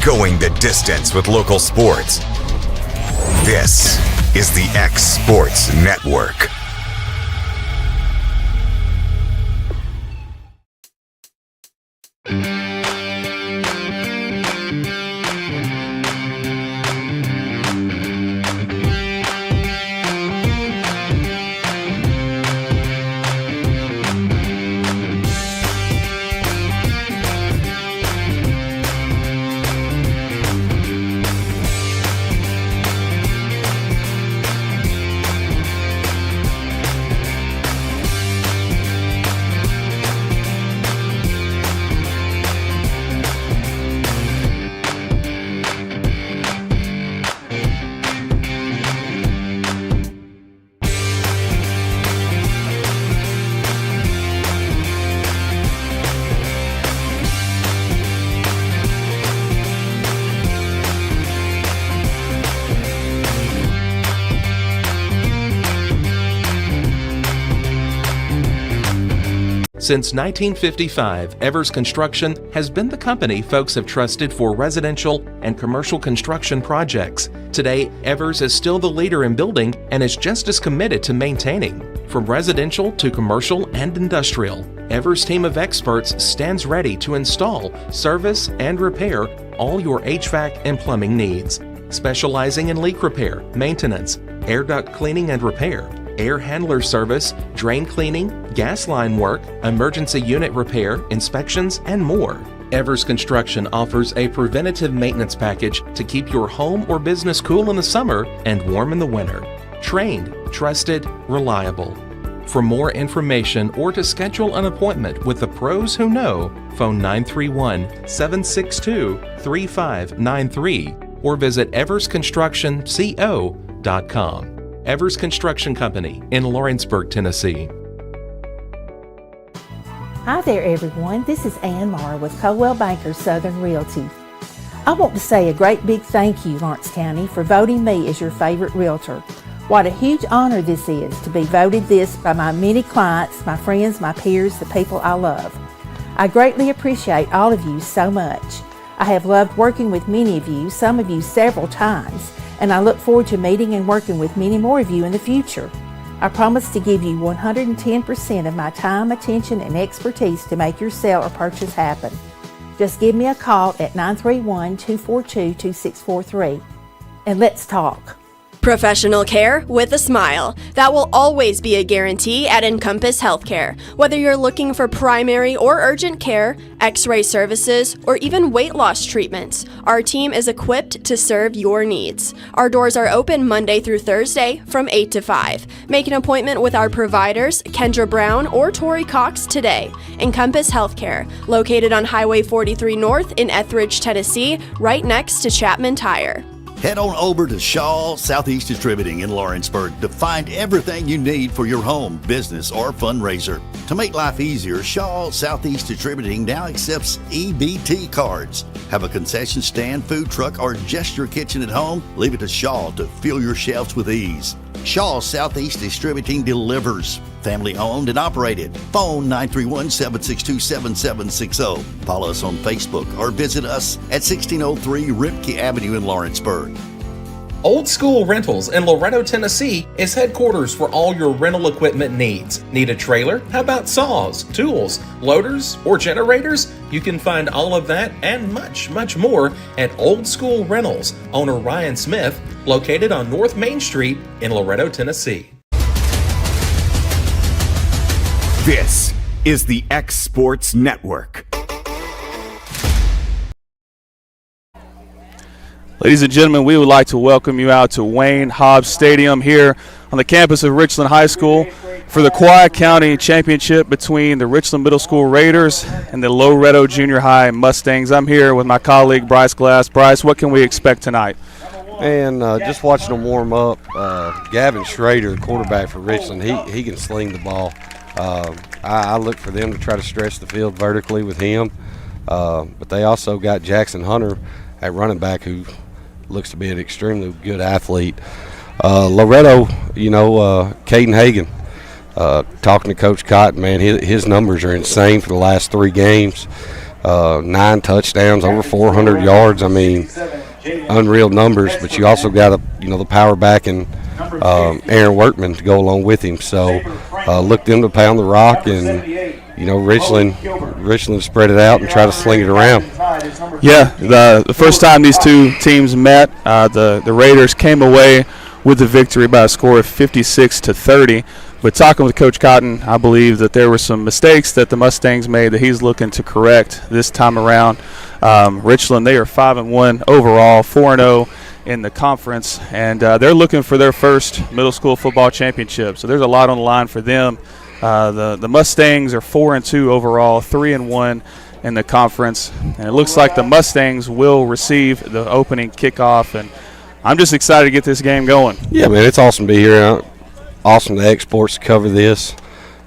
going the distance with local sports. This is the X Sports Network. Since 1955, Evers Construction has been the company folks have trusted for residential and commercial construction projects. Today, Evers is still the leader in building and is just as committed to maintaining. From residential to commercial and industrial, Evers' team of experts stands ready to install, service, and repair all your HVAC and plumbing needs. Specializing in leak repair, maintenance, air duct cleaning and repair, air handler service, drain cleaning, gas line work, emergency unit repair, inspections, and more. Evers Construction offers a preventative maintenance package to keep your home or business cool in the summer and warm in the winter. Trained, trusted, reliable. For more information or to schedule an appointment with the pros who know, phone 931-762-3593 or visit eversconstructionco.com. Evers Construction Company in Lawrenceburg, Tennessee. Hi there, everyone. This is Ann Marr with Coldwell Banker Southern Realty. I want to say a great big thank you, Lawrence County, for voting me as your favorite realtor. What a huge honor this is to be voted this by my many clients, my friends, my peers, the people I love. I greatly appreciate all of you so much. I have loved working with many of you, some of you several times, and I look forward to meeting and working with many more of you in the future. I promise to give you 110% of my time, attention, and expertise to make your sale or purchase happen. Just give me a call at 931-242-2643, and let's talk. Professional care with a smile. That will always be a guarantee at Encompass Healthcare. Whether you're looking for primary or urgent care, x-ray services, or even weight loss treatments, our team is equipped to serve your needs. Our doors are open Monday through Thursday from 8 to 5. Make an appointment with our providers, Kendra Brown or Tori Cox, today. Encompass Healthcare, located on Highway 43 North in Etheridge, Tennessee, right next to Chapman Tire. Head on over to Shaw Southeast Distributing in Lawrenceburg to find everything you need for your home, business, or fundraiser. To make life easier, Shaw Southeast Distributing now accepts EBT cards. Have a concession stand, food truck, or just your kitchen at home? Leave it to Shaw to fill your shelves with ease. Shaw Southeast Distributing delivers. Family owned and operated. Phone 931-762-7760. Follow us on Facebook or visit us at 1603 Ripke Avenue in Lawrenceburg. Old School Rentals in Loretto, Tennessee is headquarters for all your rental equipment needs. Need a trailer? How about saws, tools, loaders, or generators? You can find all of that and much, much more at Old School Rentals. Owner Ryan Smith, located on North Main Street in Loretto, Tennessee. This is the X Sports Network. Ladies and gentlemen, we would like to welcome you out to Wayne Hobbs Stadium here on the campus of Richland High School for the Quad County Championship between the Richland Middle School Raiders and the Loretto Junior High Mustangs. I'm here with my colleague Bryce Glass. Bryce, what can we expect tonight? And just watching them warm up, Gavin Schrader, quarterback for Richland, he can sling the ball. I look for them to try to stretch the field vertically with him, but they also got Jackson Hunter at running back, who looks to be an extremely good athlete. Loretto, Caden Hagan, talking to Coach Cotton, man, his numbers are insane for the last 3 games. 9 touchdowns, over 400 yards. I mean, unreal numbers. But you also got the power back and Aaron Workman to go along with him. So look them to pound the rock, and Richland spread it out and try to sling it around. Yeah, the first time these two teams met, the Raiders came away with the victory by a score of 56-30. But talking with Coach Cotton, I believe that there were some mistakes that the Mustangs made that he's looking to correct this time around. Richland, they are 5-1 overall, 4-0 in the conference, and they're looking for their first middle school football championship. So there's a lot on the line for them. The Mustangs are 4-2 overall, 3-1 in the conference, and it looks like the Mustangs will receive the opening kickoff. And I'm just excited to get this game going. Yeah, man, it's awesome to be here. Awesome to Exports to cover this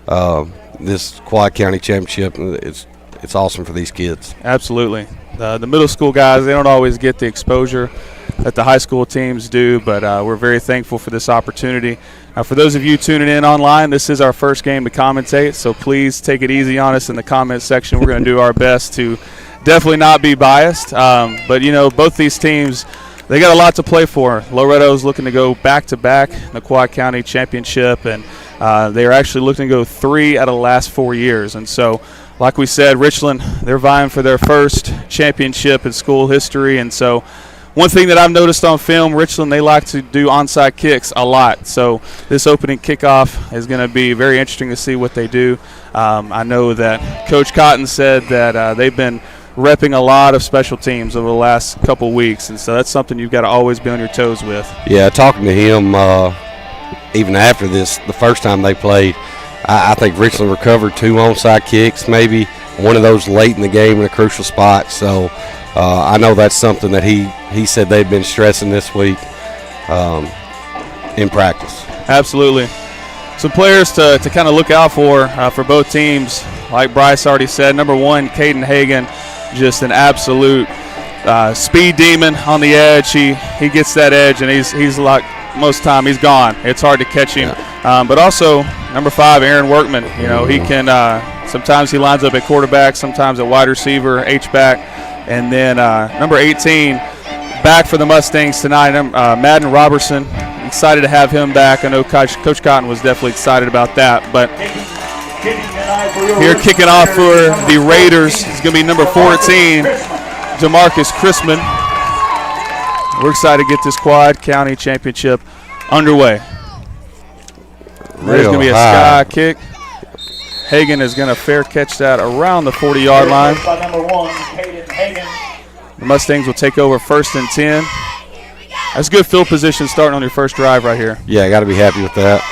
Quad County Championship. It's awesome for these kids. Absolutely. The middle school guys, they don't always get the exposure that the high school teams do, but we're very thankful for this opportunity. For those of you tuning in online, this is our first game to commentate, so please take it easy on us in the comments section. We're going to do our best to definitely not be biased, but both these teams, they got a lot to play for. Loretto's looking to go back-to-back in the Quad County Championship, and they are actually looking to go 3 out of the last 4 years. And so, like we said, Richland, they're vying for their first championship in school history. And so one thing that I've noticed on film, Richland, they like to do onside kicks a lot. So this opening kickoff is going to be very interesting to see what they do. I know that Coach Cotton said that they've been repping a lot of special teams over the last couple weeks, and so that's something you've got to always be on your toes with. Yeah, talking to him even after this, the first time they played, I think Richland recovered 2 onside kicks, maybe one of those late in the game in a crucial spot. So I know that's something that he said they've been stressing this week in practice. Absolutely. Some players to kind of look out for both teams. Like Bryce already said, number 1, Caden Hagan, just an absolute speed demon on the edge. He gets that edge, and he's like, most of the time he's gone. It's hard to catch him. But also number 5, Aaron Workman. He can sometimes he lines up at quarterback, sometimes at wide receiver, H-back, and then number 18 back for the Mustangs tonight, Madden Robertson. Excited to have him back. I know Coach Cotton was definitely excited about that. But here kicking off for the Raiders is going to be number 14, DeMarcus Chrisman. We're excited to get this Quad County Championship underway. There's going to be a sky kick. Hagan is going to fair catch that around the 40-yard line. The Mustangs will take over 1st and 10. That's good field position starting on your first drive right here. Yeah, I got to be happy with that.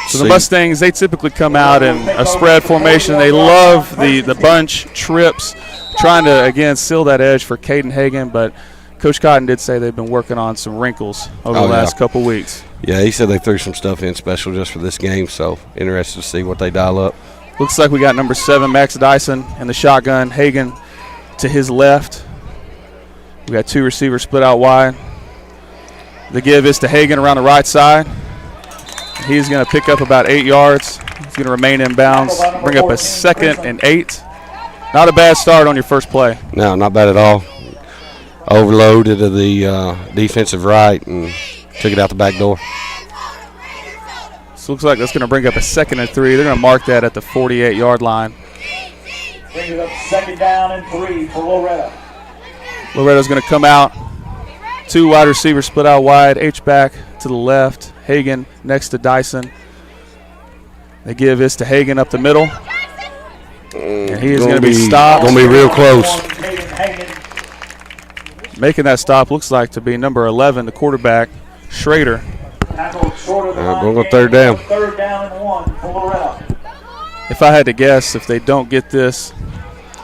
So the Mustangs, they typically come out in a spread formation. They love the bunch trips, trying to, again, seal that edge for Caden Hagan. But Coach Cotton did say they've been working on some wrinkles over the last couple weeks. Yeah, he said they threw some stuff in special just for this game, so interested to see what they dial up. Looks like we got number 7, Max Dyson, in the shotgun. Hagan to his left. We got 2 receivers split out wide. The give is to Hagan around the right side. He's going to pick up about 8 yards. He's going to remain in bounds, bring up a 2nd and 8. Not a bad start on your first play. No, not bad at all. Overloaded to the defensive right and took it out the back door. So looks like that's going to bring up a 2nd and 3. They're going to mark that at the 48-yard line. Brings it up 2nd down and 3 for Loretto. Loretto's going to come out. 2 wide receivers split out wide. H-back to the left. Hagan next to Dyson. They give this to Hagan up the middle. And he is going to be stopped. Going to be real close. Making that stop looks like to be number 11, the quarterback, Schrader. Going to 3rd down. 3rd down and 1 for Loretto. If I had to guess, if they don't get this,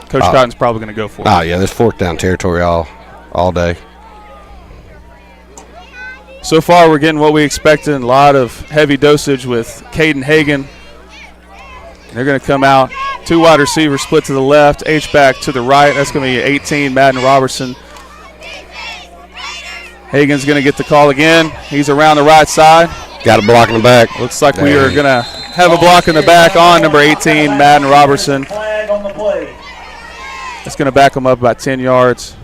Coach Cotton's probably going to go for it. Oh, yeah, there's 4th down territory all day. So far, we're getting what we expected, a lot of heavy dosage with Caden Hagan. They're going to come out. 2 wide receivers split to the left, H-back to the right. That's going to be 18, Madden Robertson. Hagan's going to get the call again. He's around the right side. Got a block in the back. Looks like we are going to have a block in the back on number 18, Madden Robertson. That's going to back them up about 10 yards.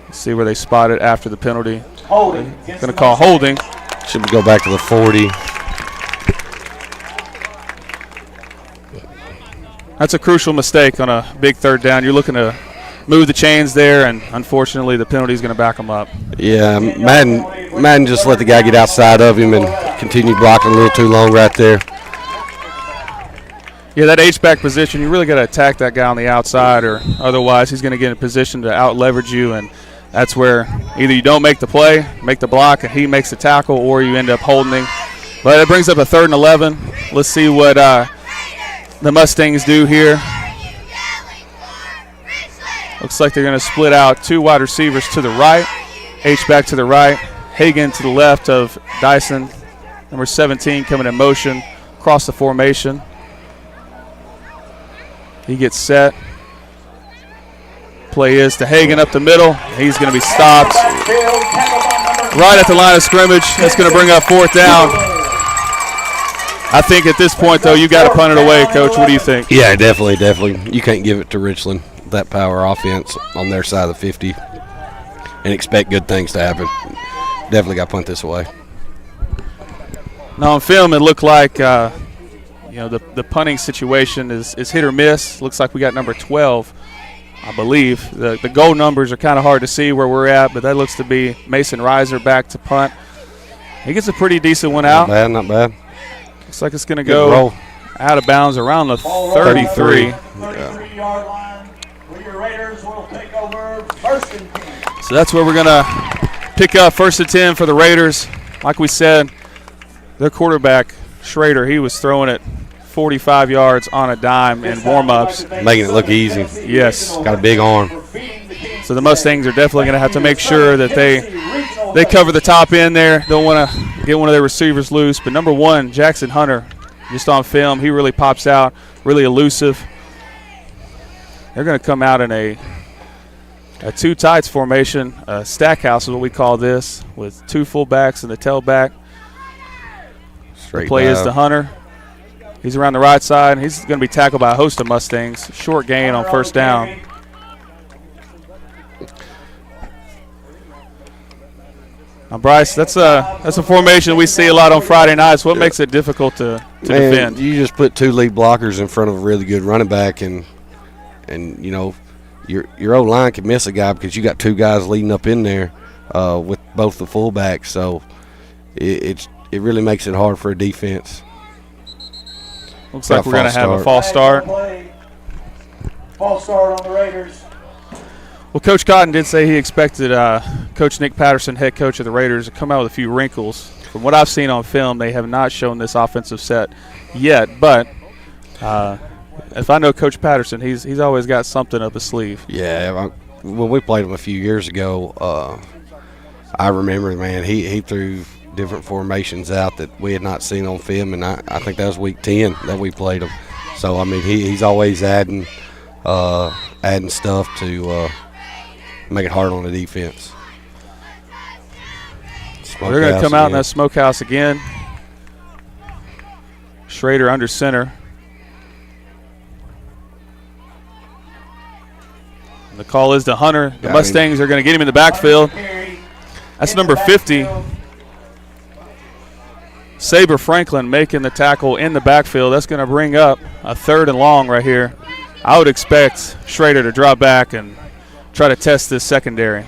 Let's see where they spot it after the penalty. Holding. Going to call holding. Should go back to the 40. That's a crucial mistake on a big third down. You're looking to move the chains there, and unfortunately the penalty is going to back them up. Yeah, Madden just let the guy get outside of him and continue blocking a little too long right there. Yeah, that H-back position, you really got to attack that guy on the outside, or otherwise he's going to get in a position to out-leverage you, and that's where either you don't make the play, make the block, and he makes the tackle, or you end up holding him. But it brings up a 3rd and 11. Let's see what the Mustangs do here. Looks like they're going to split out 2 wide receivers to the right, H-back to the right, Hagan to the left of Dyson, number 17 coming in motion across the formation. He gets set. Play is to Hagan up the middle. He's going to be stopped right at the line of scrimmage. That's going to bring up 4th down. I think at this point, though, you got to punt it away, Coach. What do you think? Yeah, definitely. You can't give it to Richland, that power offense on their side of the 50, and expect good things to happen. Definitely got to punt this away. Now, on film, it looked like the punting situation is hit or miss. Looks like we got number 12, I believe. The goal numbers are kind of hard to see where we're at, but that looks to be Mason Reiser back to punt. He gets a pretty decent one out. Not bad. Looks like it's going to go out of bounds around the 33. 33-yard line. Your Raiders will take over 1st and 10. So that's where we're going to pick up 1st and 10 for the Raiders. Like we said, their quarterback, Schrader, he was throwing it 45 yards on a dime in warm-ups. Making it look easy. Yes. Got a big arm. So the Mustangs are definitely going to have to make sure that they cover the top end there. Don't want to get one of their receivers loose. But number 1, Jackson Hunter, just on film, he really pops out, really elusive. They're going to come out in a 2 tights formation. Stack house is what we call this, with 2 fullbacks and the tailback. The play is to Hunter. He's around the right side, and he's going to be tackled by a host of Mustangs. Short gain on 1st down. Now, Bryce, that's a formation we see a lot on Friday nights. What makes it difficult to defend? You just put 2 lead blockers in front of a really good running back, and your O-line can miss a guy because you got 2 guys leading up in there with both the fullbacks. So it really makes it hard for a defense. Looks like we're going to have a false start. False start on the Raiders. Well, Coach Cotton did say he expected Coach Nick Patterson, head coach of the Raiders, to come out with a few wrinkles. From what I've seen on film, they have not shown this offensive set yet. But if I know Coach Patterson, he's always got something up his sleeve. Yeah, when we played him a few years ago, I remember, man, he threw different formations out that we had not seen on film, and I think that was week 10 that we played him. So, I mean, he's always adding stuff to make it hard on the defense. They're going to come out in that smokehouse again. Schrader under center. And the call is to Hunter. The Mustangs are going to get him in the backfield. That's number 50. Saber Franklin making the tackle in the backfield. That's going to bring up a 3rd and long right here. I would expect Schrader to drop back and try to test this secondary.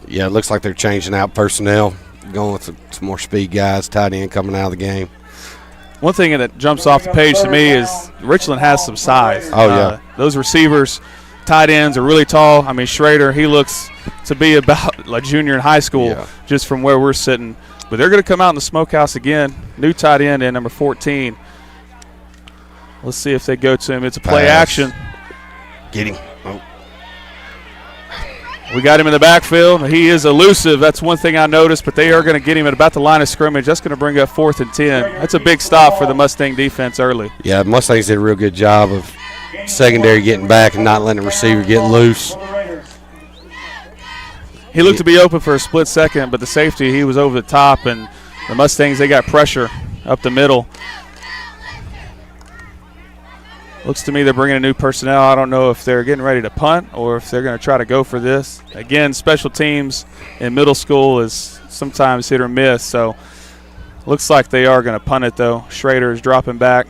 Yeah, it looks like they're changing out personnel, going with some more speed guys, tight end coming out of the game. One thing that jumps off the page to me is Richland has some size. Oh, yeah. Those receivers, tight ends are really tall. I mean, Schrader, he looks to be about a junior in high school just from where we're sitting. But they're going to come out in the smokehouse again. New tight end in number 14. Let's see if they go to him. It's a play action. Get him. Oh. We got him in the backfield. He is elusive. That's one thing I noticed, but they are going to get him at about the line of scrimmage. That's going to bring up 4th and 10. That's a big stop for the Mustang defense early. Yeah, Mustangs did a real good job of secondary getting back and not letting the receiver get loose. He looked to be open for a split second, but the safety, he was over the top, and the Mustangs, they got pressure up the middle. Looks to me they're bringing in new personnel. I don't know if they're getting ready to punt or if they're going to try to go for this. Again, special teams in middle school is sometimes hit or miss, so looks like they are going to punt it, though. Schrader is dropping back.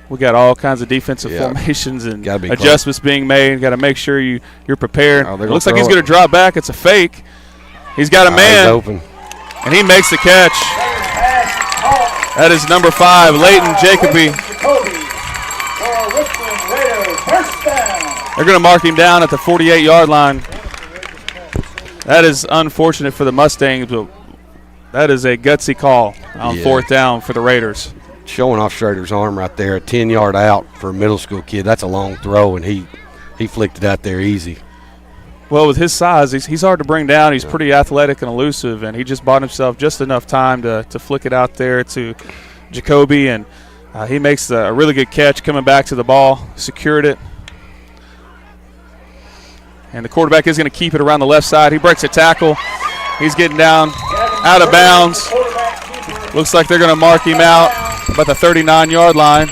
We got all kinds of defensive formations and adjustments being made. Got to make sure you're prepared. It looks like he's going to drop back. It's a fake. He's got a man. He's open. And he makes the catch. That is number 5, Leighton Jacoby. They're going to mark him down at the 48-yard line. That is unfortunate for the Mustangs, but that is a gutsy call on 4th down for the Raiders. Showing off Schrader's arm right there, a 10-yard out for a middle school kid. That's a long throw, and he flicked it out there easy. Well, with his size, he's hard to bring down. He's pretty athletic and elusive, and he just bought himself just enough time to flick it out there to Jacoby, and he makes a really good catch coming back to the ball, secured it. And the quarterback is going to keep it around the left side. He breaks a tackle. He's getting down out of bounds. Looks like they're going to mark him out about the 39-yard line.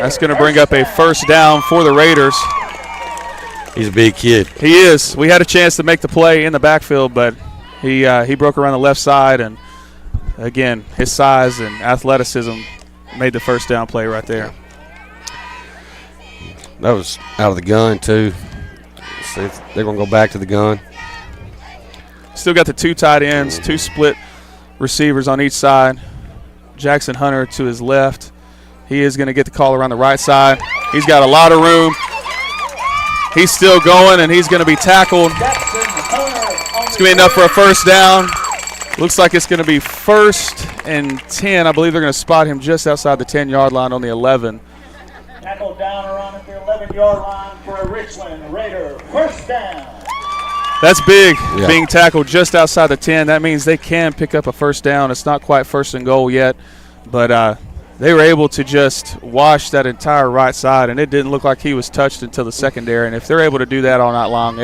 That's going to bring up a 1st down for the Raiders. He's a big kid. He is. We had a chance to make the play in the backfield, but he broke around the left side, and, again, his size and athleticism made the 1st down play right there. That was out of the gun, too. So they're going to go back to the gun. Still got the 2 tight ends, 2 split receivers on each side. Jackson Hunter to his left. He is going to get the call around the right side. He's got a lot of room. He's still going, and he's going to be tackled. It's going to be enough for a 1st down. Looks like it's going to be 1st and 10. I believe they're going to spot him just outside the 10-yard line on the 11. Tackled down around at the 11-yard line for a Richland Raider. 1st down. That's big, being tackled just outside the 10. That means they can pick up a 1st down. It's not quite 1st and goal yet, but they were able to just wash that entire right side, and it didn't look like he was touched until the secondary. And if they're able to do that all night long,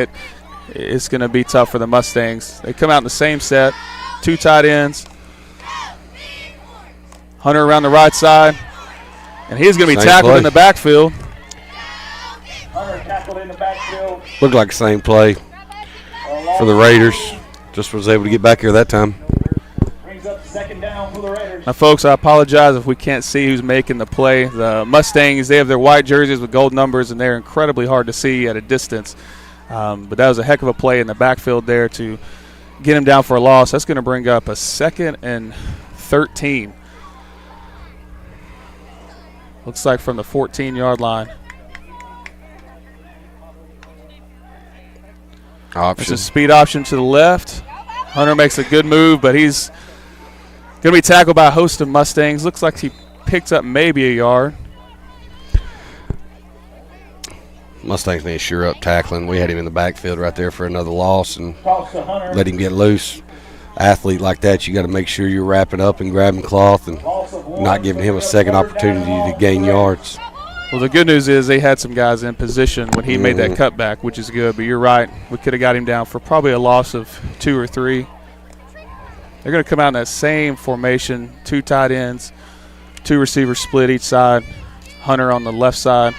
it's going to be tough for the Mustangs. They come out in the same set, 2 tight ends. Hunter around the right side, and he's going to be tackled in the backfield. Hunter tackled in the backfield. Looked like the same play for the Raiders. Just was able to get back here that time. Brings up 2nd down for the Raiders. Now, folks, I apologize if we can't see who's making the play. The Mustangs, they have their white jerseys with gold numbers, and they're incredibly hard to see at a distance. But that was a heck of a play in the backfield there to get him down for a loss. That's going to bring up a 2nd and 13. Looks like from the 14-yard line. It's a speed option to the left. Hunter makes a good move, but he's going to be tackled by a host of Mustangs. Looks like he picked up maybe a yard. Mustangs need to sure up tackling. We had him in the backfield right there for another loss and let him get loose. Athlete like that, you got to make sure you're wrapping up and grabbing cloth and not giving him a second opportunity to gain yards. Well, the good news is they had some guys in position when he made that cutback, which is good. But you're right. We could have got him down for probably a loss of 2 or 3. They're going to come out in that same formation, 2 tight ends, 2 receivers split each side. Hunter on the left side.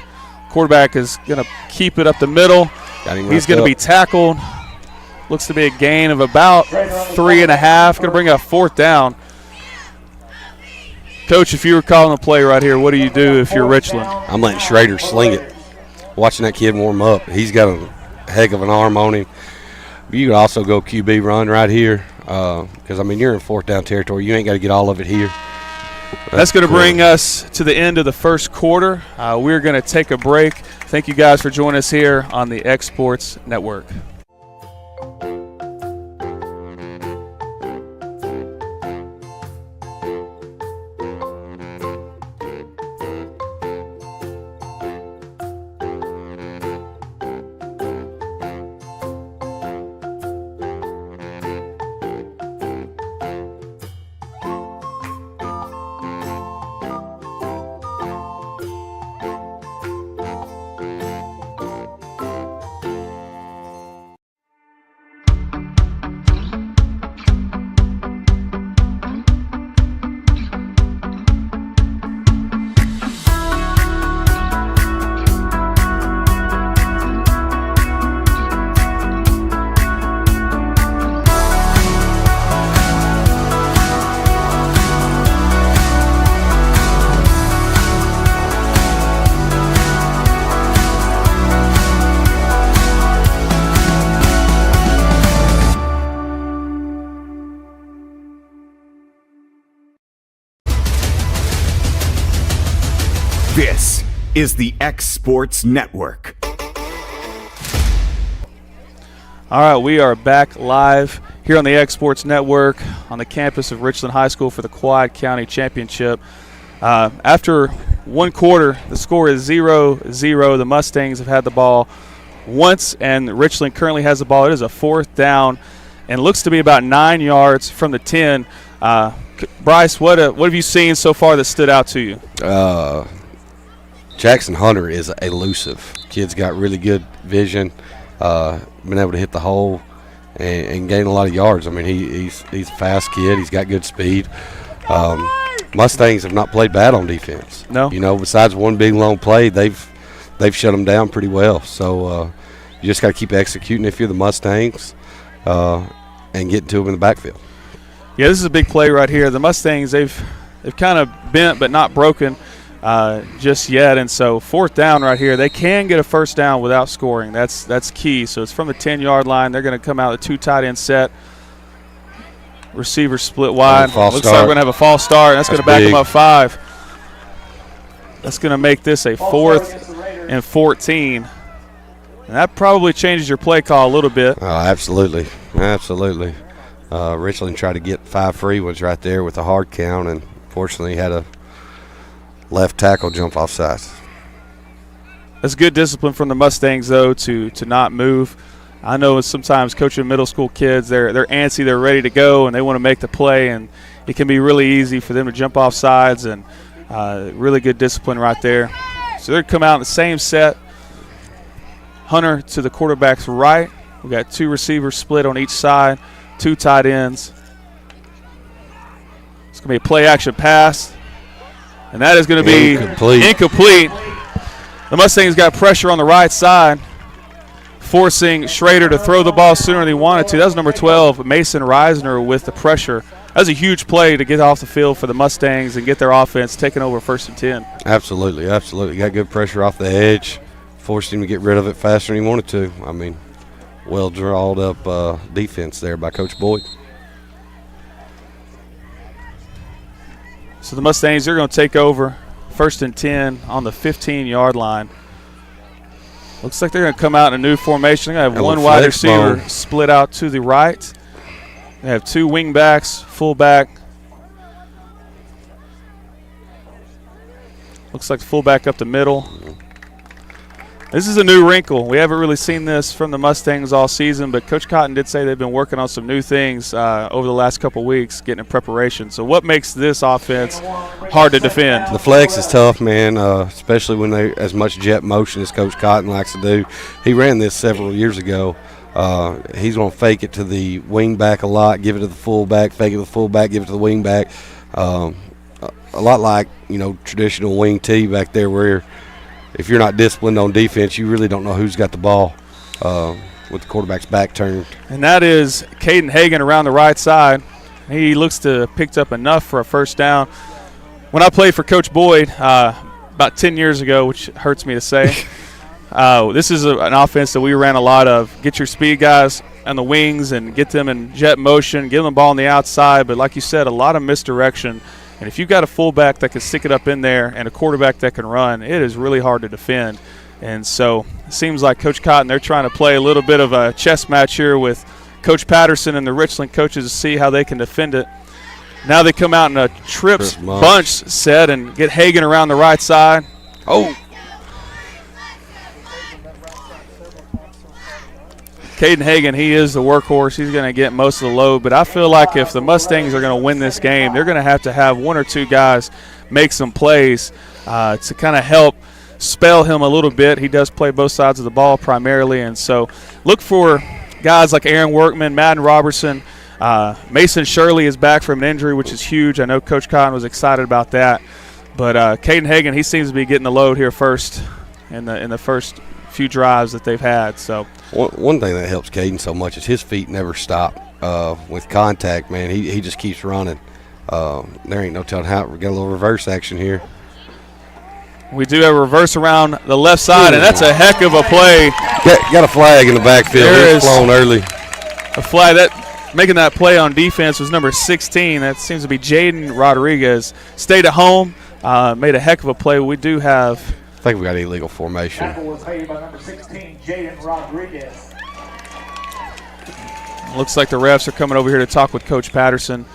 Quarterback is going to keep it up the middle. He's going to be tackled. Looks to be a gain of about 3.5. Going to bring up 4th down. Coach, if you were calling a play right here, what do you do if you're Richland? I'm letting Schrader sling it. Watching that kid warm up. He's got a heck of an arm on him. You could also go QB run right here because, I mean, you're in 4th down territory. You ain't got to get all of it here. That's going to bring us to the end of the 1st quarter. We're going to take a break. Thank you guys for joining us here on the X Sports Network. This is the X Sports Network. All right, we are back live here on the X Sports Network on the campus of Richland High School for the Quad County Championship. After one quarter, the score is 0-0. The Mustangs have had the ball once, and Richland currently has the ball. It is a 4th down and looks to be about 9 yards from the 10. Bryce, what have you seen so far that stood out to you? Jackson Hunter is elusive. Kid's got really good vision, been able to hit the hole and gain a lot of yards. I mean, he's a fast kid. He's got good speed. Mustangs have not played bad on defense. No. You know, besides one big long play, they've shut them down pretty well. So you just got to keep executing if you're the Mustangs and getting to them in the backfield. Yeah, this is a big play right here. The Mustangs, they've kind of bent but not broken just yet, and so 4th down right here. They can get a first down without scoring. That's key. So it's from the 10-yard line. They're going to come out with a 2 tight end set. Receiver split wide. Looks like we're going to have a false start. That's going to back them up 5. That's going to make this a 4th and 14. And that probably changes your play call a little bit. Oh, absolutely. Absolutely. Richland tried to get 5 free ones right there with a hard count, and fortunately had a left tackle jump off sides. That's good discipline from the Mustangs, though, to not move. I know sometimes coaching middle school kids, they're antsy, they're ready to go, and they want to make the play, and it can be really easy for them to jump off sides, and really good discipline right there. So they're going to come out in the same set. Hunter to the quarterback's right. We got 2 receivers split on each side, 2 tight ends. It's going to be a play-action pass, and that is going to be incomplete. The Mustangs got pressure on the right side, forcing Schrader to throw the ball sooner than he wanted to. That was number 12, Mason Reisner, with the pressure. That was a huge play to get off the field for the Mustangs and get their offense taking over 1st and 10. Absolutely. Got good pressure off the edge, forced him to get rid of it faster than he wanted to. I mean, well drawled up defense there by Coach Boyd. So the Mustangs are going to take over 1st and 10 on the 15-yard line. Looks like they're going to come out in a new formation. They're going to have one wide receiver split out to the right. They have 2 wing backs, fullback. Looks like the fullback up the middle. This is a new wrinkle. We haven't really seen this from the Mustangs all season, but Coach Cotton did say they've been working on some new things over the last couple weeks, getting in preparation. So what makes this offense hard to defend? The flex is tough, man, especially when they as much jet motion as Coach Cotton likes to do. He ran this several years ago. He's going to fake it to the wing back a lot, give it to the fullback, fake it to the fullback, give it to the wing back. A lot like, traditional wing T back there, where if you're not disciplined on defense, you really don't know who's got the ball with the quarterback's back turned. And that is Caden Hagan around the right side. He looks to have picked up enough for a first down. When I played for Coach Boyd about 10 years ago, which hurts me to say, this is an offense that we ran a lot of. Get your speed guys on the wings and get them in jet motion, give them the ball on the outside. But like you said, a lot of misdirection. And if you've got a fullback that can stick it up in there and a quarterback that can run, it is really hard to defend. And so it seems like Coach Cotton, they're trying to play a little bit of a chess match here with Coach Patterson and the Richland coaches to see how they can defend it. Now they come out in a trips bunch set and get Hagan around the right side. Oh. Caden Hagan, he is the workhorse. He's going to get most of the load. But I feel like if the Mustangs are going to win this game, they're going to have 1 or 2 guys make some plays to kind of help spell him a little bit. He does play both sides of the ball primarily. And so look for guys like Aaron Workman, Madden Robertson. Mason Shirley is back from an injury, which is huge. I know Coach Cotton was excited about that. But Caden Hagan, he seems to be getting the load here first in the first few drives that they've had. So one thing that helps Caden so much is his feet never stop with contact, man. He just keeps running. There ain't no telling how. We got a little reverse action here. We do have a reverse around the left side, and that's a heck of a play. Got a flag in the backfield. It's flown early. A flag. Making that play on defense was number 16. That seems to be Jaden Rodriguez. Stayed at home, made a heck of a play. We do have. I think we got illegal formation. Tackle was made by number 16, Jaden Rodriguez. Looks like the refs are coming over here to talk with Coach Patterson.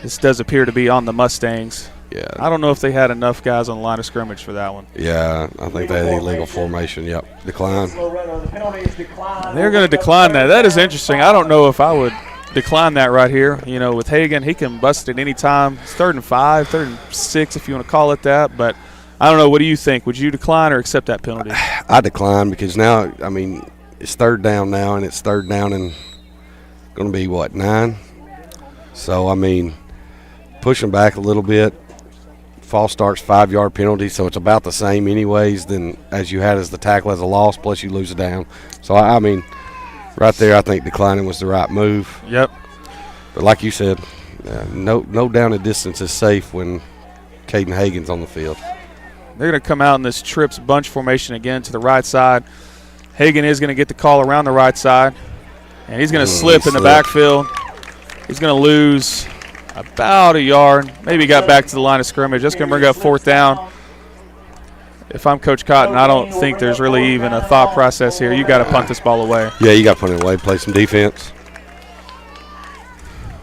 This does appear to be on the Mustangs. Yeah. I don't know if they had enough guys on the line of scrimmage for that one. Yeah, I think they had illegal formation. Yep, decline. Loretto, the penalty is declined. They're going to decline that. That is interesting. I don't know if I would decline that right here. You know, with Hagan, he can bust it any time. It's 3rd and 5, 3rd and 6 if you want to call it that. But I don't know. What do you think? Would you decline or accept that penalty? I decline because now, I mean, it's 3rd down now, and it's 3rd down and going to be, what, 9? So, I mean, pushing back a little bit. False start's 5-yard penalty, so it's about the same anyways than as you had as the tackle as a loss, plus you lose a down. So, I mean, right there I think declining was the right move. Yep. But like you said, no down and distance is safe when Caden Hagan's on the field. They're going to come out in this trips bunch formation again to the right side. Hagan is going to get the call around the right side, and he's going to slip in the backfield. He's going to lose about a yard. Maybe got back to the line of scrimmage. That's going to bring up 4th down. If I'm Coach Cotton, I don't think there's really even a thought process here. You got to punt this ball away. Yeah, you got to punt it away, play some defense.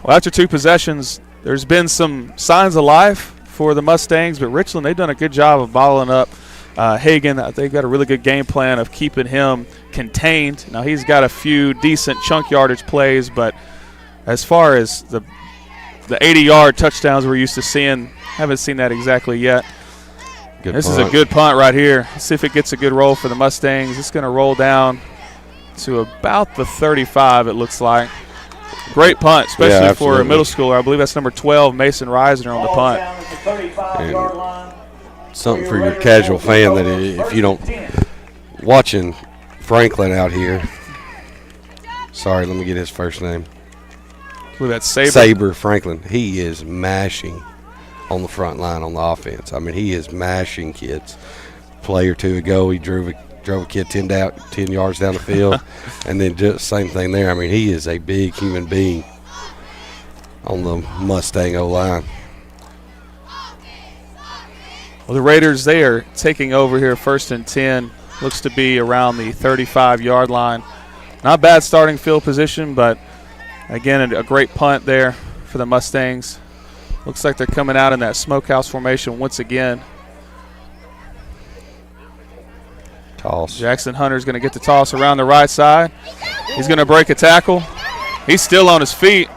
Well, after 2 possessions, there's been some signs of life for the Mustangs, but Richland, they've done a good job of bottling up Hagan. They've got a really good game plan of keeping him contained. Now, he's got a few decent chunk yardage plays, but as far as the 80-yard touchdowns we're used to seeing, haven't seen that exactly yet. This is a good punt right here. Let's see if it gets a good roll for the Mustangs. It's going to roll down to about the 35, it looks like. Great punt, especially for a middle schooler. I believe that's number 12, Mason Reisner, on the punt. Something for your casual fan that if you don't – watching Franklin out here. Sorry, let me get his first name. I believe that's Saber. Saber Franklin. He is mashing on the front line on the offense. I mean, he is mashing kids. Play or two ago, he drove a kid 10 yards down the field, and then just same thing there. I mean, he is a big human being on the Mustang O-line. Well, the Raiders, they are taking over here 1st and 10. Looks to be around the 35-yard line. Not bad starting field position, but, again, a great punt there for the Mustangs. Looks like they're coming out in that smokehouse formation once again. Toss. Jackson Hunter's going to get the toss around the right side. He's going to break a tackle. He's still on his feet.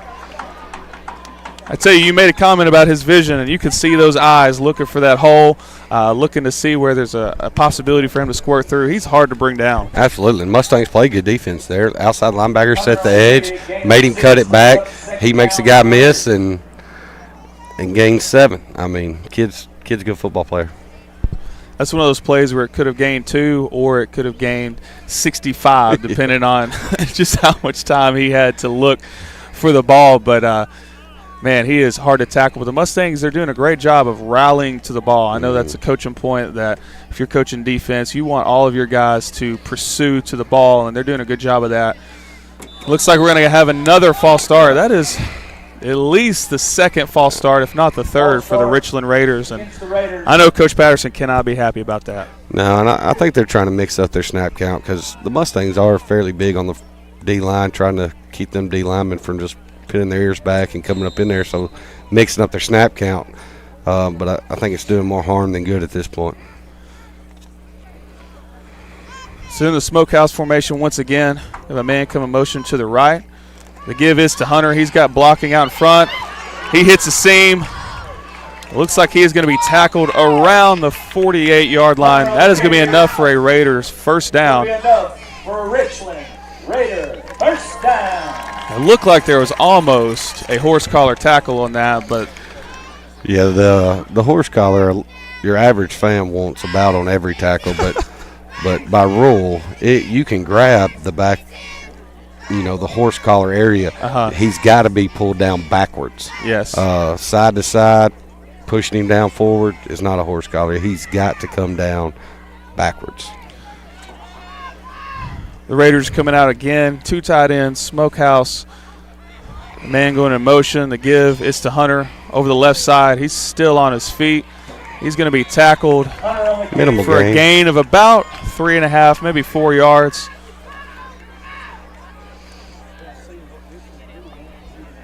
I tell you made a comment about his vision, and you can see those eyes looking for that hole, looking to see where there's a possibility for him to squirt through. He's hard to bring down. Absolutely. Mustangs play good defense there. Outside linebacker set the edge, made him cut it back. He makes the guy miss and gains 7. I mean, kid's a good football player. That's one of those plays where it could have gained 2 or it could have gained 65, depending on just how much time he had to look for the ball. But, man, he is hard to tackle. But the Mustangs, they're doing a great job of rallying to the ball. I know that's a coaching point that if you're coaching defense, you want all of your guys to pursue to the ball, and they're doing a good job of that. Looks like we're going to have another false start. That is at least the 2nd false start, if not the 3rd, for the Richland Raiders. And I know Coach Patterson cannot be happy about that. No, and I think they're trying to mix up their snap count because the Mustangs are fairly big on the D-line, trying to keep them D-linemen from just pinning their ears back and coming up in there, so mixing up their snap count. But I think it's doing more harm than good at this point. So in the smokehouse formation once again, we have a man come in motion to the right. The give is to Hunter. He's got blocking out in front. He hits the seam. It looks like he is going to be tackled around the 48-yard line. That is going to be enough for a Raiders first down. Enough for a Richland Raider first down. It looked like there was almost a horse collar tackle on that, but yeah, the horse collar, your average fan wants about on every tackle, but by rule, you can grab the back. The horse collar area, he's got to be pulled down backwards. Yes. Side to side, pushing him down forward is not a horse collar. He's got to come down backwards. The Raiders coming out again. 2 tight ends, smokehouse. Man going in motion. The give is to Hunter over the left side. He's still on his feet. He's going to be tackled Minimal for gain. a gain of about 3.5, maybe 4 yards.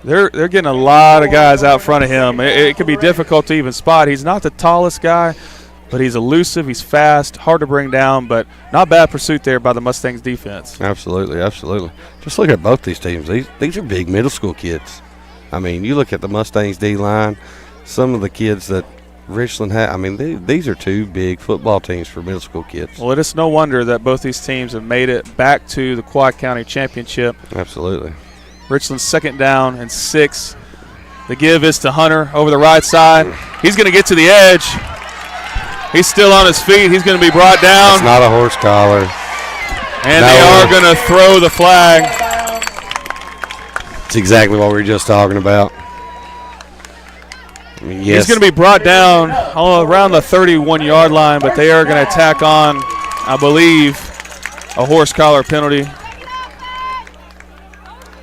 They're getting a lot of guys out front of him. It can be difficult to even spot. He's not the tallest guy, but he's elusive. He's fast, hard to bring down, but not bad pursuit there by the Mustangs defense. Absolutely, absolutely. Just look at both these teams. These are big middle school kids. I mean, you look at the Mustangs D-line, some of the kids that Richland had. I mean, these are two big football teams for middle school kids. Well, it is no wonder that both these teams have made it back to the Quad County Championship. Absolutely. Richland's 2nd down and 6. The give is to Hunter over the right side. He's going to get to the edge. He's still on his feet. He's going to be brought down. It's not a horse collar. And they are going to throw the flag. It's exactly what we were just talking about. I mean, yes. He's going to be brought down around the 31-yard line, but they are going to tack on, I believe, a horse collar penalty.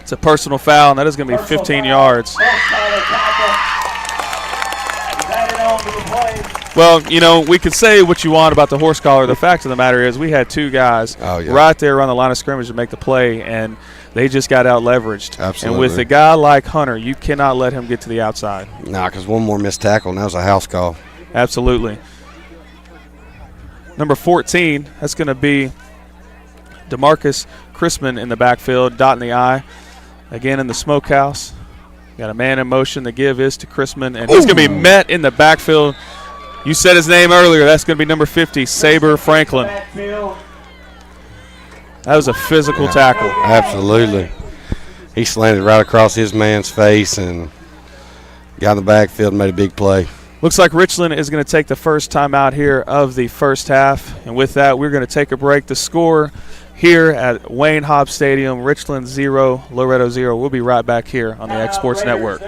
It's a personal foul, and that is going to be 15 yards. Well, you know, we could say what you want about the horse collar. The fact of the matter is we had two guys right there on the line of scrimmage to make the play, and they just got out-leveraged. Absolutely. And with a guy like Hunter, you cannot let him get to the outside. Nah, because one more missed tackle, and that was a house call. Absolutely. Number 14, that's going to be DeMarcus Chrisman in the backfield, dotting the I. Again in the smokehouse. Got a man in motion. The give is to Chrisman, and he's going to be met in the backfield. You said his name earlier. That's going to be number 50, Saber Franklin. That was a physical tackle. Absolutely. He slanted right across his man's face and got in the backfield and made a big play. Looks like Richland is going to take the first time out here of the first half. And with that, we're going to take a break. The score here at Wayne Hobbs Stadium, Richland 0, Loretto 0. We'll be right back here on the X Sports Network.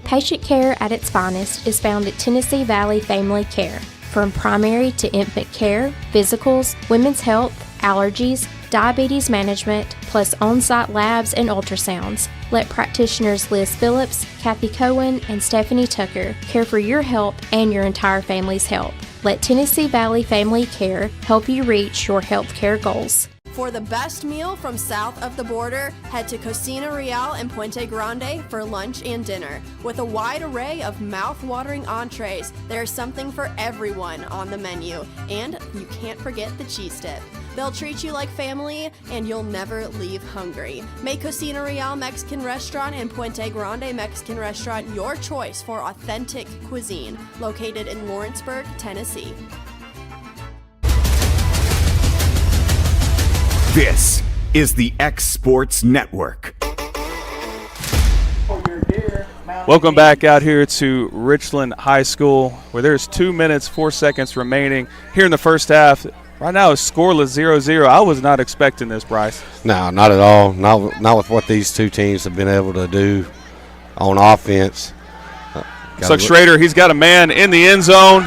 Patient care at its finest is found at Tennessee Valley Family Care. From primary to infant care, physicals, women's health, allergies, diabetes management, plus on-site labs and ultrasounds. Let practitioners Liz Phillips, Kathy Cohen, and Stephanie Tucker care for your health and your entire family's health. Let Tennessee Valley Family Care help you reach your health care goals. For the best meal from south of the border, head to Cocina Real in Puente Grande for lunch and dinner. With a wide array of mouth-watering entrees, there's something for everyone on the menu. And you can't forget the cheese dip. They'll treat you like family, and you'll never leave hungry. Make Cocina Real Mexican Restaurant and Puente Grande Mexican Restaurant your choice for authentic cuisine, located in Lawrenceburg, Tennessee. This is the X Sports Network. Welcome back out here to Richland High School, where there's 2 minutes, 4 seconds remaining here in the first half. Right now it's scoreless 0-0. I was not expecting this, Bryce. No, not at all. Not with what these two teams have been able to do on offense. Looks like Schrader, he's got a man in the end zone.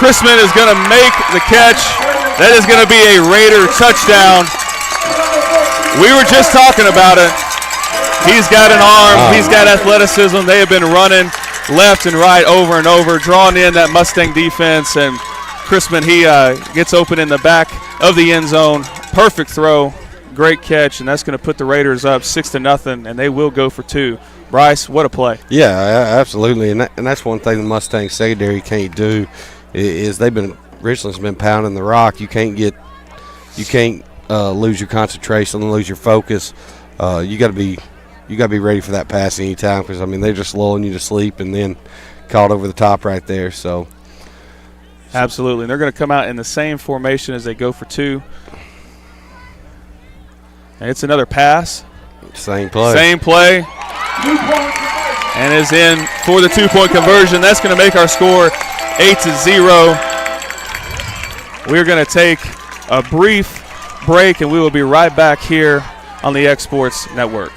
Chrisman is going to make the catch. That is going to be a Raider touchdown. We were just talking about it. He's got an arm. He's got athleticism. They have been running left and right over and over, drawing in that Mustang defense. And Chrisman, he gets open in the back of the end zone. Perfect throw. Great catch. And that's going to put the Raiders up 6-0, and they will go for 2. Bryce, what a play. Yeah, absolutely. And that's one thing the Mustang secondary can't do is Richland's been pounding the rock. You can't lose your concentration and lose your focus. You got to be ready for that pass anytime because I mean they're just lulling you to sleep and then caught over the top right there. So absolutely, and they're going to come out in the same formation as they go for 2. And it's another pass. Same play. And is in for the 2-point conversion. That's going to make our score 8-0. We're going to take a brief break, and we will be right back here on the X Sports Network.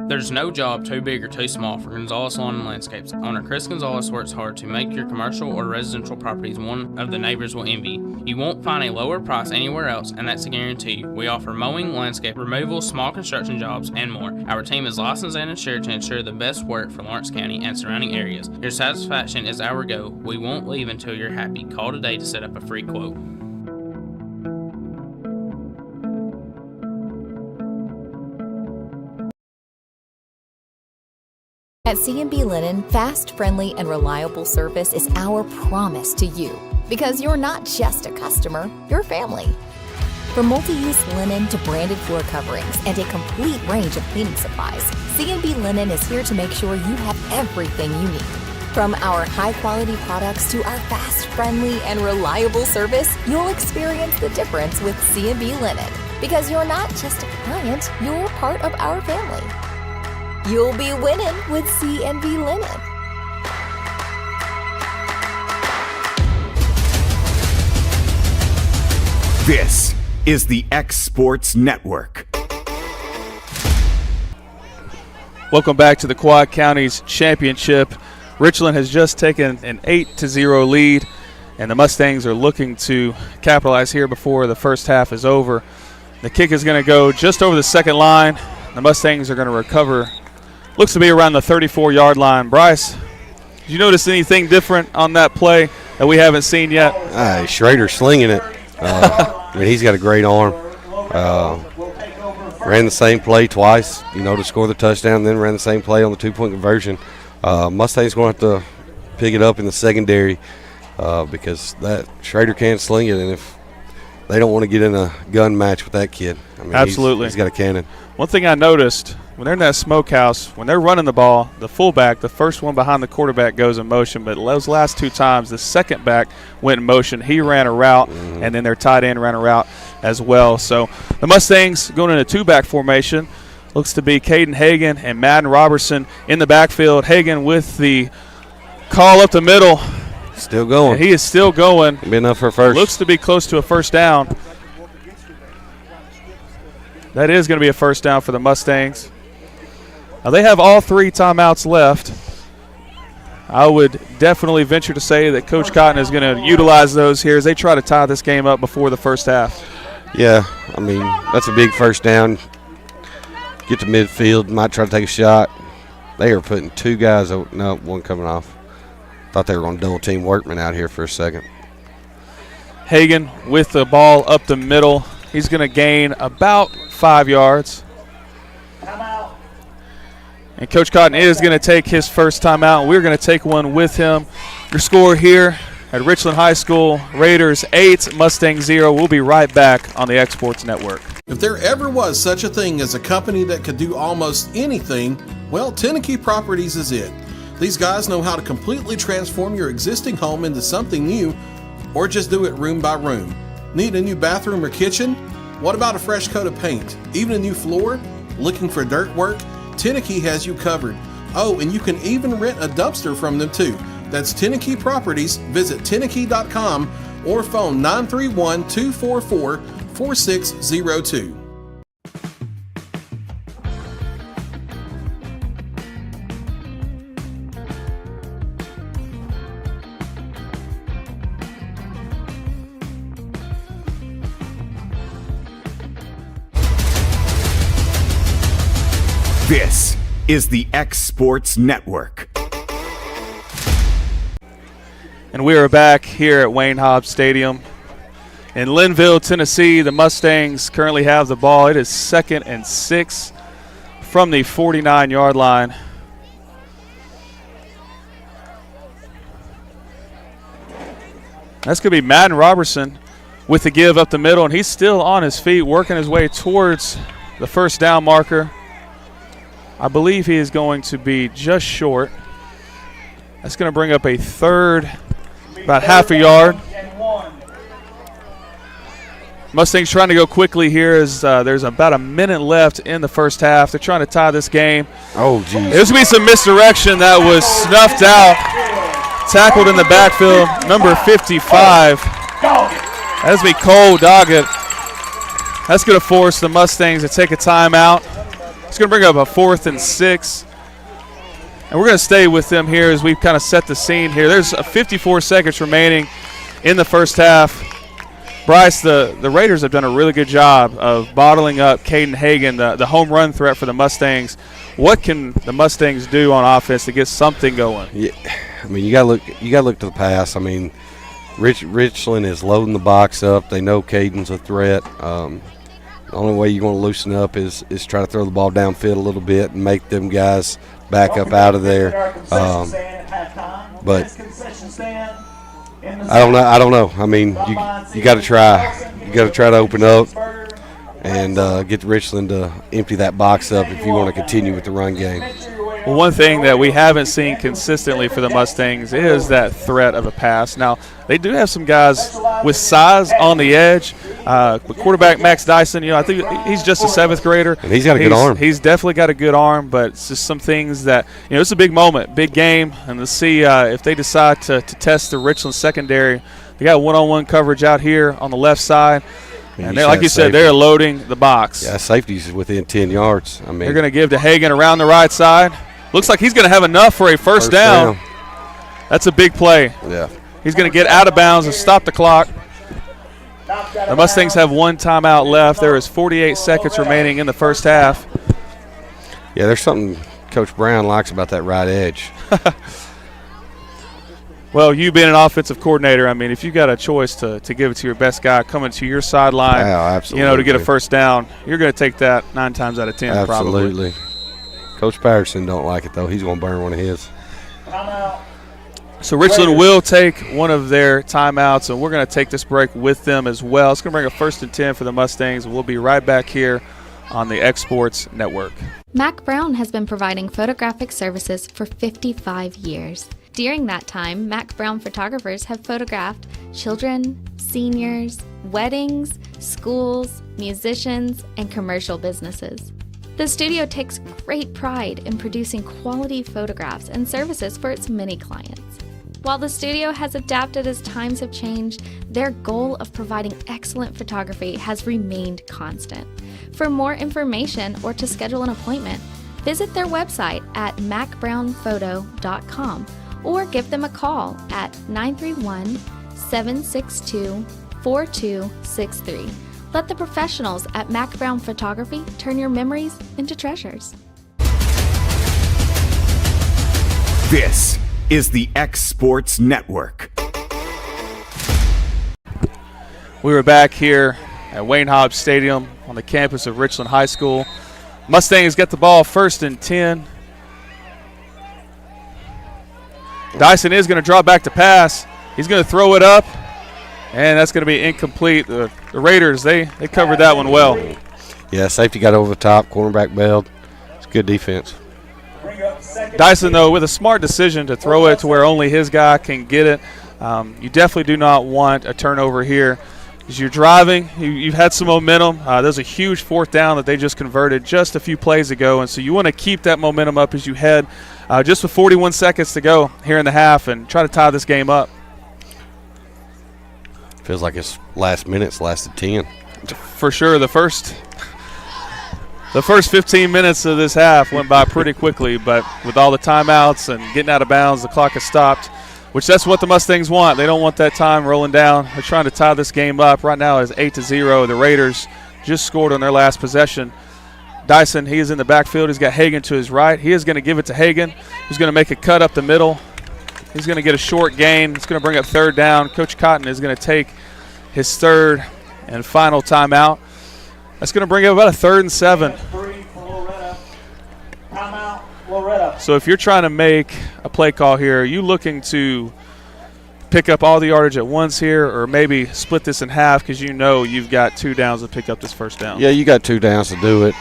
There's no job too big or too small for Gonzalez Lawn and Landscapes. Owner Chris Gonzalez works hard to make your commercial or residential properties one of the neighbors will envy. You won't find a lower price anywhere else, and that's a guarantee. We offer mowing, landscape removal, small construction jobs, and more. Our team is licensed and insured to ensure the best work for Lawrence County and surrounding areas. Your satisfaction is our goal. We won't leave until you're happy. Call today to set up a free quote. At C&B Linen, fast, friendly, and reliable service is our promise to you. Because you're not just a customer, you're family. From multi-use linen to branded floor coverings and a complete range of cleaning supplies, C&B Linen is here to make sure you have everything you need. From our high-quality products to our fast, friendly, and reliable service, you'll experience the difference with C&B Linen. Because you're not just a client, you're part of our family. You'll be winning with C&B Linen. This is the X Sports Network. Welcome back to the Quad Counties Championship. Richland has just taken an 8-0 lead, and the Mustangs are looking to capitalize here before the first half is over. The kick is going to go just over the second line. The Mustangs are going to recover. Looks to be around the 34-yard line. Bryce, did you notice anything different on that play that we haven't seen yet? Schrader slinging it. He's got a great arm. Ran the same play twice, to score the touchdown, then ran the same play on the two-point conversion. Mustangs going to have to pick it up in the secondary because that Schrader can't sling it, and if they don't want to get in a gun match with that kid. Absolutely. He's got a cannon. One thing I noticed, when they're in that smokehouse, when they're running the ball, the fullback, the first one behind the quarterback goes in motion, but those last two times, the second back went in motion. He ran a route, and then their tight end ran a route as well. So the Mustangs going in a two-back formation. Looks to be Caden Hagan and Madden Robertson in the backfield. Hagan with the call up the middle. Still going. And he is still going. Be enough for first. Looks to be close to a first down. That is going to be a first down for the Mustangs. Now they have all three timeouts left. I would definitely venture to say that Coach Cotton is going to utilize those here as they try to tie this game up before the first half. Yeah, that's a big first down. Get to midfield, might try to take a shot. They are putting two guys, no, one coming off. Thought they were going to double team Workman out here for a second. Hagan with the ball up the middle. He's going to gain about 5 yards. And Coach Cotton is going to take his first timeout. We're going to take one with him. Your score here at Richland High School, Raiders 8, Mustangs 0. We'll be right back on the X Sports Network. If there ever was such a thing as a company that could do almost anything, well, Tenneke Properties is it. These guys know how to completely transform your existing home into something new, or just do it room by room. Need a new bathroom or kitchen? What about a fresh coat of paint? Even a new floor? Looking for dirt work? Tenneke has you covered. Oh, and you can even rent a dumpster from them too. That's Tenneke Properties. Visit Tenneke.com or phone 931-244-4602. This is the X Sports Network. And we are back here at Wayne Hobbs Stadium in Linville, Tennessee. The Mustangs currently have the ball. It is 2nd and 6 from the 49-yard line. That's going to be Madden Robertson with the give up the middle, and he's still on his feet, working his way towards the first down marker. I believe he is going to be just short. That's going to bring up a third, about half a yard. Mustangs trying to go quickly here as there's about a minute left in the first half. They're trying to tie this game. Oh, geez. There's going to be some misdirection that was snuffed out. Tackled in the backfield, number 55. That's going to be Cole Doggett. That's going to force the Mustangs to take a timeout. It's going to bring up a 4th and 6. And we're going to stay with them here as we kind of set the scene here. There's 54 seconds remaining in the first half. Bryce, the Raiders have done a really good job of bottling up Caden Hagan, the home run threat for the Mustangs. What can the Mustangs do on offense to get something going? Yeah, I mean, you got to look to the pass. I mean, Richland is loading the box up. They know Caden's a threat. The only way you're going to loosen up is try to throw the ball downfield a little bit and make them guys back up out of there. But I don't know. I mean, you got to try. You got to try to open up and get Richland to empty that box up if you want to continue with the run game. Well, one thing that we haven't seen consistently for the Mustangs is that threat of a pass. Now, they do have some guys with size on the edge. Quarterback Max Dyson, I think he's just a 7th grader. And he's got a good arm. He's definitely got a good arm, but it's just some things that, it's a big moment, big game, and to see if they decide to test the Richland secondary. They got one-on-one coverage out here on the left side. And like you said, they're loading the box. Yeah, safety's within 10 yards. I mean, they're going to give to Hagan around the right side. Looks like he's going to have enough for a first down. That's a big play. Yeah. He's going to get out of bounds and stop the clock. The Mustangs have 1 timeout left. There is 48 seconds remaining in the first half. Yeah, there's something Coach Brown likes about that right edge. Well, you being an offensive coordinator, I mean, if you got a choice to give it to your best guy coming to your sideline, to get a first down, you're going to take that 9 times out of 10 Absolutely. probably. Coach Patterson don't like it, though. He's going to burn one of his. So Richland will take one of their timeouts, and we're going to take this break with them as well. It's going to bring a 1st and 10 for the Mustangs. We'll be right back here on the X Sports Network. Mac Brown has been providing photographic services for 55 years. During that time, Mac Brown photographers have photographed children, seniors, weddings, schools, musicians, and commercial businesses. The studio takes great pride in producing quality photographs and services for its many clients. While the studio has adapted as times have changed, their goal of providing excellent photography has remained constant. For more information or to schedule an appointment, visit their website at macbrownphoto.com or give them a call at 931-762-4263. Let the professionals at Mac Brown Photography turn your memories into treasures. This is the X Sports Network. We were back here at Wayne Hobbs Stadium on the campus of Richland High School. Mustangs get the ball 1st and 10. Dyson is going to draw back to pass. He's going to throw it up, and that's going to be incomplete. The Raiders, they covered that one well. Yeah, safety got over the top, cornerback bailed. It's good defense. Dyson, though, with a smart decision to throw it to where only his guy can get it. You definitely do not want a turnover here. As you're driving, you've had some momentum. There's a huge 4th down that they just converted just a few plays ago, and so you want to keep that momentum up as you head just with 41 seconds to go here in the half and try to tie this game up. Feels like its last minutes lasted 10. For sure, the first 15 minutes of this half went by pretty quickly, but with all the timeouts and getting out of bounds, the clock has stopped, which that's what the Mustangs want. They don't want that time rolling down. They're trying to tie this game up. Right now it's 8-0. The Raiders just scored on their last possession. Dyson, he is in the backfield. He's got Hagan to his right. He is going to give it to Hagan. He's going to make a cut up the middle. He's going to get a short gain. It's going to bring up 3rd down. Coach Cotton is going to take his 3rd and final timeout. That's going to bring up about a 3rd and 7. So if you're trying to make a play call here, are you looking to pick up all the yardage at once here, or maybe split this in half because you've got 2 downs to pick up this first down? Yeah, you got 2 downs to do it.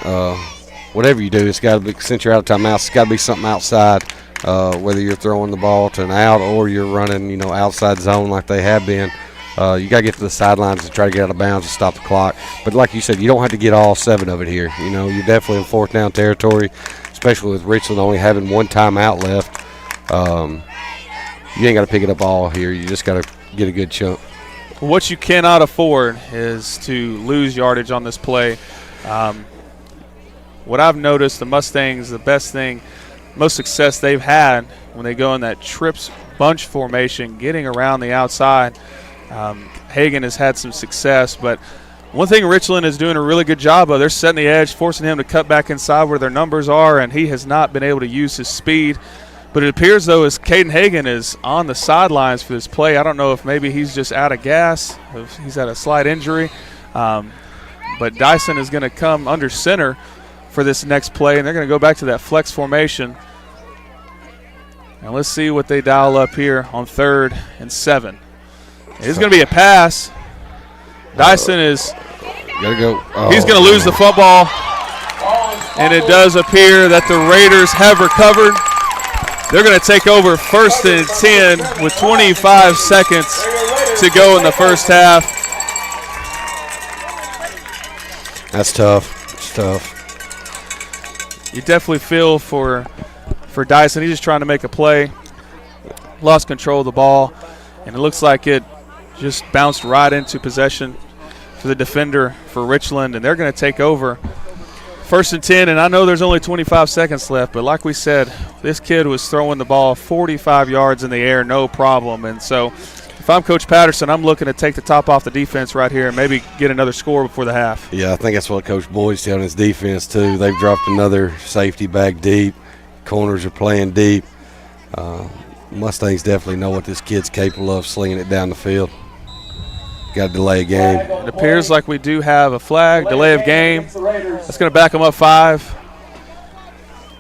Whatever you do, it's got to be, since you're out of timeouts, it's got to be something outside, whether you're throwing the ball to an out or you're running, outside zone like they have been. You got to get to the sidelines and try to get out of bounds and stop the clock. But like you said, you don't have to get all 7 of it here. You're definitely in 4th down territory, especially with Richland only having 1 timeout left. You ain't got to pick it up all here. You just got to get a good chunk. What you cannot afford is to lose yardage on this play. what I've noticed, the Mustangs, the best thing, most success they've had when they go in that trips bunch formation, getting around the outside. Hagan has had some success, but one thing Richland is doing a really good job of, they're setting the edge, forcing him to cut back inside where their numbers are, and he has not been able to use his speed. But it appears, though, as Caden Hagan is on the sidelines for this play. I don't know if maybe he's just out of gas, if he's had a slight injury. But Dyson is going to come under center for this next play, and they're going to go back to that flex formation. And let's see what they dial up here on 3rd and 7. It's going to be a pass. Dyson is gotta go. He's going to lose the football, and it does appear that the Raiders have recovered. They're going to take over 1st and 10 with 25 seconds to go in the first half. That's tough. It's tough. You definitely feel for Dyson. He's just trying to make a play. Lost control of the ball, and it looks like it just bounced right into possession for the defender for Richland, and they're going to take over 1st and 10. And I know there's only 25 seconds left, but like we said, this kid was throwing the ball 45 yards in the air, no problem. And so if I'm Coach Patterson, I'm looking to take the top off the defense right here and maybe get another score before the half. Yeah, I think that's what Coach Boyd's telling his defense too. They've dropped another safety back deep. Corners are playing deep. Mustangs definitely know what this kid's capable of, slinging it down the field. Got to delay a game. It appears like we do have a flag, delay of game. That's going to back them up 5.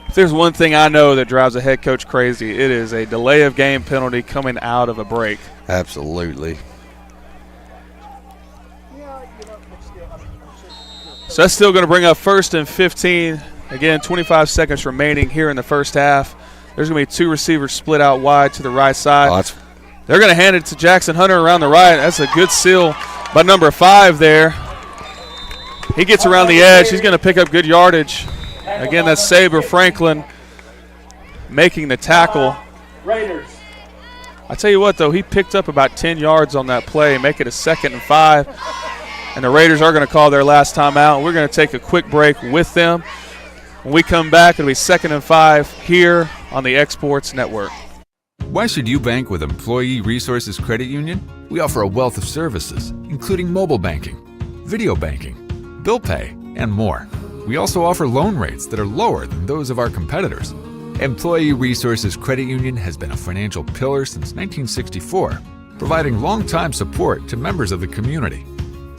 If there's one thing I know that drives a head coach crazy, it is a delay of game penalty coming out of a break. Absolutely. So that's still going to bring up 1st and 15. Again, 25 seconds remaining here in the first half. There's going to be 2 receivers split out wide to the right side. They're going to hand it to Jackson Hunter around the right. That's a good seal by number 5 there. He gets around the edge. He's going to pick up good yardage. Again, that's Saber Franklin making the tackle. I tell you what, though, he picked up about 10 yards on that play, make it a 2nd and 5. And the Raiders are going to call their last timeout. We're going to take a quick break with them. When we come back, it'll be 2nd and 5 here on the Exports Network. Why should you bank with Employee Resources Credit Union? We offer a wealth of services, including mobile banking, video banking, bill pay, and more. We also offer loan rates that are lower than those of our competitors. Employee Resources Credit Union has been a financial pillar since 1964, providing long-time support to members of the community.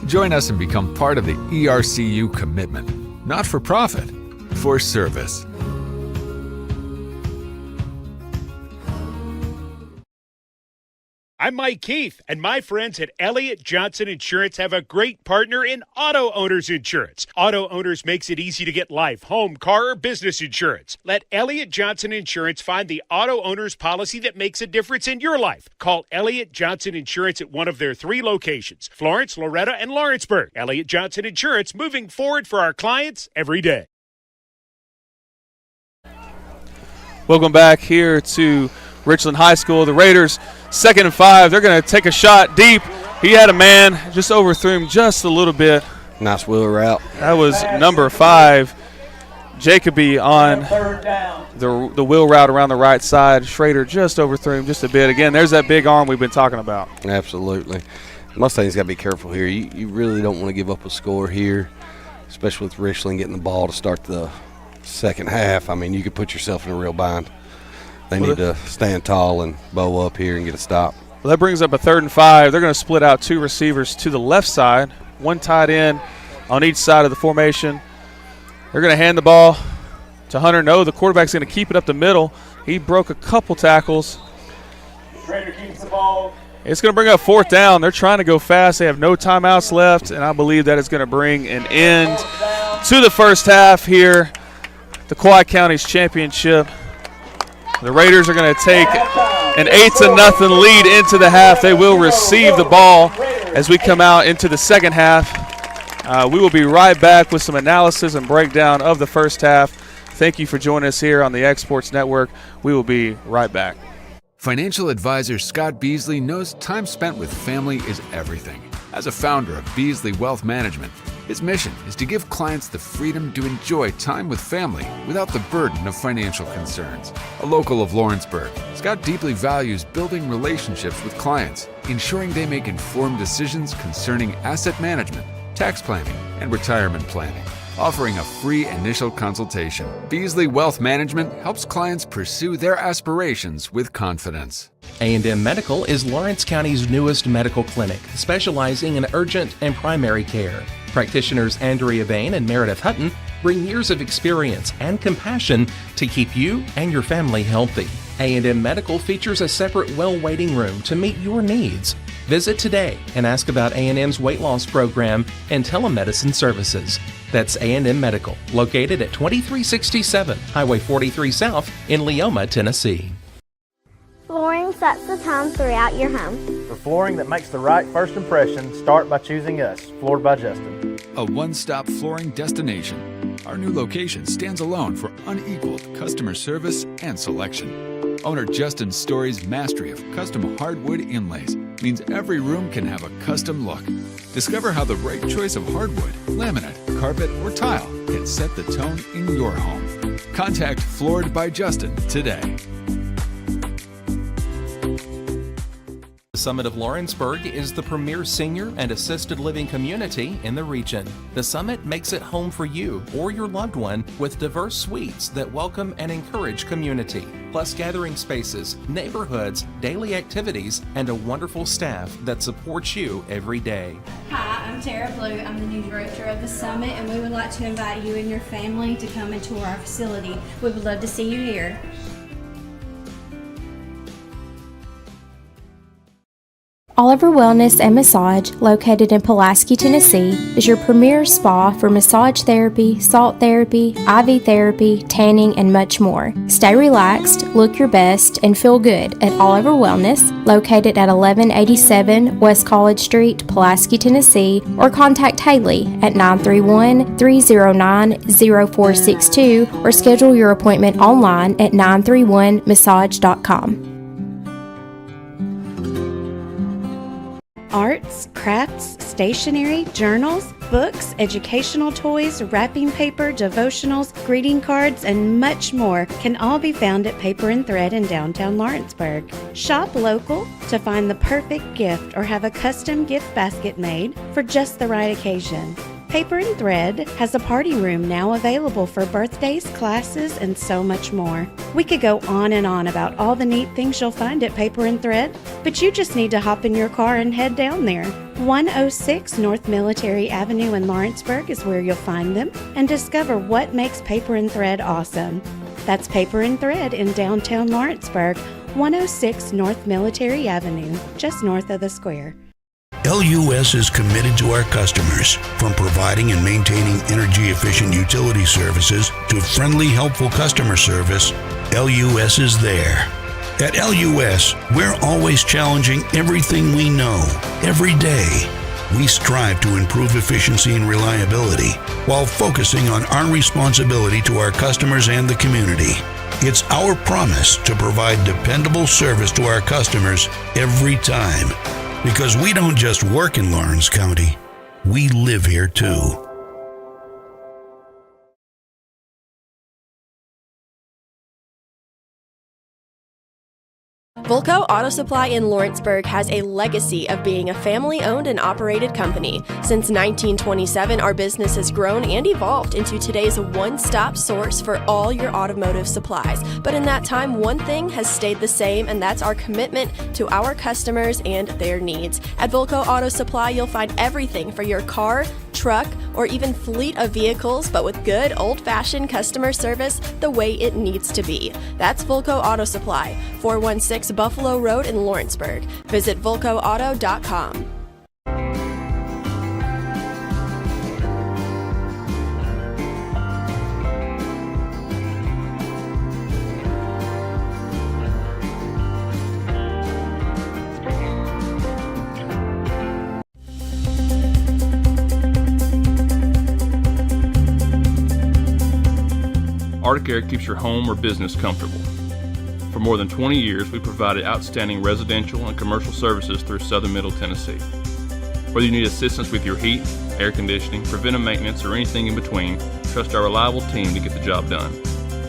Join us and become part of the ERCU commitment, not for profit, for service. I'm Mike Keith, and my friends at Elliott Johnson Insurance have a great partner in Auto Owners Insurance. Auto Owners makes it easy to get life, home, car, or business insurance. Let Elliott Johnson Insurance find the Auto Owners policy that makes a difference in your life. Call Elliott Johnson Insurance at one of their 3 locations, Florence, Loretto, and Lawrenceburg. Elliott Johnson Insurance, moving forward for our clients every day. Welcome back here to Richland High School. The Raiders, 2nd and 5. They're going to take a shot deep. He had a man, just overthrew him just a little bit. Nice wheel route. That was number 5, Jacoby, on the wheel route around the right side. Schrader just overthrew him just a bit. Again, there's that big arm we've been talking about. Absolutely. Mustangs got to be careful here. You really don't want to give up a score here, especially with Richland getting the ball to start the second half. I mean, you could put yourself in a real bind. They need to stand tall and bow up here and get a stop. Well, that brings up a 3rd and 5. They're going to split out 2 receivers to the left side, 1 tight end on each side of the formation. They're going to hand the ball to Hunter. No, the quarterback's going to keep it up the middle. He broke a couple tackles. Schrader keeps the ball. It's going to bring up 4th down. They're trying to go fast. They have no timeouts left, and I believe that is going to bring an end to the first half here, the Quad County's championship. The Raiders are going to take an 8-0 lead into the half. They will receive the ball as we come out into the second half. We will be right back with some analysis and breakdown of the first half. Thank you for joining us here on the Exports Network. We will be right back. Financial advisor Scott Beasley knows time spent with family is everything. As a founder of Beasley Wealth Management, His mission is to give clients the freedom to enjoy time with family without the burden of financial concerns. A local of Lawrenceburg, Scott deeply values building relationships with clients, ensuring they make informed decisions concerning asset management, tax planning, and retirement planning. Offering a free initial consultation, Beasley Wealth Management helps clients pursue their aspirations with confidence. A&M Medical is Lawrence County's newest medical clinic, specializing in urgent and primary care. Practitioners Andrea Bain and Meredith Hutton bring years of experience and compassion to keep you and your family healthy. A&M Medical features a separate well waiting room to meet your needs. Visit today and ask about A&M's weight loss program and telemedicine services. That's A&M Medical, located at 2367 Highway 43 South in Leoma, Tennessee. Flooring sets the tone throughout your home. For flooring that makes the right first impression, start by choosing us, Floored by Justin. A one-stop flooring destination. Our new location stands alone for unequaled customer service and selection. Owner Justin Story's mastery of custom hardwood inlays means every room can have a custom look. Discover how the right choice of hardwood, laminate, carpet, or tile can set the tone in your home. Contact Floored by Justin today. The Summit of Lawrenceburg is the premier senior and assisted living community in the region. The Summit makes it home for you or your loved one with diverse suites that welcome and encourage community, plus gathering spaces, neighborhoods, daily activities, and a wonderful staff that supports you every day. Hi, I'm Tara Blue. I'm the new director of the Summit, and we would like to invite you and your family to come and tour our facility. We would love to see you here. Oliver Wellness and Massage, located in Pulaski, Tennessee, is your premier spa for massage therapy, salt therapy, IV therapy, tanning, and much more. Stay relaxed, look your best, and feel good at Oliver Wellness, located at 1187 West College Street, Pulaski, Tennessee, or contact Haley at 931-309-0462 or schedule your appointment online at 931massage.com. Arts, crafts, stationery, journals, books, educational toys, wrapping paper, devotionals, greeting cards, and much more can all be found at Paper and Thread in downtown Lawrenceburg. Shop local to find the perfect gift or have a custom gift basket made for just the right occasion. Paper and Thread has a party room now available for birthdays, classes, and so much more. We could go on and on about all the neat things you'll find at Paper and Thread, but you just need to hop in your car and head down there. 106 North Military Avenue in Lawrenceburg is where you'll find them and discover what makes Paper and Thread awesome. That's Paper and Thread in downtown Lawrenceburg, 106 North Military Avenue, just north of the square. LUS is committed to our customers, from providing and maintaining energy-efficient utility services to friendly, helpful customer service. LUS is there. At LUS, we're always challenging everything we know, every day. We strive to improve efficiency and reliability while focusing on our responsibility to our customers and the community. It's our promise to provide dependable service to our customers every time. Because we don't just work in Lawrence County, we live here too. Volco Auto Supply in Lawrenceburg has a legacy of being a family-owned and operated company. Since 1927, our business has grown and evolved into today's one-stop source for all your automotive supplies. But in that time, one thing has stayed the same, and that's our commitment to our customers and their needs. At Volco Auto Supply, you'll find everything for your car, truck, or even fleet of vehicles, but with good old-fashioned customer service the way it needs to be. That's Volco Auto Supply, 416 Buffalo Road in Lawrenceburg. Visit volcoauto.com. ArcAir keeps your home or business comfortable. For more than 20 years, we provided outstanding residential and commercial services through southern Middle Tennessee. Whether you need assistance with your heat, air conditioning, preventive maintenance, or anything in between, trust our reliable team to get the job done.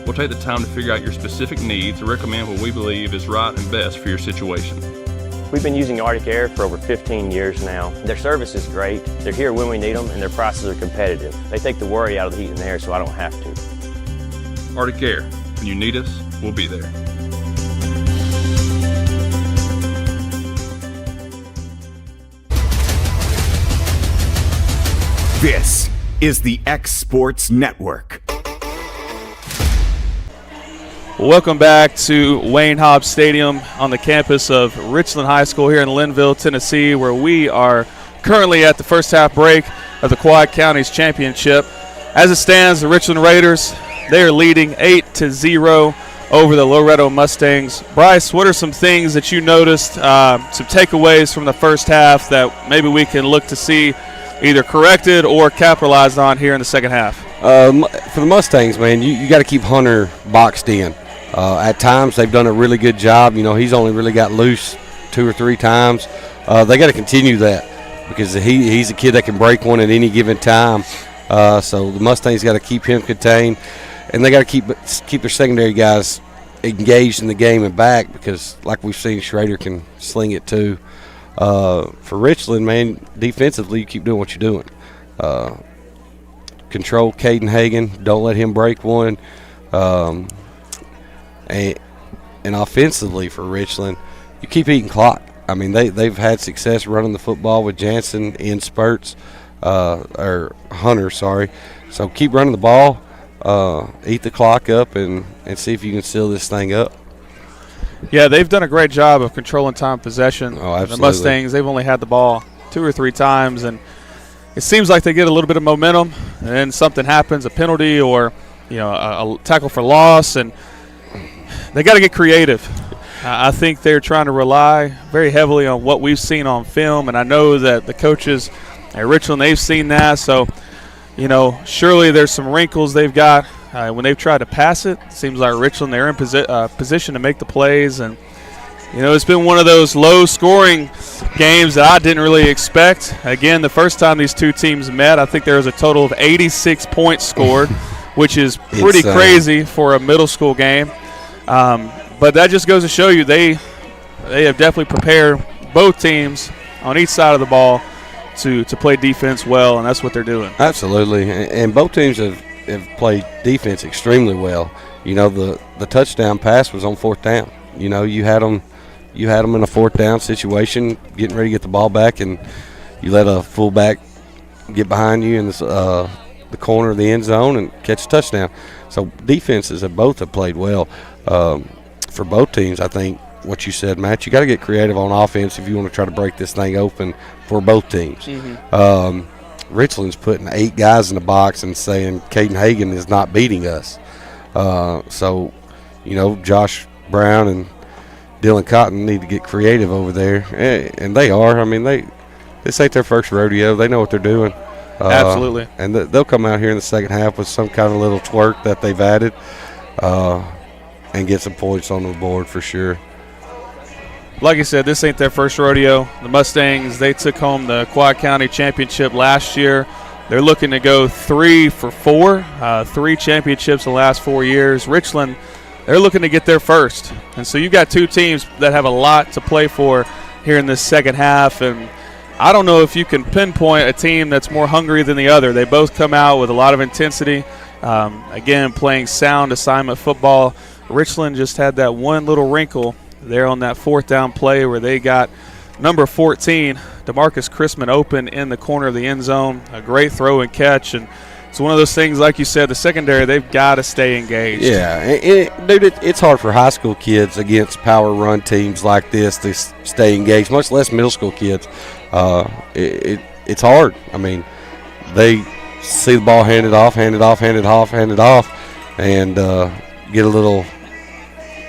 We'll take the time to figure out your specific needs and recommend what we believe is right and best for your situation. We've been using Arctic Air for over 15 years now. Their service is great, they're here when we need them, and their prices are competitive. They take the worry out of the heat and air so I don't have to. Arctic Air. When you need us, we'll be there. This is the X Sports Network. Welcome back to Wayne Hobbs Stadium on the campus of Richland High School here in Linville, Tennessee, where we are currently at the first half break of the Quad Counties Championship. As it stands, the Richland Raiders, they are leading 8-0 over the Loretto Mustangs. Bryce, what are some things that you noticed, some takeaways from the first half that maybe we can look to see either corrected or capitalized on here in the second half? For the Mustangs, man, you got to keep Hunter boxed in. At times, they've done a really good job. You know, he's only really got loose 2 or 3 times. They got to continue that because he's a kid that can break one at any given time. So the Mustangs got to keep him contained, and they got to keep their secondary guys engaged in the game and back because, like we've seen, Schrader can sling it too. For Richland, man, defensively, you keep doing what you're doing. Control Caden Hagan. Don't let him break one. And offensively for Richland, you keep eating clock. I mean, they've had success running the football with Jansen in spurts, or Hunter, sorry. So keep running the ball, eat the clock up, and see if you can seal this thing up. Yeah, they've done a great job of controlling time possession. Oh, absolutely. The Mustangs, they've only had the ball 2 or 3 times, and it seems like they get a little bit of momentum, and then something happens, a penalty or a tackle for loss, and they got to get creative. I think they're trying to rely very heavily on what we've seen on film, and I know that the coaches at Richland, they've seen that. So, surely there's some wrinkles they've got. When they've tried to pass it, it seems like Richland, they're in position to make the plays. And, it's been one of those low-scoring games that I didn't really expect. Again, the first time these two teams met, I think there was a total of 86 points scored, which is pretty crazy for a middle school game. But that just goes to show you they have definitely prepared both teams on each side of the ball to play defense well, and that's what they're doing. Absolutely, and both teams have played defense extremely well. The touchdown pass was on 4th down. You had them in a 4th down situation, getting ready to get the ball back, and you let a fullback get behind you in the corner of the end zone and catch a touchdown. So defenses have played well. For both teams, I think what you said, Matt, you got to get creative on offense if you want to try to break this thing open for both teams. Mm-hmm. Richland's putting 8 guys in the box and saying Caden Hagan is not beating us. So, Josh Brown and Dylan Cotton need to get creative over there, and they are. I mean, this ain't their first rodeo. They know what they're doing. Absolutely. And they'll come out here in the second half with some kind of little twerk that they've added. And get some points on the board for sure. Like I said, this ain't their first rodeo. The Mustangs, they took home the Quad County Championship last year. They're looking to go 3 for 4, 3 championships in the last 4 years. Richland, they're looking to get their first. And so you've got 2 teams that have a lot to play for here in this second half. And I don't know if you can pinpoint a team that's more hungry than the other. They both come out with a lot of intensity. Again, playing sound assignment football. Richland just had that one little wrinkle there on that 4th down play where they got number 14, DeMarcus Chrisman, open in the corner of the end zone. A great throw and catch. And it's one of those things, like you said, the secondary, they've got to stay engaged. Yeah, dude, it's hard for high school kids against power run teams like this to stay engaged, much less middle school kids. It's hard. I mean, they see the ball handed off, and get a little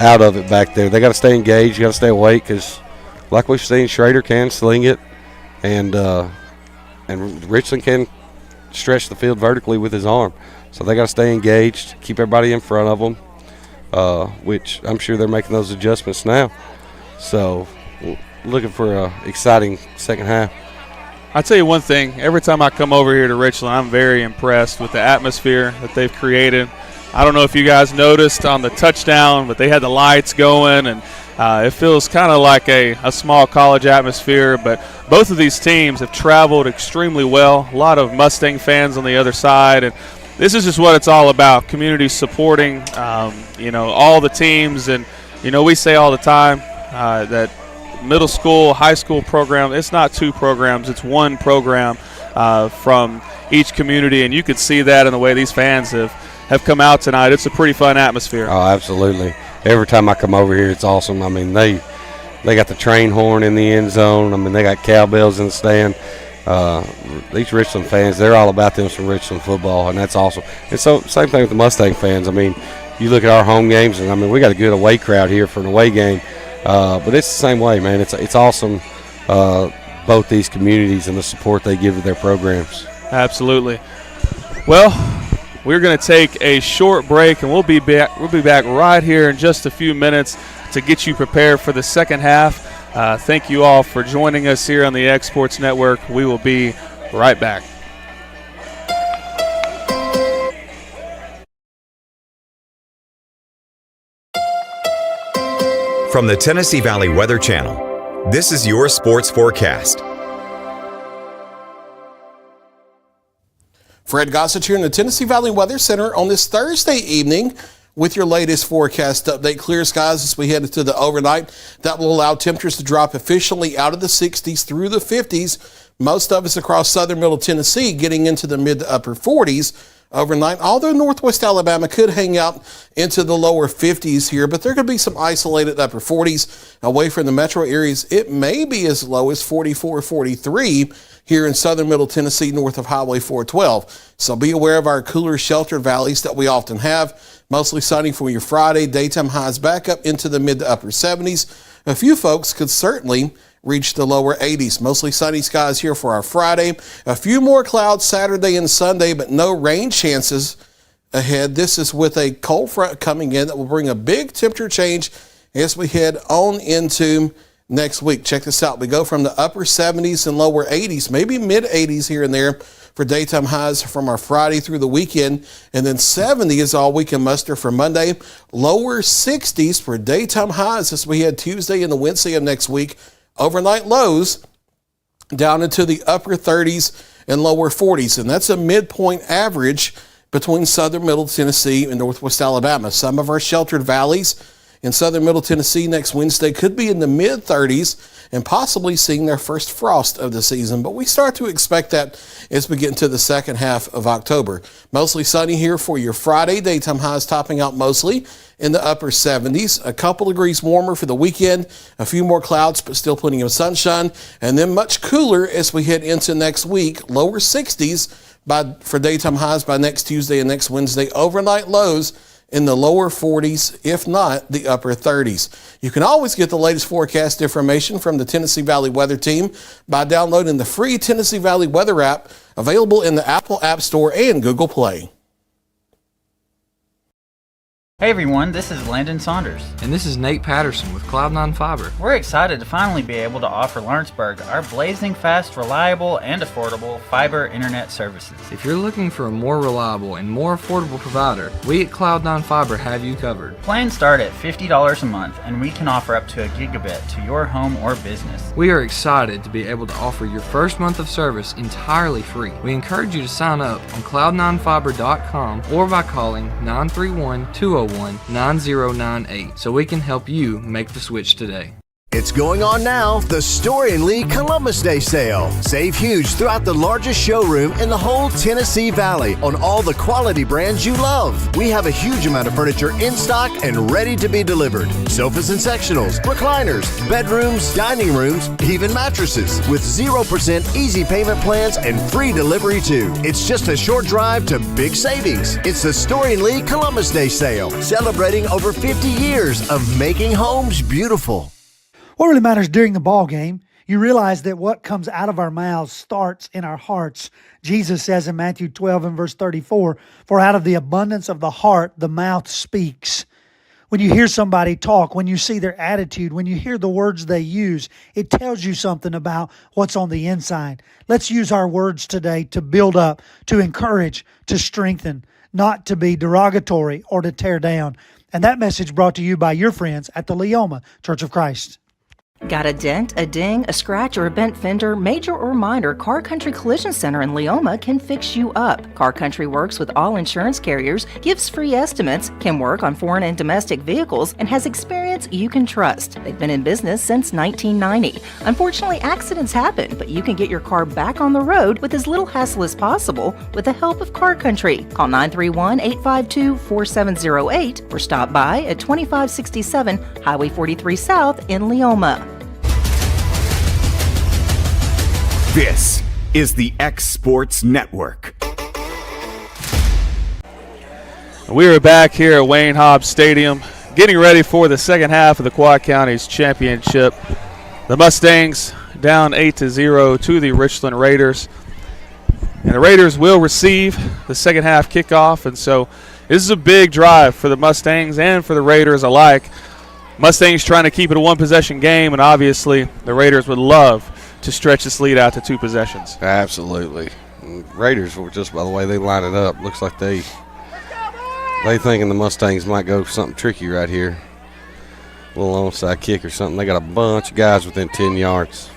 out of it back there. They got to stay engaged. You got to stay awake because, like we've seen, Schrader can sling it, and Richland can stretch the field vertically with his arm. So they got to stay engaged, keep everybody in front of them, which I'm sure they're making those adjustments now. So looking for an exciting second half. I tell you one thing, every time I come over here to Richland, I'm very impressed with the atmosphere that they've created. I don't know if you guys noticed on the touchdown, but they had the lights going, and it feels kind of like a small college atmosphere. But both of these teams have traveled extremely well. A lot of Mustang fans on the other side, and this is just what it's all about, community supporting, all the teams. And, we say all the time that middle school, high school program, it's not two programs, it's one program from each community, and you can see that in the way these fans have come out tonight. It's a pretty fun atmosphere. Oh, absolutely. Every time I come over here, it's awesome. I mean, they got the train horn in the end zone. I mean, they got cowbells in the stand. These Richland fans, they're all about them some Richland football, and that's awesome. And so, same thing with the Mustang fans. I mean, you look at our home games, and I mean, we got a good away crowd here for an away game. But it's the same way, man. It's awesome, both these communities and the support they give to their programs. Absolutely. Well, we're going to take a short break, and we'll be back right here in just a few minutes to get you prepared for the second half. Thank you all for joining us here on the X Sports Network. We will be right back. From the Tennessee Valley Weather Channel, this is your sports forecast. Fred Gossett here in the Tennessee Valley Weather Center on this Thursday evening with your latest forecast update. Clear skies as we head into the overnight. That will allow temperatures to drop efficiently out of the 60s through the 50s. Most of us across southern middle Tennessee getting into the mid to upper 40s overnight, although northwest Alabama could hang out into the lower 50s here, but there could be some isolated upper 40s away from the metro areas. It may be as low as 44, 43 here in southern middle Tennessee north of Highway 412. So be aware of our cooler sheltered valleys that we often have. Mostly sunny for your Friday. Daytime highs back up into the mid to upper 70s. A few folks could certainly reach the lower 80s. Mostly sunny skies here for our Friday. A few more clouds Saturday and Sunday, but no rain chances ahead. This is with a cold front coming in that will bring a big temperature change as we head on into next week. Check this out. We go from the upper 70s and lower 80s, maybe mid 80s here and there for daytime highs from our Friday through the weekend. And then 70 is all we can muster for Monday. Lower 60s for daytime highs as we head Tuesday and the Wednesday of next week. Overnight lows down into the upper 30s and lower 40s. And that's a midpoint average between southern middle Tennessee and northwest Alabama. Some of our sheltered valleys in southern middle Tennessee next Wednesday could be in the mid 30s and possibly seeing their first frost of the season. But we start to expect that as we get into the second half of October. Mostly sunny here for your Friday. Daytime highs topping out mostly in the upper 70s. A couple degrees warmer for the weekend. A few more clouds, but still plenty of sunshine. And then much cooler as we head into next week. Lower 60s for daytime highs by next Tuesday and next Wednesday. Overnight lows in the lower 40s, if not the upper 30s. You can always get the latest forecast information from the Tennessee Valley Weather Team by downloading the free Tennessee Valley Weather app, available in the Apple App Store and Google Play. Hey everyone, this is Landon Saunders. And this is Nate Patterson with Cloud9 Fiber. We're excited to finally be able to offer Lawrenceburg our blazing fast, reliable, and affordable fiber internet services. If you're looking for a more reliable and more affordable provider, we at Cloud9 Fiber have you covered. Plans start at $50 a month, and we can offer up to a gigabit to your home or business. We are excited to be able to offer your first month of service entirely free. We encourage you to sign up on cloud9fiber.com or by calling 931-201-9098 so we can help you make the switch today. It's going on now, the Story & Lee Columbus Day sale. Save huge throughout the largest showroom in the whole Tennessee Valley on all the quality brands you love. We have a huge amount of furniture in stock and ready to be delivered. Sofas and sectionals, recliners, bedrooms, dining rooms, even mattresses with 0% easy payment plans and free delivery too. It's just a short drive to big savings. It's the Story & Lee Columbus Day sale, celebrating over 50 years of making homes beautiful. What really matters during the ball game, you realize that what comes out of our mouths starts in our hearts. Jesus says in Matthew 12 and verse 34, "For out of the abundance of the heart, the mouth speaks." When you hear somebody talk, when you see their attitude, when you hear the words they use, it tells you something about what's on the inside. Let's use our words today to build up, to encourage, to strengthen, not to be derogatory or to tear down. And that message brought to you by your friends at the Leoma Church of Christ. Got a dent, a ding, a scratch, or a bent fender? Major or minor, Car Country Collision Center in Leoma can fix you up. Car Country works with all insurance carriers, gives free estimates, can work on foreign and domestic vehicles, and has experience you can trust. They've been in business since 1990. Unfortunately, accidents happen, but you can get your car back on the road with as little hassle as possible with the help of Car Country. Call 931-852-4708 or stop by at 2567 Highway 43 South in Leoma. This is the X Sports Network. We are back here at Wayne Hobbs Stadium, getting ready for the second half of the Quad Counties Championship. The Mustangs down 8-0 to the Richland Raiders. And the Raiders will receive the second half kickoff, and so this is a big drive for the Mustangs and for the Raiders alike. Mustangs trying to keep it a one-possession game, and obviously the Raiders would love to stretch this lead out to 2 possessions. Absolutely. Raiders, just by the way they line it up, looks like they thinking the Mustangs might go something tricky right here. A little onside kick or something. They got a bunch of guys within 10 yards.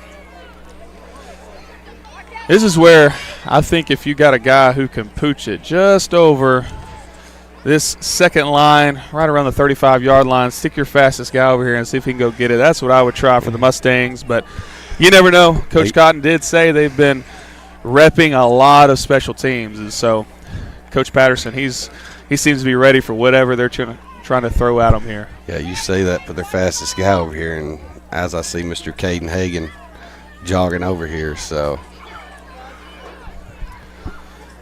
This is where I think if you got a guy who can pooch it just over this second line, right around the 35-yard line, stick your fastest guy over here and see if he can go get it. That's what I would try for the Mustangs, but you never know. Coach Cotton did say they've been repping a lot of special teams, and so Coach Patterson, he seems to be ready for whatever they're trying to throw at him here. Yeah, you say that for their fastest guy over here, and as I see Mr. Caden Hagan jogging over here, so.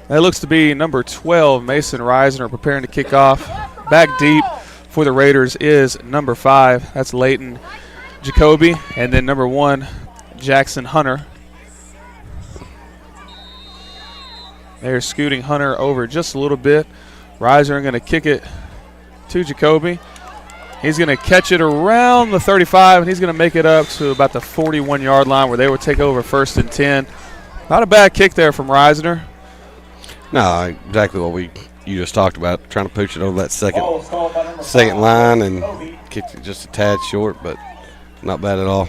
That looks to be number 12, Mason Reisner, preparing to kick off. Back deep for the Raiders is number 5. That's Leighton Jacoby, and then number 1, Jackson Hunter. They're scooting Hunter over just a little bit. Reisner going to kick it to Jacoby. He's going to catch it around the 35, and he's going to make it up to about the 41-yard line where they would take over 1st and 10. Not a bad kick there from Reisner. No, exactly what you just talked about, trying to pooch it over that second line and kicked it just a tad short, but not bad at all.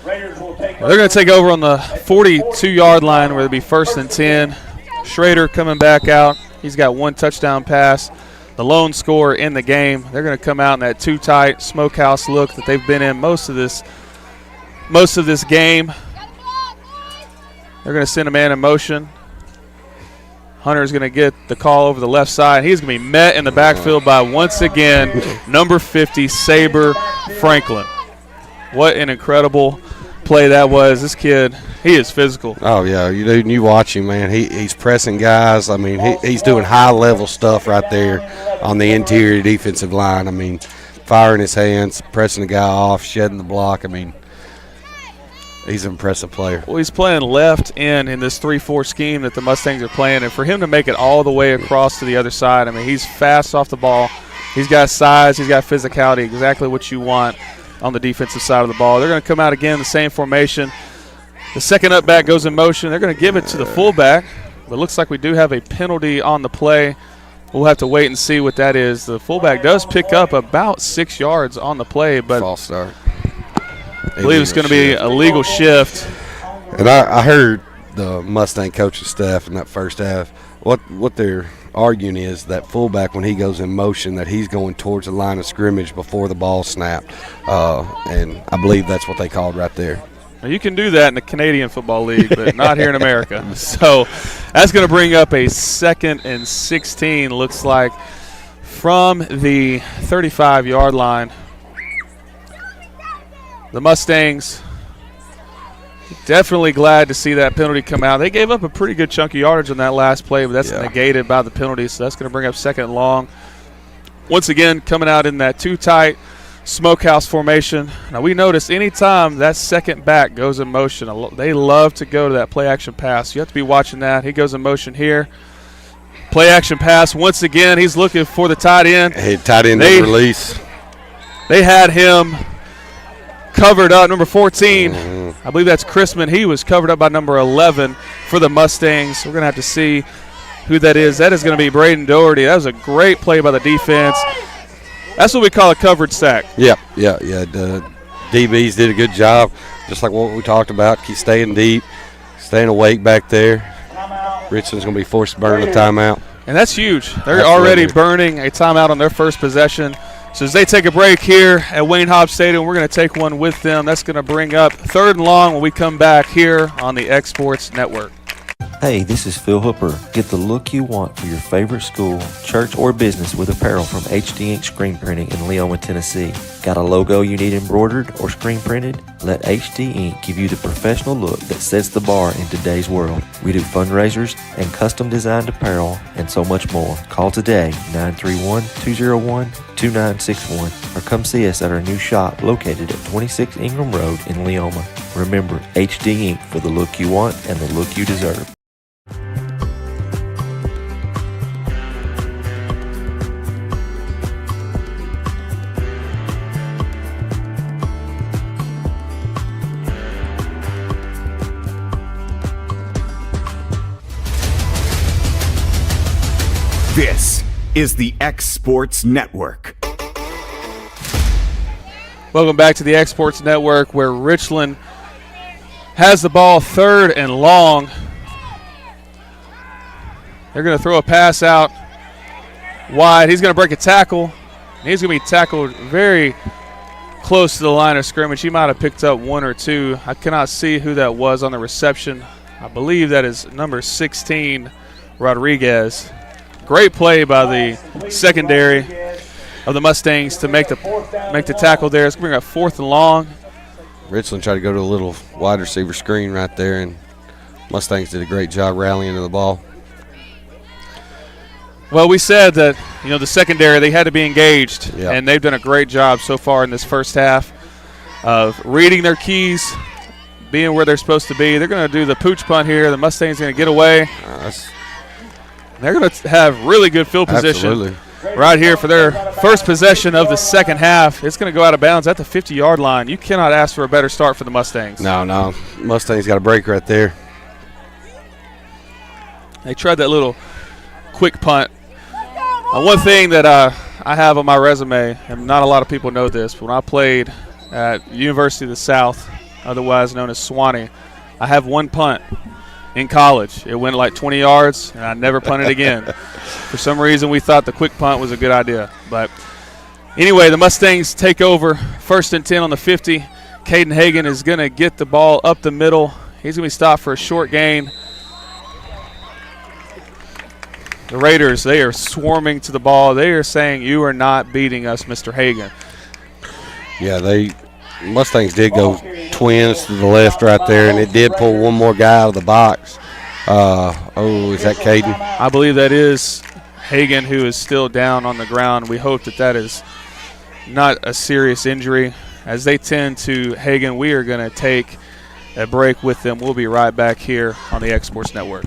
They're going to take over on the 42-yard line where it'll be 1st and 10. Schrader coming back out. He's got 1 touchdown pass, the lone scorer in the game. They're going to come out in that too tight smokehouse look that they've been in most of this game. They're going to send a man in motion. Hunter's going to get the call over the left side. He's going to be met in the backfield by, once again, number 50, Saber Franklin. What an incredible play that was. This kid, he is physical. Oh, yeah. You watch him, man. He's pressing guys. I mean, he's doing high-level stuff right there on the interior defensive line. I mean, firing his hands, pressing the guy off, shedding the block. I mean, he's an impressive player. Well, he's playing left in this 3-4 scheme that the Mustangs are playing, and for him to make it all the way across to the other side, I mean, he's fast off the ball. He's got size. He's got physicality, exactly what you want on the defensive side of the ball. They're going to come out again, the same formation. The second up back goes in motion. They're going to give it to the fullback, but it looks like we do have a penalty on the play. We'll have to wait and see what that is. The fullback does pick up about 6 yards on the play, but false start. I believe it's going to be a legal shift. And I heard the Mustang coaching staff in that first half, what they're arguing is that fullback, when he goes in motion, that he's going towards the line of scrimmage before the ball snapped. And I believe that's what they called right there. Now you can do that in the Canadian Football League, but not here in America. So that's going to bring up a 2nd and 16, looks like, from the 35-yard line. The Mustangs definitely glad to see that penalty come out. They gave up a pretty good chunk of yardage on that last play, but that's negated by the penalty, so that's going to bring up 2nd and long. Once again, coming out in that too tight smokehouse formation. Now, we notice anytime that second back goes in motion, they love to go to that play-action pass. You have to be watching that. He goes in motion here. Play-action pass once again. He's looking for the tight end. Hey, tight end release. They had him covered up, number 14. I believe that's Chrisman. He was covered up by number 11 for the Mustangs. We're going to have to see who that is. That is going to be Braden Doherty. That was a great play by the defense. That's what we call a covered sack. Yeah. The DBs did a good job, just like what we talked about. Keep staying deep, staying awake back there. Richland's going to be forced to burn a timeout. And that's huge. They're already burning a timeout on their first possession. So as they take a break here at Wayne Hobbs Stadium, we're going to take one with them. That's going to bring up 3rd and long when we come back here on the X Sports Network. Hey, this is Phil Hooper. Get the look you want for your favorite school, church, or business with apparel from HD Ink Screen Printing in Leoma, Tennessee. Got a logo you need embroidered or screen printed? Let HD Ink give you the professional look that sets the bar in today's world. We do fundraisers and custom designed apparel and so much more. Call today, 931-201-2961, or come see us at our new shop located at 26 Ingram Road in Leoma. Remember, HD Ink for the look you want and the look you deserve. This is the X Sports Network. Welcome back to the X Sports Network, where Richland has the ball 3rd and long. They're going to throw a pass out wide. He's going to break a tackle. He's going to be tackled very close to the line of scrimmage. He might have picked up 1 or 2. I cannot see who that was on the reception. I believe that is number 16, Rodriguez. Great play by the secondary of the Mustangs to make the tackle there. It's going to bring up 4th and long. Richland tried to go to a little wide receiver screen right there, and Mustangs did a great job rallying to the ball. Well, we said that, the secondary, they had to be engaged, and they've done a great job so far in this first half of reading their keys, being where they're supposed to be. They're going to do the pooch punt here. The Mustangs are going to get away. They're going to have really good field position right here for their first possession of the second half. It's going to go out of bounds at the 50-yard line. You cannot ask for a better start for the Mustangs. No. Mustangs got a break right there. They tried that little quick punt. One thing that I have on my resume, and not a lot of people know this, but when I played at University of the South, otherwise known as Swanee, I have one punt in college. It went like 20 yards, and I never punted again. For some reason, we thought the quick punt was a good idea. But anyway, the Mustangs take over 1st and 10 on the 50. Caden Hagan is going to get the ball up the middle. He's going to be stopped for a short gain. The Raiders, they are swarming to the ball. They are saying, "You are not beating us, Mr. Hagan." Yeah, Mustangs did go twins to the left right there, and it did pull one more guy out of the box. Is that Caden? I believe that is Hagan, who is still down on the ground. We hope that is not a serious injury. As they tend to Hagan, we are going to take a break with them. We'll be right back here on the X Sports Network.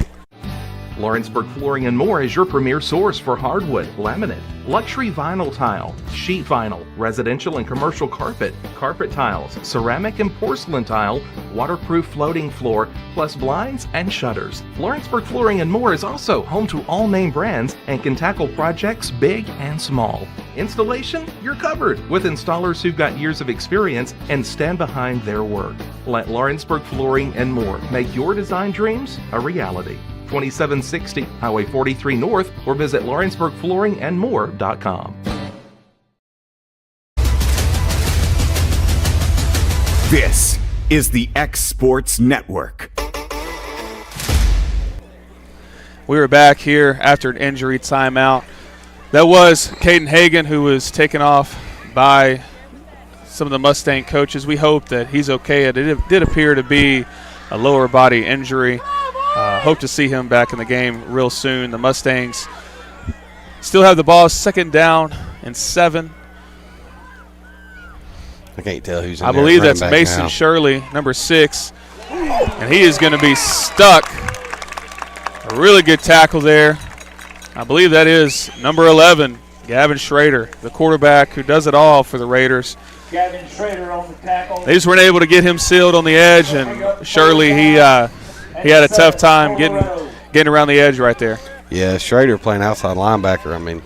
Lawrenceburg Flooring and More is your premier source for hardwood, laminate, luxury vinyl tile, sheet vinyl, residential and commercial carpet, carpet tiles, ceramic and porcelain tile, waterproof floating floor, plus blinds and shutters. Lawrenceburg Flooring and More is also home to all name brands and can tackle projects big and small. Installation? You're covered with installers who've got years of experience and stand behind their work. Let Lawrenceburg Flooring and More make your design dreams a reality. 2760 Highway 43 North, or visit lawrenceburgflooringandmore.com. This is the X Sports Network. We were back here after an injury timeout. That was Caden Hagan, who was taken off by some of the Mustang coaches. We hope that he's okay. It did appear to be a lower body injury. Hope to see him back in the game real soon. The Mustangs still have the ball, 2nd down and 7. I can't tell who's in I there. believe that's Mason Shirley, number 6, and he is going to be stuck. A really good tackle there. I believe that is number 11, Gavin Schrader, the quarterback who does it all for the Raiders. Gavin Schrader on the tackle. They just weren't able to get him sealed on the edge, and surely he had a tough time getting around the edge right there. Yeah, Schrader playing outside linebacker. I mean,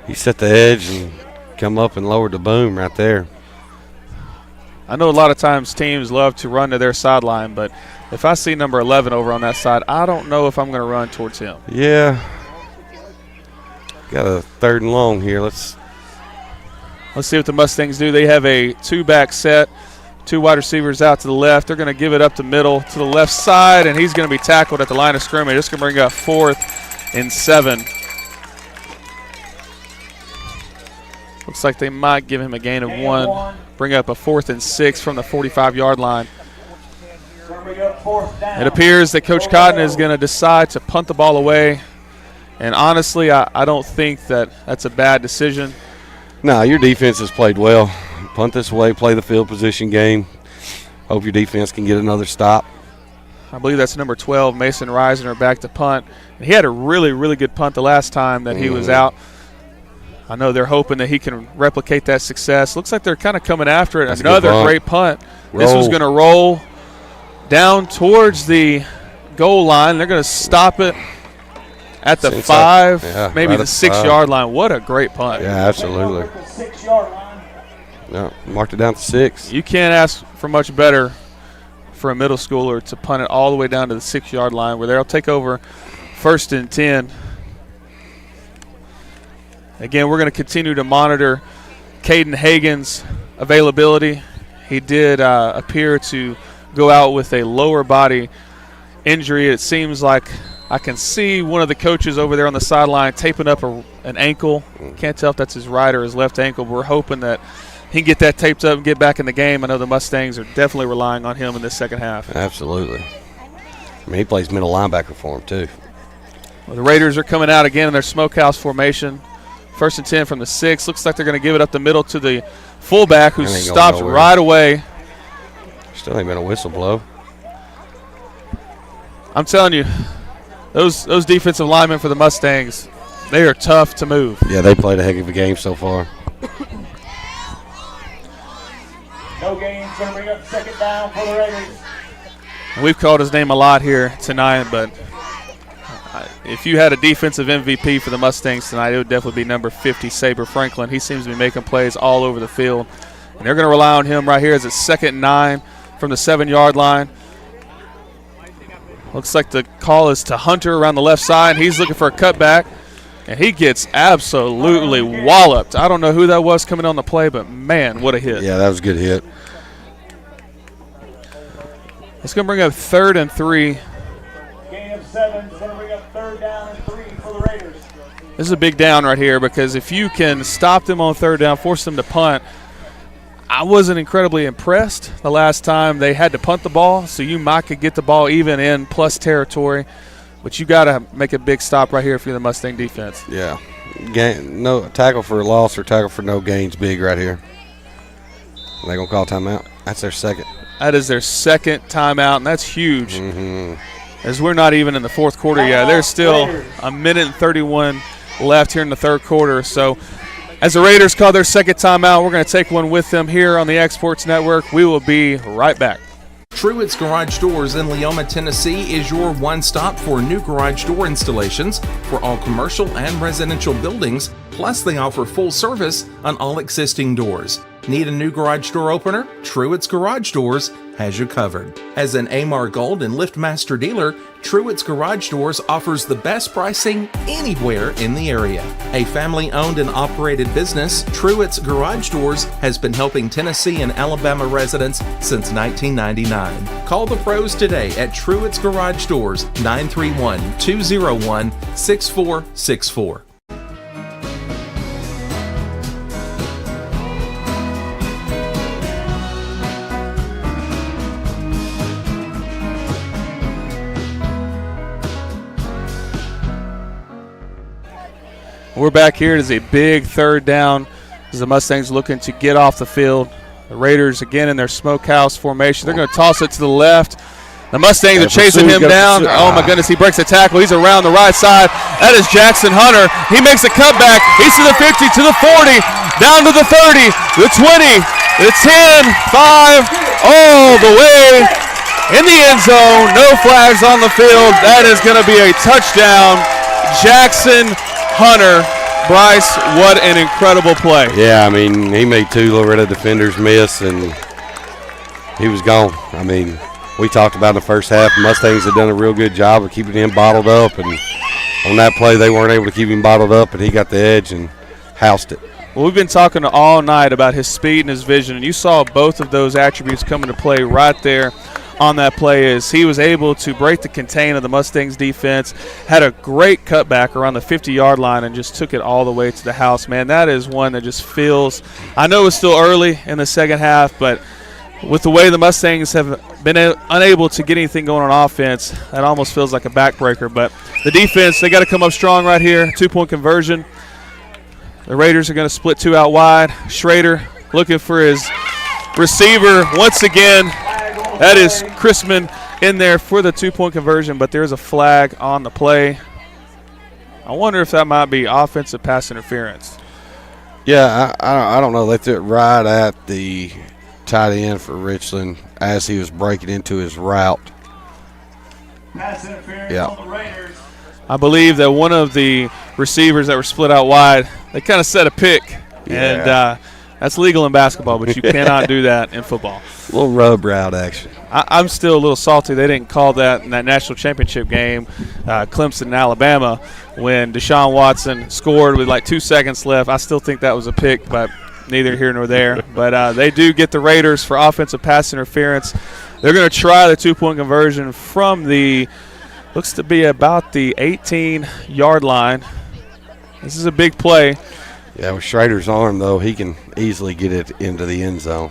he set the edge and come up and lowered the boom right there. I know a lot of times teams love to run to their sideline, but if I see number 11 over on that side, I don't know if I'm going to run towards him. Yeah. Got a 3rd and long here. Let's see what the Mustangs do. They have a 2-back set, 2 wide receivers out to the left. They're going to give it up the middle to the left side, and he's going to be tackled at the line of scrimmage. It's going to bring up 4th and 7. Looks like they might give him a gain of 1. Bring up a 4th and 6 from the 45-yard line. It appears that Coach Cotton is going to decide to punt the ball away. And honestly, I don't think that's a bad decision. No, your defense has played well. Punt this away, play the field position game. Hope your defense can get another stop. I believe that's number 12, Mason Reisner, back to punt. And he had a really, really good punt the last time that he was out. I know they're hoping that he can replicate that success. Looks like they're kind of coming after it. That's another great punt. This was going to roll down towards the goal line. They're going to stop it at the 5, maybe the 6-yard line. What a great punt. Yeah, absolutely. Yeah, marked it down to 6. You can't ask for much better for a middle schooler to punt it all the way down to the 6-yard line where they'll take over 1st and 10. Again, we're going to continue to monitor Caden Hagan's availability. He did appear to go out with a lower body injury. It seems like I can see one of the coaches over there on the sideline taping up an ankle. Can't tell if that's his right or his left ankle, but we're hoping that he can get that taped up and get back in the game. I know the Mustangs are definitely relying on him in this second half. Absolutely. I mean, he plays middle linebacker for him, too. Well, the Raiders are coming out again in their smokehouse formation. 1st and 10 from the 6. Looks like they're going to give it up the middle to the fullback who stops right away. Still ain't been a whistle blow. I'm telling you, those defensive linemen for the Mustangs, they are tough to move. Yeah, they played a heck of a game so far. No gains, going to bring up 2nd down for the Raiders. We've called his name a lot here tonight, but if you had a defensive MVP for the Mustangs tonight, it would definitely be number 50, Saber Franklin. He seems to be making plays all over the field. And they're going to rely on him right here as it's 2nd and 9 from the 7-yard line. Looks like the call is to Hunter around the left side. He's looking for a cutback, and he gets absolutely walloped. I don't know who that was coming on the play, but, man, what a hit. Yeah, that was a good hit. It's going to bring up 3rd and 3. Gain of 7 is going to bring up 3rd down and 3 for the Raiders. This is a big down right here because if you can stop them on 3rd down, force them to punt, I wasn't incredibly impressed the last time they had to punt the ball, so you might could get the ball even in plus territory, but you got to make a big stop right here if you're the Mustang defense. Yeah. No tackle for a loss or tackle for no gains big right here. Are they going to call timeout? That's their 2nd. That is their 2nd timeout, and that's huge. As we're not even in the 4th quarter yet. There's still a minute and 31 left here in the 3rd quarter. So as the Raiders call their 2nd timeout, we're going to take one with them here on the Exports Network. We will be right back. Truett's Garage Doors in Leoma, Tennessee is your one-stop for new garage door installations for all commercial and residential buildings, plus they offer full service on all existing doors. Need a new garage door opener? Truett's Garage Doors has you covered. As an AMAR Gold and LiftMaster dealer, Truett's Garage Doors offers the best pricing anywhere in the area. A family-owned and operated business, Truett's Garage Doors has been helping Tennessee and Alabama residents since 1999. Call the pros today at Truett's Garage Doors, 931-201-6464. We're back here. It is a big 3rd down as the Mustangs looking to get off the field. The Raiders again in their smokehouse formation. They're going to toss it to the left, The Mustangs are chasing him down. Oh, my goodness. He breaks a tackle. He's around the right side. That is Jackson Hunter. He makes a cutback. He's to the 50, to the 40, down to the 30, the 20, the 10, 5, all the way in the end zone. No flags on the field. That is going to be a touchdown. Jackson Hunter. Bryce, what an incredible play. Yeah, I mean, he made 2 Loretto defenders miss, and he was gone. I mean, we talked about in the first half, the Mustangs had done a real good job of keeping him bottled up, and on that play they weren't able to keep him bottled up, and he got the edge and housed it. Well, we've been talking all night about his speed and his vision, and you saw both of those attributes come into play right there on that play as he was able to break the contain of the Mustangs defense, had a great cutback around the 50-yard line and just took it all the way to the house. Man, that is one that just feels – I know it's still early in the second half, but with the way the Mustangs have been unable to get anything going on offense, that almost feels like a backbreaker. But the defense, they got to come up strong right here, 2-point conversion. The Raiders are going to split 2 out wide. Schrader looking for his receiver once again. That is Chrisman in there for the 2-point conversion, but there's a flag on the play. I wonder if that might be offensive pass interference. Yeah, I don't know. They threw it right at the tight end for Richland as he was breaking into his route. Pass interference on the Raiders. I believe that one of the receivers that were split out wide, they kind of set a pick, and that's legal in basketball, but you cannot do that in football. A little rub route action. I'm still a little salty they didn't call that in that national championship game, Clemson and Alabama, when Deshaun Watson scored with like 2 seconds left. I still think that was a pick, but neither here nor there. But they do get the Raiders for offensive pass interference. They're going to try the 2-point conversion from the looks to be about the 18-yard line. This is a big play. Yeah, with Schrader's arm, though, he can easily get it into the end zone.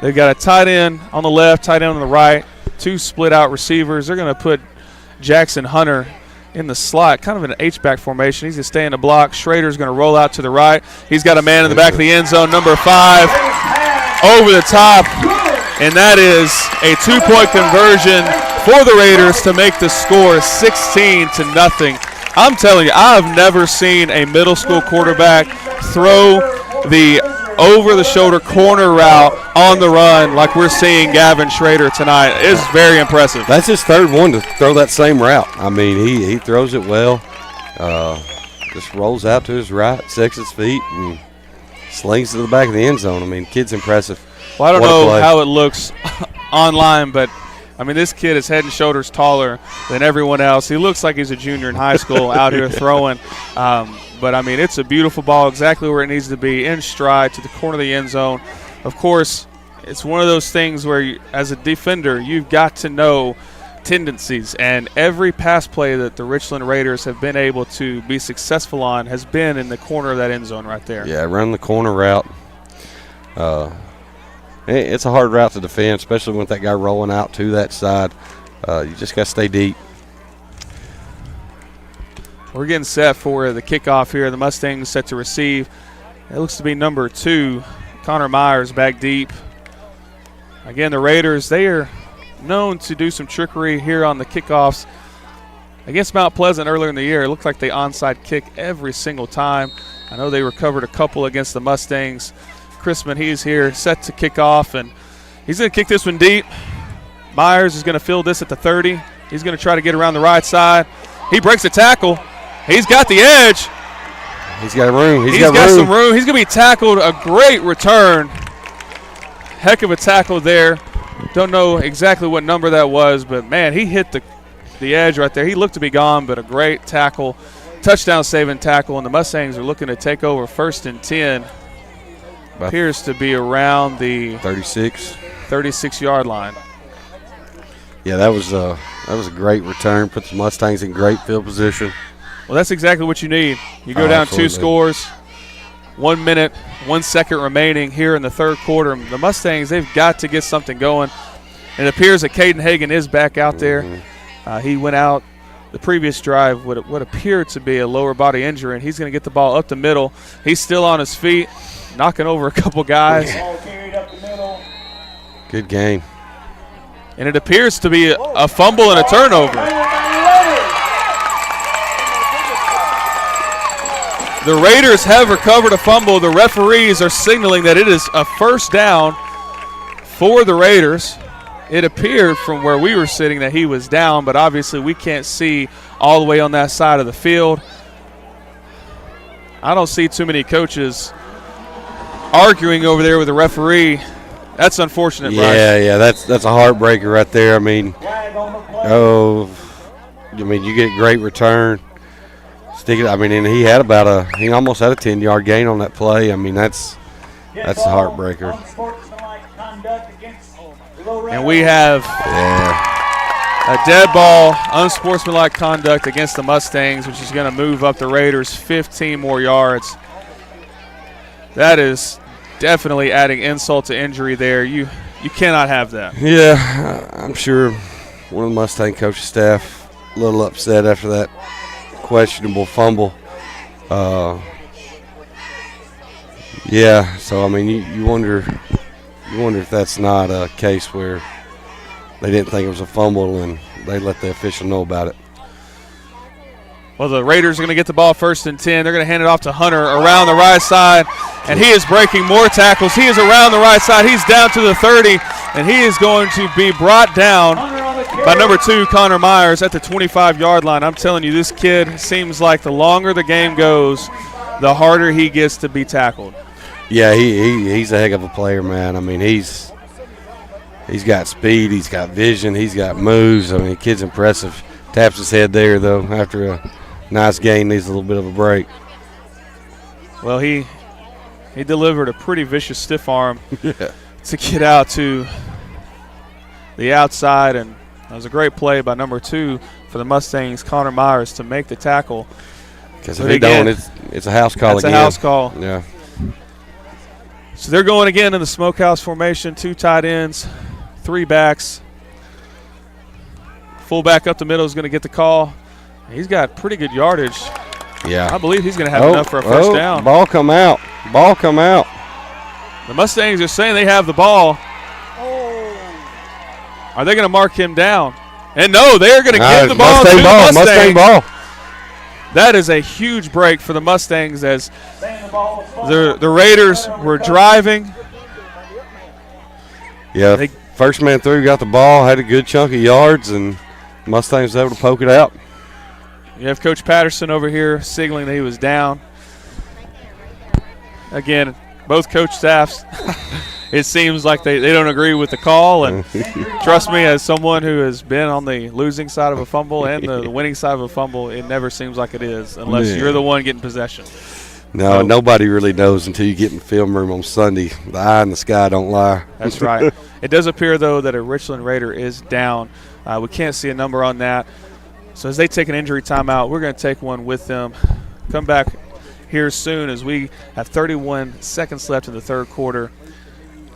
They've got a tight end on the left, tight end on the right, 2 split-out receivers. They're going to put Jackson Hunter in the slot, kind of in an H-back formation. He's going to stay in the block. Schrader's going to roll out to the right. He's got a man in the back of the end zone, number 5, over the top. And that is a 2-point conversion for the Raiders to make the score 16-0. I'm telling you, I've never seen a middle school quarterback throw the over-the-shoulder corner route on the run like we're seeing Gavin Schrader tonight. It's very impressive. That's his 3rd one to throw that same route. I mean, he throws it well. Just rolls out to his right, sets his feet, and slings to the back of the end zone. I mean, kid's impressive. Well, I don't know how it looks online, but I mean, this kid is head and shoulders taller than everyone else. He looks like he's a junior in high school out here throwing. But, I mean, it's a beautiful ball, exactly where it needs to be, in stride to the corner of the end zone. Of course, it's one of those things where, as a defender, you've got to know tendencies. And every pass play that the Richland Raiders have been able to be successful on has been in the corner of that end zone right there. Yeah, run the corner route. It's a hard route to defend, especially with that guy rolling out to that side. You just got to stay deep. We're getting set for the kickoff here. The Mustangs set to receive. It looks to be number 2, Connor Myers, back deep. Again, the Raiders, they are known to do some trickery here on the kickoffs. Against Mount Pleasant earlier in the year, it looked like they onside kick every single time. I know they recovered a couple against the Mustangs. Chrisman, he's here, set to kick off, and he's going to kick this one deep. Myers is going to field this at the 30. He's going to try to get around the right side. He breaks a tackle. He's got the edge. He's got room. He's got some room. He's going to be tackled. A great return. Heck of a tackle there. Don't know exactly what number that was, but, man, he hit the edge right there. He looked to be gone, but a great tackle. Touchdown-saving tackle, and the Mustangs are looking to take over 1st and 10. Appears to be around the 36-yard line. Yeah, that was a great return. Put the Mustangs in great field position. Well, that's exactly what you need. You go down absolutely. 2 scores, 1 minute, 1 second remaining here in the 3rd quarter. The Mustangs, they've got to get something going. And it appears that Caden Hagan is back out there. He went out the previous drive with what appeared to be a lower body injury, and he's going to get the ball up the middle. He's still on his feet, knocking over a couple guys. Good game. And it appears to be a fumble and a turnover. The Raiders have recovered a fumble. The referees are signaling that it is a first down for the Raiders. It appeared from where we were sitting that he was down, but obviously we can't see all the way on that side of the field. I don't see too many coaches arguing over there with the referee. That's unfortunate, Bryce. Yeah, that's a heartbreaker right there. I mean, you get a great return. Stick it. I mean, and he almost had a 10-yard gain on that play. I mean, that's a heartbreaker. And we have a dead ball, unsportsmanlike conduct against the Mustangs, which is going to move up the Raiders 15 more yards. That is definitely adding insult to injury there. You cannot have that. Yeah, I'm sure one of the Mustang coaching staff a little upset after that questionable fumble. So I mean, you wonder if that's not a case where they didn't think it was a fumble and they let the official know about it. Well, the Raiders are going to get the ball 1st and 10. They're going to hand it off to Hunter around the right side, and he is breaking more tackles. He is around the right side. He's down to the 30, and he is going to be brought down by number 2, Connor Myers, at the 25-yard line. I'm telling you, this kid seems like the longer the game goes, the harder he gets to be tackled. Yeah, he's a heck of a player, man. I mean, he's got speed, he's got vision, he's got moves. I mean, the kid's impressive. Taps his head there, though, after a nice gain, needs a little bit of a break. Well, he delivered a pretty vicious stiff arm to get out to the outside, and that was a great play by number 2 for the Mustangs, Connor Myers, to make the tackle. Because if he don't, it's a house call again. It's a house call. Yeah. So they're going again in the smokehouse formation, 2 tight ends, 3 backs. Fullback up the middle is going to get the call. He's got pretty good yardage. Yeah. I believe he's going to have enough for a first down. Ball come out. The Mustangs are saying they have the ball. Are they going to mark him down? And no, they're going to give the ball to the Mustangs. Mustang ball. That is a huge break for the Mustangs as the Raiders were driving. Yeah, first man through got the ball, had a good chunk of yards, and Mustangs was able to poke it out. You have Coach Patterson over here signaling that he was down. Again, both coach staffs, it seems like they don't agree with the call. And trust me, as someone who has been on the losing side of a fumble and the winning side of a fumble, it never seems like it is unless you're the one getting possession. No, nobody really knows until you get in the film room on Sunday. The eye in the sky don't lie. That's right. It does appear, though, that a Richland Raider is down. We can't see a number on that. So as they take an injury timeout, we're going to take one with them. Come back here soon as we have 31 seconds left in the third quarter.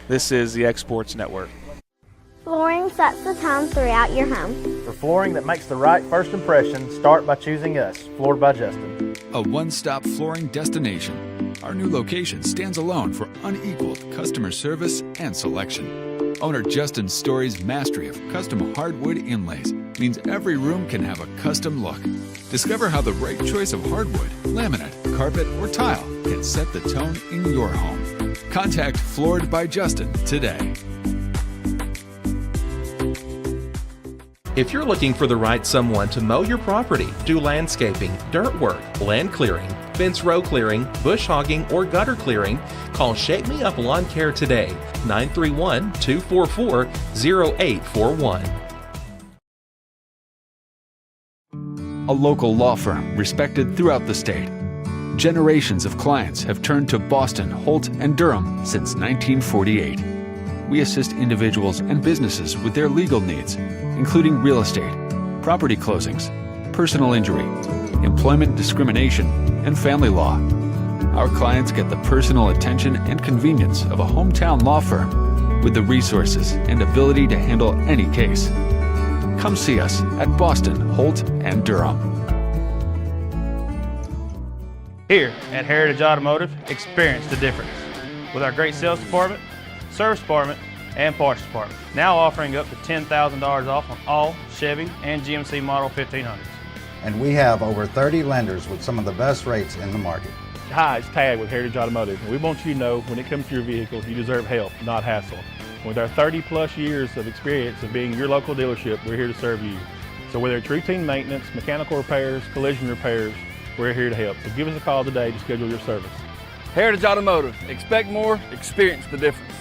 This is the X Sports Network. Flooring sets the tone throughout your home. For flooring that makes the right first impression, start by choosing us, Floored by Justin. A one-stop flooring destination. Our new location stands alone for unequaled customer service and selection. Owner Justin Story's mastery of custom hardwood inlays means every room can have a custom look. Discover how the right choice of hardwood, laminate, carpet, or tile can set the tone in your home. Contact Floored by Justin today. If you're looking for the right someone to mow your property, do landscaping, dirt work, land clearing, fence row clearing, bush hogging, or gutter clearing, call Shake Me Up Lawn Care today, 931-244-0841. A local law firm respected throughout the state. Generations of clients have turned to Boston, Holt, and Durham since 1948. We assist individuals and businesses with their legal needs, including real estate, property closings, personal injury, employment discrimination, and family law. Our clients get the personal attention and convenience of a hometown law firm with the resources and ability to handle any case. Come see us at Boston, Holt, and Durham. Here at Heritage Automotive, experience the difference. With our great sales department, service department, and parts department. Now offering up to $10,000 off on all Chevy and GMC model 1500s. And we have over 30 lenders with some of the best rates in the market. Hi, it's Tag with Heritage Automotive. We want you to know when it comes to your vehicle, you deserve help, not hassle. With our 30-plus years of experience of being your local dealership, we're here to serve you. So whether it's routine maintenance, mechanical repairs, collision repairs, we're here to help. So give us a call today to schedule your service. Heritage Automotive. Expect more, experience the difference.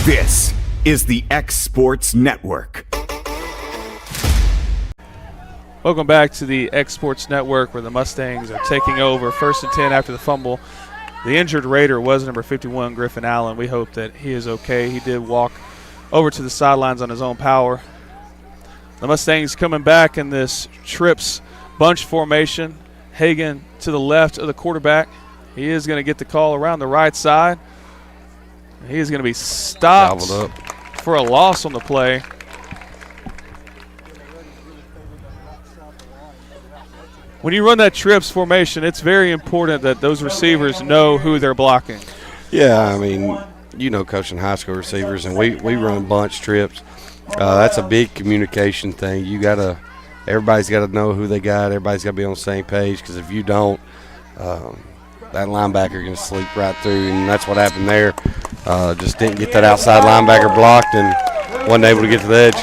This is the X Sports Network. Welcome back to the X Sports Network, where the Mustangs are taking over 1st and 10 after the fumble. The injured Raider was number 51, Griffin Allen. We hope that he is okay. He did walk over to the sidelines on his own power. The Mustangs coming back in this trips bunch formation. Hagan to the left of the quarterback. He is going to get the call around the right side. He is going to be stopped for a loss on the play. When you run that trips formation, it's very important that those receivers know who they're blocking. Yeah, I mean, you know, coaching high school receivers, and we run bunch trips. That's a big communication thing. Everybody's got to know who they got. Everybody's got to be on the same page, because if you don't, that linebacker going to sleep right through, and that's what happened there. Just didn't get that outside linebacker blocked and wasn't able to get to the edge.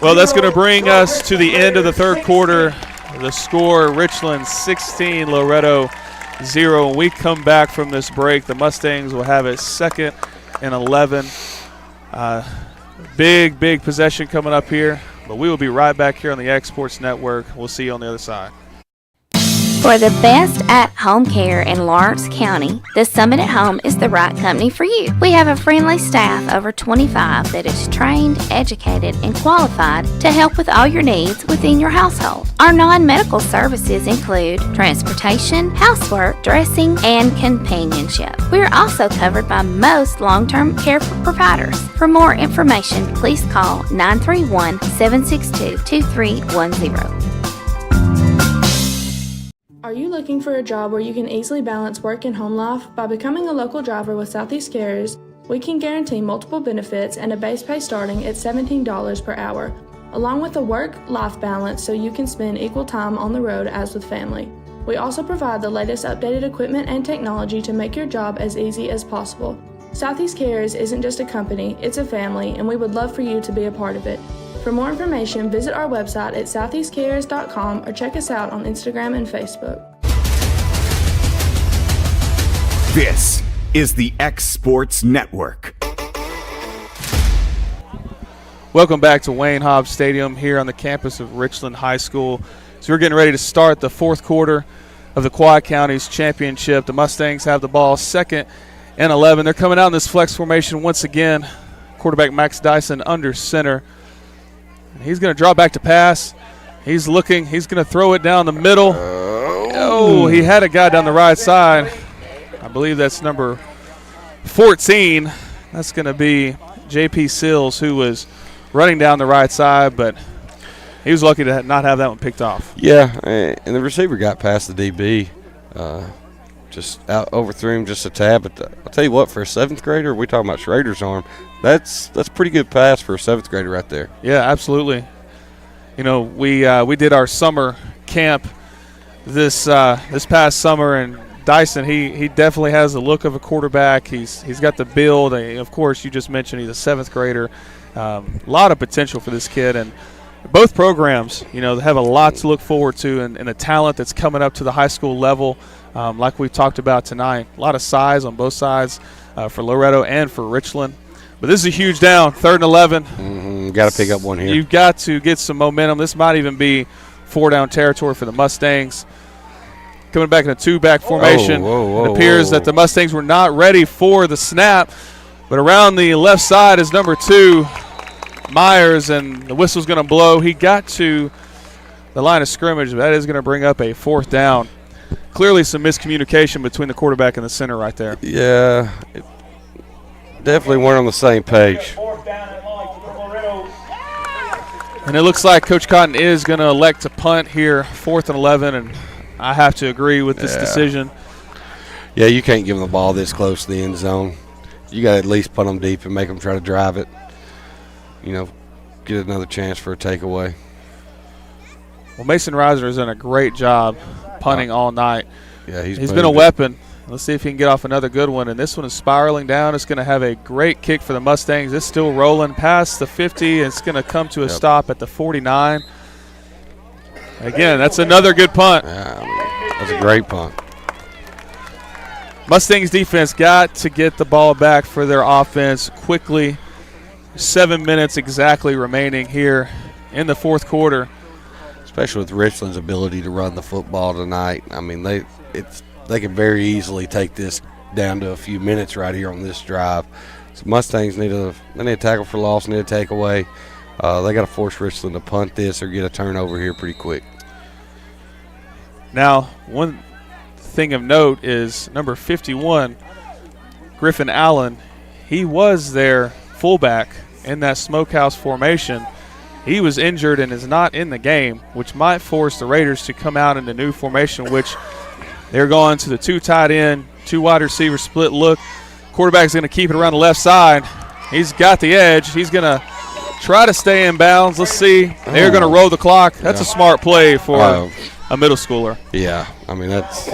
Well, that's going to bring us to the end of the third quarter. The score, Richland 16, Loretto 0. When we come back from this break, the Mustangs will have it 2nd and 11. Big possession coming up here, but we will be right back here on the X Sports Network. We'll see you on the other side. For the best at-home care in Lawrence County, the Summit at Home is the right company for you. We have a friendly staff over 25 that is trained, educated, and qualified to help with all your needs within your household. Our non-medical services include transportation, housework, dressing, and companionship. We are also covered by most long-term care providers. For more information, please call 931-762-2310. Are you looking for a job where you can easily balance work and home life? By becoming a local driver with Southeast Carriers, we can guarantee multiple benefits and a base pay starting at $17 per hour, along with a work-life balance so you can spend equal time on the road as with family. We also provide the latest updated equipment and technology to make your job as easy as possible. Southeast Carriers isn't just a company, it's a family, and we would love for you to be a part of it. For more information, visit our website at southeastcarriers.com or check us out on Instagram and Facebook. This is the X Sports Network. Welcome back to Wayne Hobbs Stadium here on the campus of Richland High School. So we're getting ready to start the fourth quarter of the Quad Counties Championship. The Mustangs have the ball 2nd and 11. They're coming out in this flex formation once again. Quarterback Max Dyson under center. He's going to draw back to pass. He's looking. He's going to throw it down the middle. Oh, he had a guy down the right side. I believe that's number 14. That's going to be J.P. Sills, who was running down the right side, but he was lucky to not have that one picked off. Yeah, and the receiver got past the DB. Just overthrew him just a tad. But I'll tell you what, for a 7th grader, we talking about Schrader's arm. That's pretty good pass for a 7th grader right there. Yeah, absolutely. You know, we did our summer camp this past summer, and Dyson, he definitely has the look of a quarterback. He's got the build. Of course, you just mentioned he's a 7th grader. A lot of potential for this kid, and both programs, you know, have a lot to look forward to, and the talent that's coming up to the high school level. Like we've talked about tonight, a lot of size on both sides for Loretto and for Richland. But this is a huge down, 3rd and 11. Got to pick up one here. You've got to get some momentum. This might even be 4-down territory for the Mustangs. Coming back in a 2-back formation. It appears that the Mustangs were not ready for the snap. But around the left side is number 2, Myers, and the whistle's going to blow. He got to the line of scrimmage. That is going to bring up a 4th down. Clearly some miscommunication between the quarterback and the center right there. Yeah, definitely weren't on the same page. And it looks like Coach Cotton is going to elect to punt here, 4th and 11, and I have to agree with this decision. Yeah, you can't give them the ball this close to the end zone. You got to at least put them deep and make them try to drive it. You know, get another chance for a takeaway. Well, Mason Reiser has done a great job punting all night. Yeah, he's been a weapon. Let's see if he can get off another good one. And this one is spiraling down. It's going to have a great kick for the Mustangs. It's still rolling past the 50. It's going to come to a stop at the 49. Again, that's another good punt. Yeah, that's a great punt. Mustangs defense got to get the ball back for their offense quickly. 7 minutes exactly remaining here in the fourth quarter. Especially with Richland's ability to run the football tonight. I mean, they can very easily take this down to a few minutes right here on this drive. So Mustangs need a tackle for loss, need a takeaway. They got to force Richland to punt this or get a turnover here pretty quick. Now, one thing of note is number 51, Griffin Allen. He was their fullback in that smokehouse formation. He was injured and is not in the game, which might force the Raiders to come out in the new formation, which they're going to the 2 tight end, 2 wide receiver split look. Quarterback's going to keep it around the left side. He's got the edge. He's going to try to stay in bounds. Let's see. They're going to roll the clock. That's a smart play for a middle schooler. Yeah, I mean, that's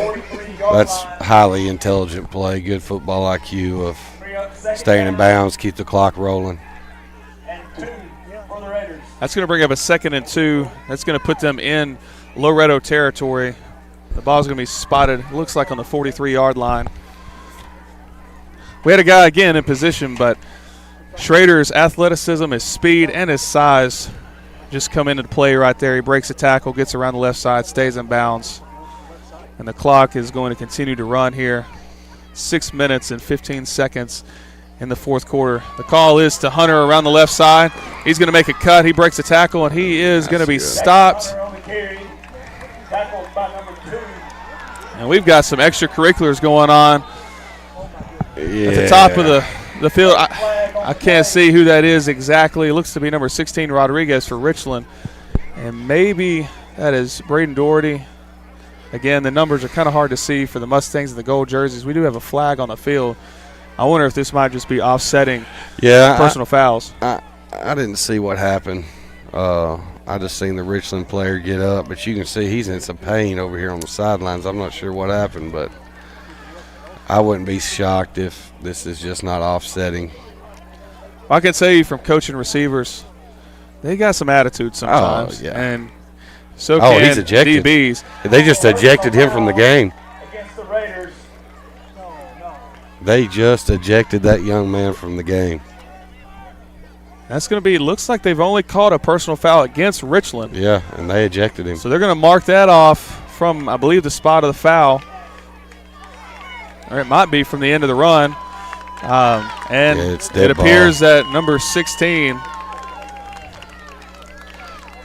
highly intelligent play, good football IQ of staying in bounds, keep the clock rolling. That's going to bring up a 2nd and 2. That's going to put them in Loretto territory. The ball's going to be spotted, it looks like on the 43-yard line. We had a guy again in position, but Schrader's athleticism, his speed, and his size just come into play right there. He breaks a tackle, gets around the left side, stays in bounds. And the clock is going to continue to run here. 6 minutes and 15 seconds in the fourth quarter. The call is to Hunter around the left side. He's going to make a cut. He breaks a tackle, and he is going to be stopped. And we've got some extracurriculars going on at the top of the field. I can't see who that is exactly. It looks to be number 16, Rodriguez, for Richland. And maybe that is Braden Doherty. Again, the numbers are kind of hard to see for the Mustangs and the gold jerseys. We do have a flag on the field. I wonder if this might just be offsetting personal fouls. I didn't see what happened. I just seen the Richland player get up, but you can see he's in some pain over here on the sidelines. I'm not sure what happened, but I wouldn't be shocked if this is just not offsetting. I can tell you from coaching receivers, they got some attitude sometimes. Oh, yeah. And so can he's ejected. DBs. They just ejected him from the game. Against the Raiders. They just ejected that young man from the game. That's going to be, looks like they've only called a personal foul against Richland. Yeah, and they ejected him. So they're going to mark that off from, I believe, the spot of the foul. Or it might be from the end of the run. And it appears that number 16, I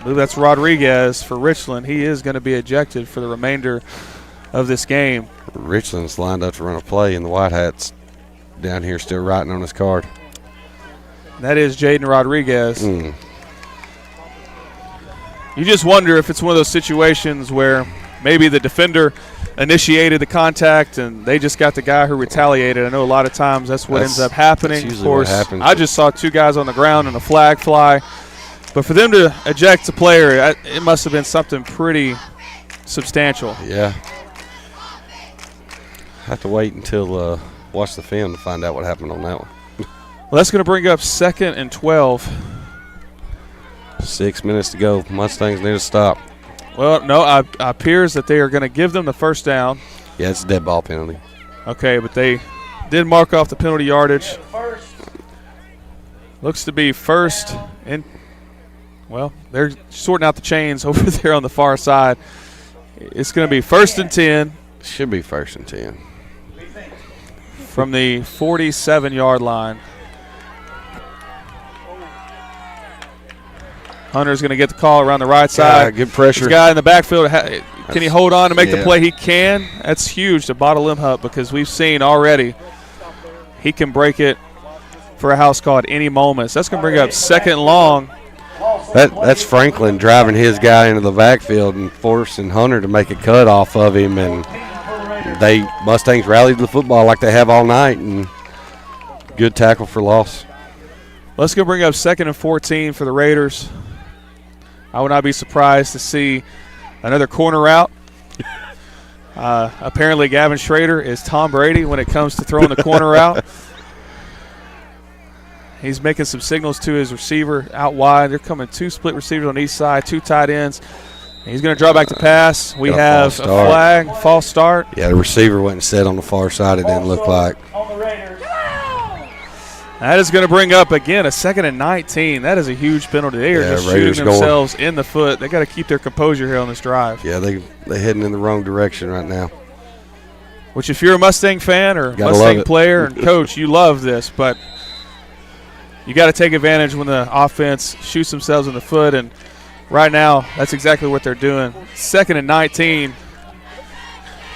believe that's Rodriguez for Richland. He is going to be ejected for the remainder of this game. Richland's lined up to run a play, and the White Hats down here still writing on his card. That is Jaden Rodriguez. You just wonder if it's one of those situations where maybe the defender initiated the contact and they just got the guy who retaliated. I know a lot of times that's what ends up happening. Of course, I just saw 2 guys on the ground and a flag fly. But for them to eject a player, it must have been something pretty substantial. Yeah. Have to wait until watch the film to find out what happened on that one. Well, that's going to bring up 2nd and 12. 6 minutes to go. Mustangs need to stop. Well, no, it appears that they are going to give them the first down. Yeah, it's a dead ball penalty. Okay, but they did mark off the penalty yardage. Looks to be first. And, well, they're sorting out the chains over there on the far side. It's going to be 1st and 10. Should be 1st and 10. From the 47-yard line. Hunter's going to get the call around the right side. Good pressure. This guy in the backfield, can he hold on to make the play? He can. That's huge to Bottle Limhup because we've seen already he can break it for a house call at any moment. So that's going to bring up 2nd and long. That's Franklin driving his guy into the backfield and forcing Hunter to make a cut off of him, and Mustangs rallied the football like they have all night, and good tackle for loss. Let's go bring up 2nd and 14 for the Raiders. I would not be surprised to see another corner route. Apparently Gavin Schrader is Tom Brady when it comes to throwing the corner route. He's making some signals to his receiver out wide. They're coming 2 split receivers on each side, 2 tight ends. He's going to draw back to pass. We have a flag, false start. Yeah, the receiver wasn't set on the far side, it didn't look like. That is going to bring up, again, a 2nd and 19. That is a huge penalty. They are just shooting themselves in the foot. They got to keep their composure here on this drive. Yeah, they're heading in the wrong direction right now. Which, if you're a Mustang fan or Mustang player and coach, you love this. But you got to take advantage when the offense shoots themselves in the foot. And right now, that's exactly what they're doing. 2nd and 19.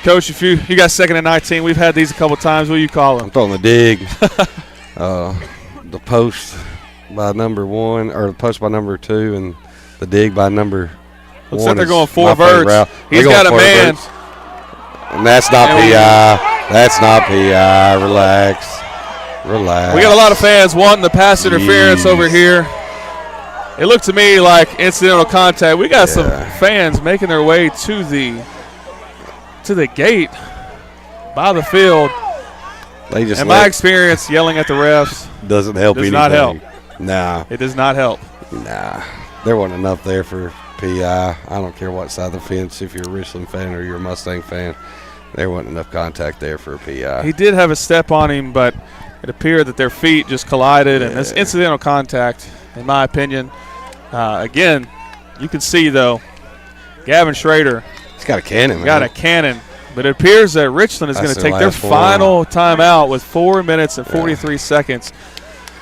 Coach, if you got 2nd and 19, we've had these a couple times. What do you call them? I'm throwing the dig. The post by number 1, or the post by number 2, and the dig by number 1. Looks like they're going 4 verts. He's got a man. And that's not PI. That's not PI. Relax. We got a lot of fans wanting the pass interference over here. It looked to me like incidental contact. We got some fans making their way to the gate by the field. They just in my experience, yelling at the refs doesn't help anything. Does not help. Nah. It does not help. Nah. There wasn't enough there for PI. I don't care what side of the fence, if you're a Richland fan or you're a Mustang fan. There wasn't enough contact there for a PI. He did have a step on him, but it appeared that their feet just collided, and it's incidental contact, in my opinion. Again, you can see, though, Gavin Schrader. He's got a cannon, man. Got a cannon. But it appears that Richland is going to take their final timeout with 4 minutes and 43 seconds.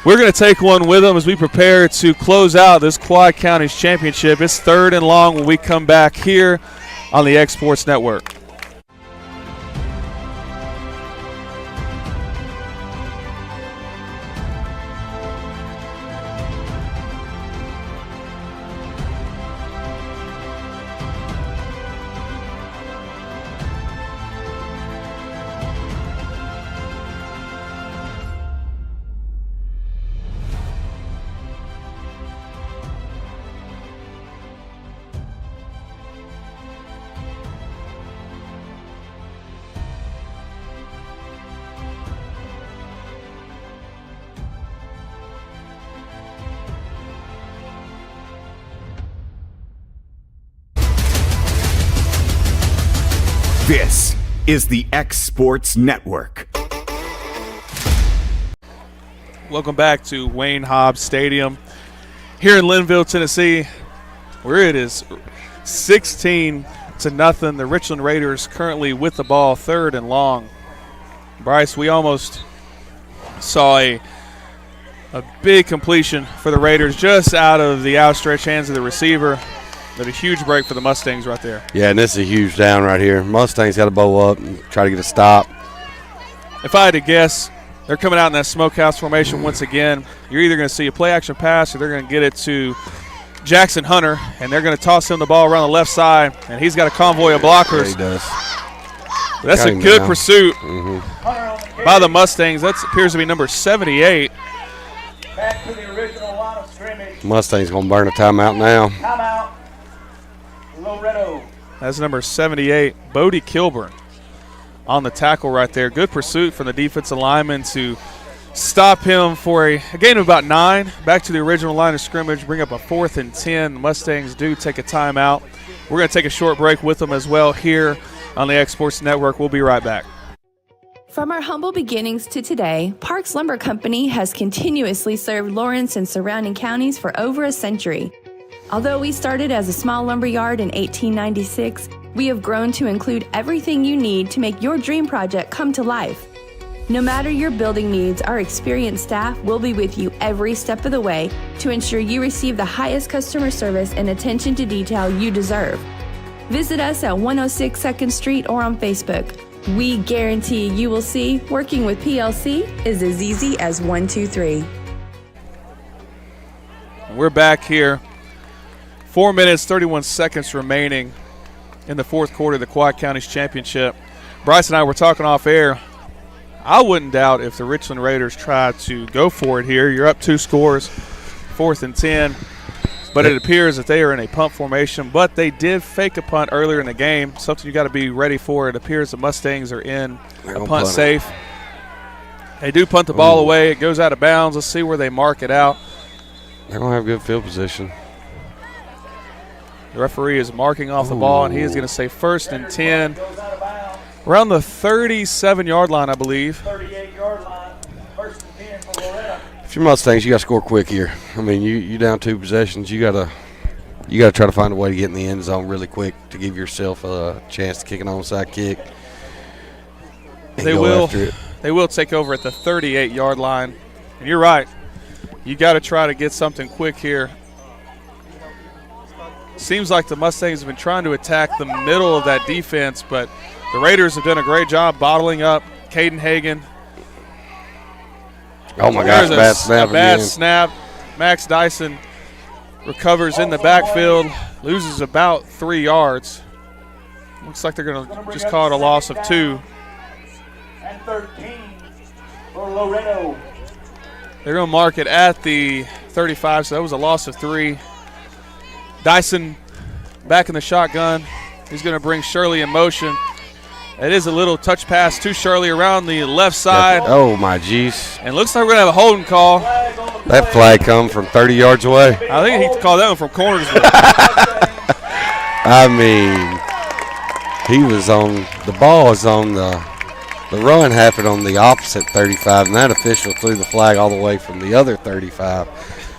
We're going to take one with them as we prepare to close out this Quad Counties Championship. It's 3rd and long when we come back here on the X Sports Network. This is the X Sports Network. Welcome back to Wayne Hobbs Stadium here in Linville, Tennessee, where it is 16-0. The Richland Raiders currently with the ball, 3rd and long. Bryce, we almost saw a big completion for the Raiders just out of the outstretched hands of the receiver. But a huge break for the Mustangs right there. Yeah, and this is a huge down right here. Mustangs got to bow up and try to get a stop. If I had to guess, they're coming out in that smokehouse formation once again. You're either going to see a play-action pass or they're going to get it to Jackson Hunter, and they're going to toss him the ball around the left side, and he's got a convoy of blockers. Yeah, he does. That's a good pursuit by the Mustangs. That appears to be number 78. Back to the original line of scrimmage. Mustangs going to burn a timeout now. Timeout. Loretto. That's number 78, Bodie Kilburn, on the tackle right there. Good pursuit from the defensive lineman to stop him for a gain of about 9. Back to the original line of scrimmage, bring up a 4th and 10. The Mustangs do take a timeout. We're going to take a short break with them as well here on the X Sports Network. We'll be right back. From our humble beginnings to today, Parks Lumber Company has continuously served Lawrence and surrounding counties for over a century. Although we started as a small lumber yard in 1896, we have grown to include everything you need to make your dream project come to life. No matter your building needs, our experienced staff will be with you every step of the way to ensure you receive the highest customer service and attention to detail you deserve. Visit us at 106 2nd Street or on Facebook. We guarantee you will see working with PLC is as easy as 1, 2, 3. We're back here 4 minutes, 31 seconds remaining in the fourth quarter of the Quad Counties Championship. Bryce and I were talking off air. I wouldn't doubt if the Richland Raiders try to go for it here. You're up 2 scores, 4th and 10. But it appears that they are in a punt formation. But they did fake a punt earlier in the game, something you got to be ready for. It appears the Mustangs are in a punt safe. They do punt the ball away. It goes out of bounds. Let's see where they mark it out. They're going to have good field position. The referee is marking off the ball, and he is going to say 1st and 10. Around the 37-yard line, I believe. 38-yard line. 1st and 10 for Loretto. If you're Mustangs, you got to score quick here. I mean, you down 2 possessions. You got to try to find a way to get in the end zone really quick to give yourself a chance to kick an onside kick. They will take over at the 38-yard line. And you're right. You got to try to get something quick here. Seems like the Mustangs have been trying to attack the middle of that defense, but the Raiders have done a great job bottling up Caden Hagan. Oh, my gosh, bad snap bad again. snap. Max Dyson recovers in the backfield, loses about 3 yards. Looks like they're going to just call it a loss of 2. And 13 for Loretto. They're going to mark it at the 35, so that was a loss of 3. Dyson back in the shotgun. He's going to bring Shirley in motion. It is a little touch pass to Shirley around the left side. Oh, my jeez. And looks like we're going to have a holding call. That flag come from 30 yards away. I think he called that one from Cornersville. I mean, the ball was on the run happened on the opposite 35, and that official threw the flag all the way from the other 35.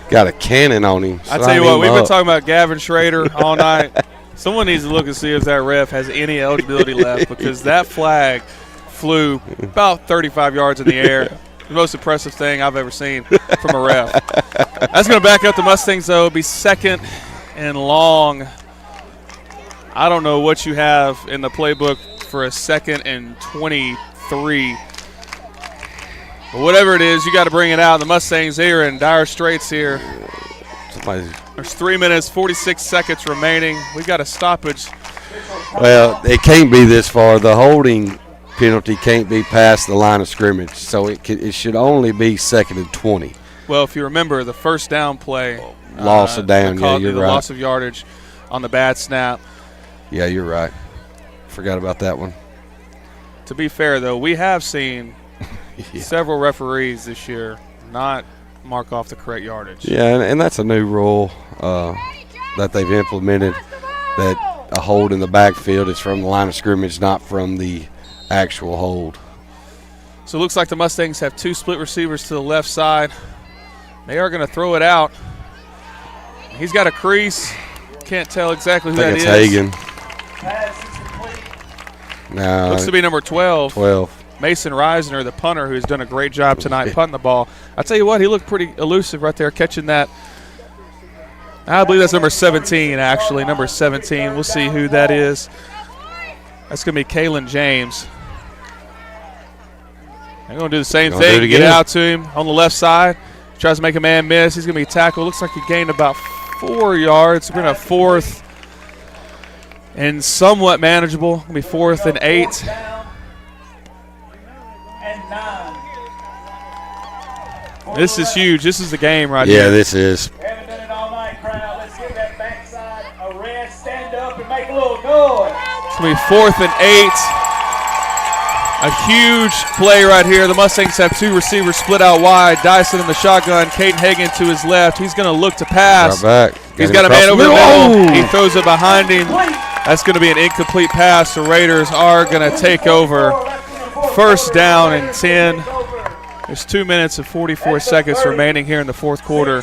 Got a cannon on him. I tell you what, we've been talking about Gavin Schrader all night. Someone needs to look and see if that ref has any eligibility left, because that flag flew about 35 yards in the air. The most impressive thing I've ever seen from a ref. That's going to back up the Mustangs, though. It'll be 2nd and long. I don't know what you have in the playbook for a 2nd and 23. But whatever it is, you got to bring it out. The Mustangs here in dire straits here. There's 3 minutes, 46 seconds remaining. We got a stoppage. Well, it can't be this far. The holding penalty can't be past the line of scrimmage, so it should only be 2nd and 20. Well, if you remember the first down play, loss of down, yeah, you're the right. Loss of yardage on the bad snap. Yeah, you're right. Forgot about that one. To be fair, though, we have seen several referees this year not mark off the correct yardage. Yeah, and that's a new rule that they've implemented, that a hold in the backfield is from the line of scrimmage, not from the actual hold. So it looks like the Mustangs have 2 split receivers to the left side. They are going to throw it out. He's got a crease. Can't tell exactly who that is. I think it's Hagan. No, looks to be number 12. 12. Mason Reisner, the punter, who's done a great job tonight punting the ball. I tell you what, he looked pretty elusive right there catching that. I believe that's number 17, actually, number 17. We'll see who that is. That's going to be Kalen James. They're going to do the same thing, get out to him on the left side. Tries to make a man miss. He's going to be tackled. Looks like he gained about 4 yards. We're going to 4th and somewhat manageable. Going to be 4th and 8. This is huge. This is the game right here. Yeah, this is. We haven't done it all night, crowd. Let's give that backside a rest. Stand up and make a little noise. It's going to be 4th and 8. A huge play right here. The Mustangs have 2 receivers split out wide. Dyson in the shotgun. Caden Hagan to his left. He's going to look to pass. Right back. He's got a man over the middle. He throws it behind him. That's going to be an incomplete pass. The Raiders are going to take over. 1st down and 10. There's 2 minutes and 44 seconds remaining here in the fourth quarter.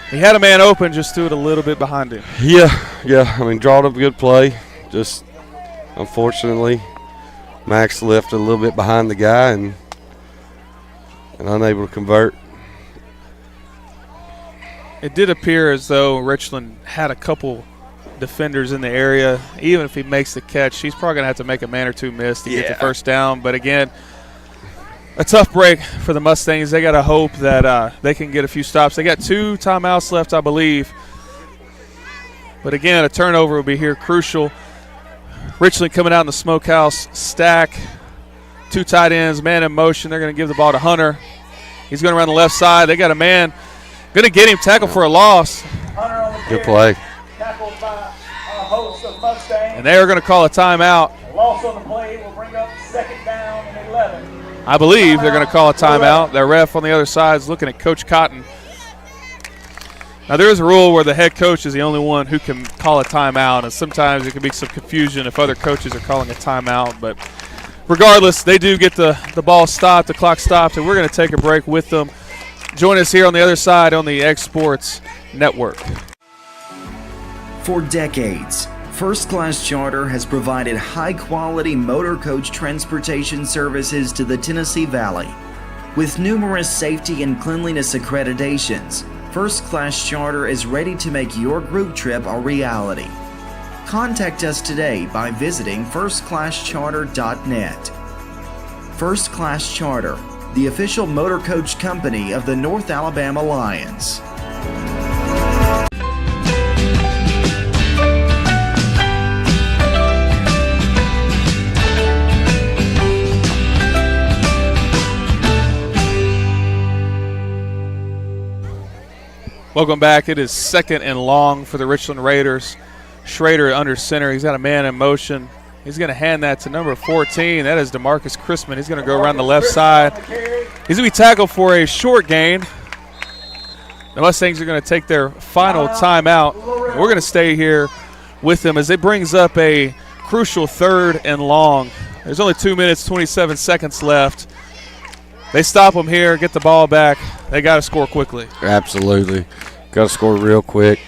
He had a man open, just threw it a little bit behind him. Yeah. I mean, drawed up a good play. Just unfortunately, Max left a little bit behind the guy and unable to convert. It did appear as though Richland had a couple defenders in the area. Even if he makes the catch, he's probably going to have to make a man or 2 miss to get the first down. But again, a tough break for the Mustangs. They got to hope that they can get a few stops. They got 2 timeouts left, I believe. But again, a turnover will be here crucial. Richland coming out in the smokehouse stack. 2 tight ends, man in motion. They're going to give the ball to Hunter. He's going around the left side. They got a man. Going to get him tackled for a loss. Good play. And they are going to call a timeout. Loss on the play will bring up 2nd down and 11. I believe they're going to call a timeout. Their ref on the other side is looking at Coach Cotton. Now, there is a rule where the head coach is the only one who can call a timeout, and sometimes it can be some confusion if other coaches are calling a timeout. But regardless, they do get the ball stopped, the clock stopped, and we're going to take a break with them. Join us here on the other side on the X Sports Network. For decades, First Class Charter has provided high-quality motor coach transportation services to the Tennessee Valley. With numerous safety and cleanliness accreditations, First Class Charter is ready to make your group trip a reality. Contact us today by visiting firstclasscharter.net. First Class Charter, the official motor coach company of the North Alabama Lions. Welcome back. It is 2nd and long for the Richland Raiders. Schrader under center. He's got a man in motion. He's going to hand that to number 14. That is DeMarcus Chrisman. He's going to go around the left side. He's going to be tackled for a short gain. The Mustangs are going to take their final timeout. We're going to stay here with them as it brings up a crucial 3rd and long. There's only 2 minutes, 27 seconds left. They stop them here, get the ball back. They got to score quickly. Absolutely. Got to score real quick.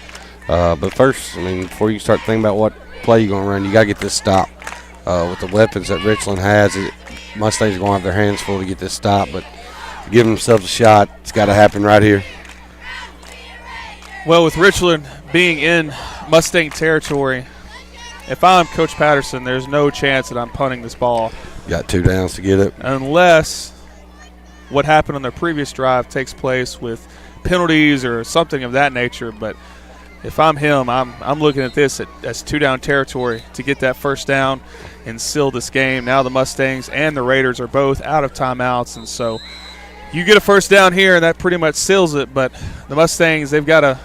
But first, before you start thinking about what play you're going to run, you got to get this stop. With the weapons that Richland has, Mustangs are going to have their hands full to get this stop. But to give themselves a shot, it's got to happen right here. Well, with Richland being in Mustang territory, if I'm Coach Patterson, there's no chance that I'm punting this ball. Got 2 downs to get it. Unless what happened on their previous drive takes place with penalties or something of that nature. But if I'm him, I'm looking at this as 2-down territory to get that first down and seal this game. Now the Mustangs and the Raiders are both out of timeouts, and so you get a first down here, and that pretty much seals it. But the Mustangs, they've got to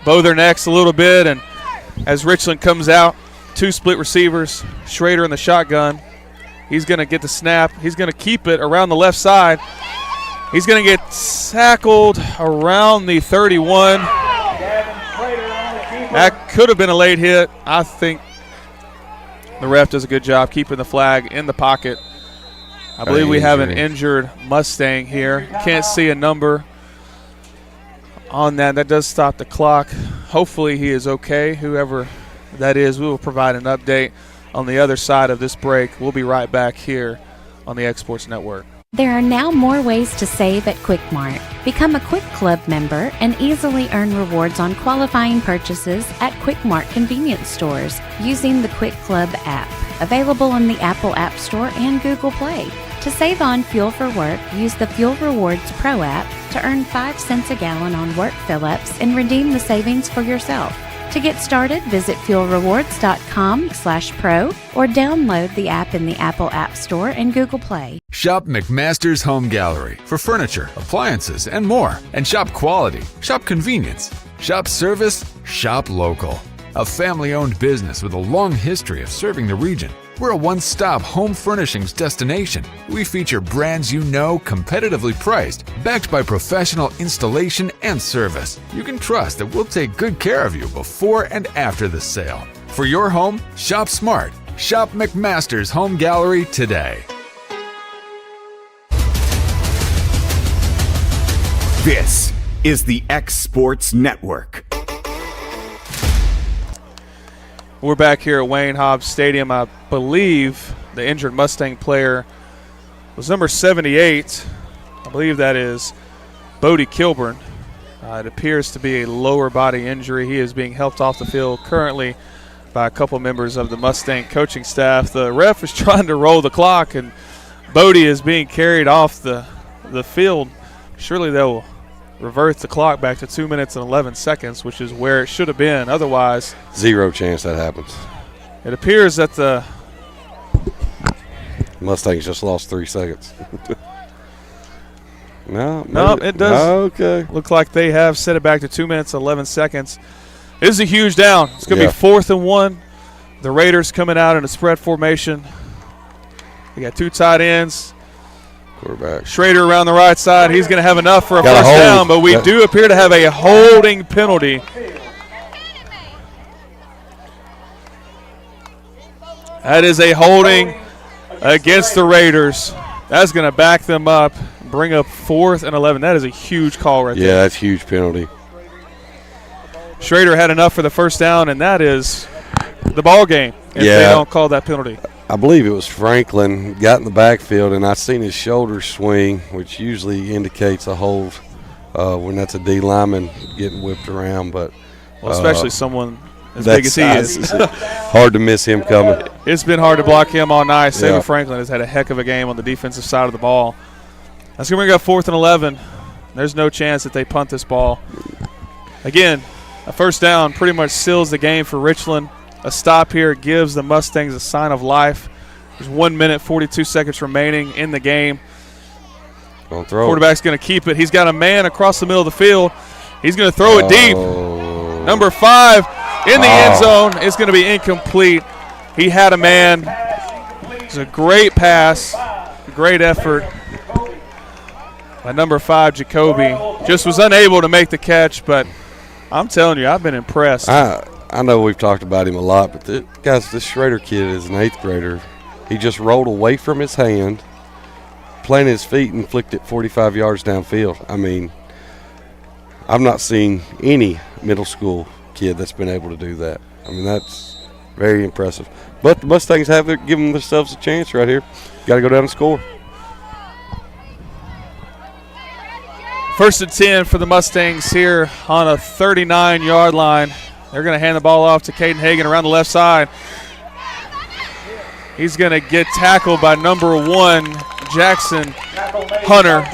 bow their necks a little bit, and as Richland comes out, 2 split receivers, Schrader in the shotgun. He's going to get the snap. He's going to keep it around the left side. He's going to get tackled around the 31. That could have been a late hit. I think the ref does a good job keeping the flag in the pocket. I believe we have an injured Mustang here. Can't see a number on that. That does stop the clock. Hopefully he is okay, whoever that is. We will provide an update on the other side of this break. We'll be right back here on the X Sports Network. There are now more ways to save at Quick Mart. Become a Quick Club member and easily earn rewards on qualifying purchases at Quick Mart convenience stores using the Quick Club app, available on the Apple App Store and Google Play. To save on fuel for work, use the Fuel Rewards Pro app to earn 5 cents a gallon on work fill-ups and redeem the savings for yourself. To get started, visit fuelrewards.com/pro or download the app in the Apple App Store and Google Play. Shop McMaster's Home Gallery for furniture, appliances, and more. And shop quality, shop convenience, shop service, shop local. A family-owned business with a long history of serving the region. We're a one-stop home furnishings destination. We feature brands you know, competitively priced, backed by professional installation and service. You can trust that we'll take good care of you before and after the sale. For your home, shop smart. Shop McMaster's Home Gallery today. This is the X Sports Network. We're back here at Wayne Hobbs Stadium. I believe the injured Mustang player was number 78. I believe that is Bodie Kilburn. It appears to be a lower body injury. He is being helped off the field currently by a couple members of the Mustang coaching staff. The ref is trying to roll the clock, and Bodie is being carried off the field. Surely they'll revert the clock back to 2 minutes and 11 seconds, which is where it should have been. Otherwise, zero chance that happens. It appears that the Mustangs just lost 3 seconds. No, it does. Okay. Look like they have set it back to 2 minutes, 11 seconds. This is a huge down. It's going to be 4th and 1. The Raiders coming out in a spread formation. They got 2 tight ends. Quarterback. Schrader around the right side. He's going to have enough for a first down, but we do appear to have a holding penalty. That is a holding against the Raiders. That's going to back them up, bring up 4th and 11. That is a huge call right there. Yeah, that's a huge penalty. Schrader had enough for the first down, and that is the ball game if they don't call that penalty. I believe it was Franklin got in the backfield, and I seen his shoulders swing, which usually indicates a hold when that's a D lineman getting whipped around. But especially someone as big as he is. Hard to miss him coming. It's been hard to block him all night. Saban Franklin has had a heck of a game on the defensive side of the ball. That's going to bring up 4th and 11. There's no chance that they punt this ball. Again, a first down pretty much seals the game for Richland. A stop here gives the Mustangs a sign of life. There's 1 minute, 42 seconds remaining in the game. Don't throw. Quarterback's going to keep it. He's got a man across the middle of the field. He's going to throw it deep. Number 5 in the end zone. It's going to be incomplete. He had a man. It's a great pass, great effort by number 5, Jacoby. Just was unable to make the catch, but I'm telling you, I've been impressed. I know we've talked about him a lot, but this Schrader kid is an 8th grader. He just rolled away from his hand, planted his feet, and flicked it 45 yards downfield. I mean, I've not seen any middle school kid that's been able to do that. I mean, that's very impressive. But the Mustangs have given themselves a chance right here. Got to go down and score. 1st and 10 for the Mustangs here on a 39-yard line. They're going to hand the ball off to Caden Hagan around the left side. He's going to get tackled by number 1, Jackson Hunter,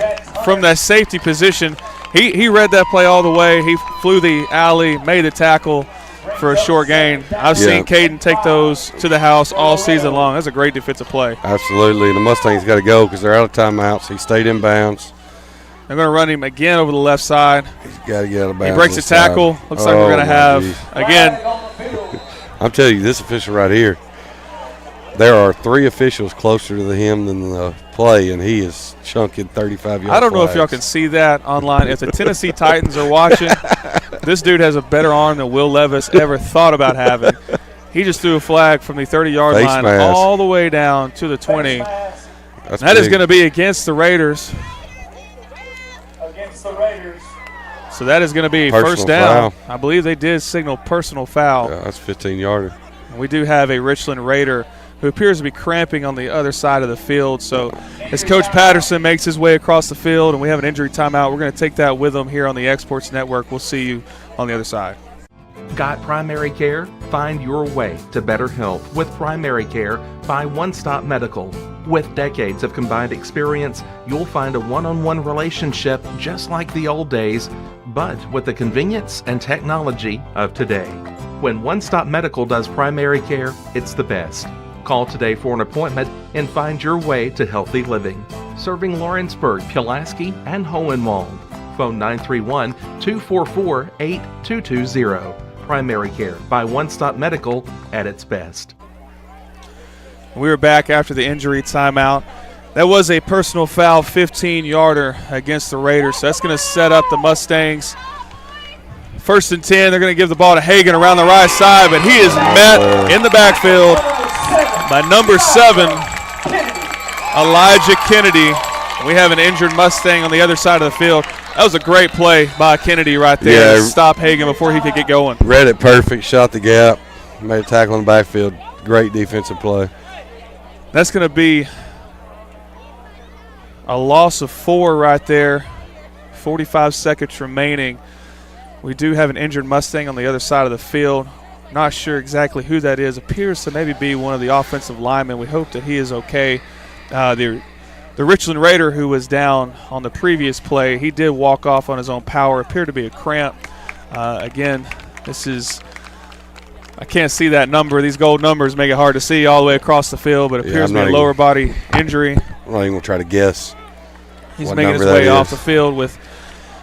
from that safety position. He read that play all the way. He flew the alley, made the tackle for a short gain. I've seen Caden take those to the house all season long. That's a great defensive play. Absolutely. And the Mustangs got to go because they're out of timeouts. He stayed in bounds. They're going to run him again over the left side. He's got to get out of bounds. He breaks the tackle. Looks like we're going to have, again. I'm telling you, this official right here, there are 3 officials closer to him than the play, and he is chunking 35-yard I don't know if y'all can see that online. If the Tennessee Titans are watching, this dude has a better arm than Will Levis ever thought about having. He just threw a flag from the 30-yard line all the way down to the 20. That is going to be against the Raiders. So that is going to be first down. Foul. I believe they did signal personal foul. Yeah, that's 15-yarder. We do have a Richland Raider who appears to be cramping on the other side of the field. So as Coach Patterson makes his way across the field and we have an injury timeout, we're going to take that with him here on the Exports Network. We'll see you on the other side. Got primary care? Find your way to better health with primary care by One Stop Medical. With decades of combined experience, you'll find a one-on-one relationship just like the old days, but with the convenience and technology of today. When One Stop Medical does primary care, it's the best. Call today for an appointment and find your way to healthy living. Serving Lawrenceburg, Pulaski, and Hohenwald. Phone 931-244-8220. Primary care by One Stop Medical at its best. We were back after the injury timeout. That was a personal foul, 15-yarder against the Raiders. So that's going to set up the Mustangs. 1st and 10, they're going to give the ball to Hagan around the right side, but he is met in the backfield by number 7, Elijah Kennedy. We have an injured Mustang on the other side of the field. That was a great play by Kennedy right there to stop Hagan before he could get going. Read it perfect, shot the gap, made a tackle in the backfield. Great defensive play. That's going to be a loss of 4 right there. 45 seconds remaining. We do have an injured Mustang on the other side of the field. Not sure exactly who that is. Appears to maybe be one of the offensive linemen. We hope that he is okay. The The Richland Raider, who was down on the previous play, he did walk off on his own power. Appeared to be a cramp. Again, this is, I can't see that number. These gold numbers make it hard to see all the way across the field, but it appears to be a lower body injury. I'm not even going to try to guess. He's making his way off the field with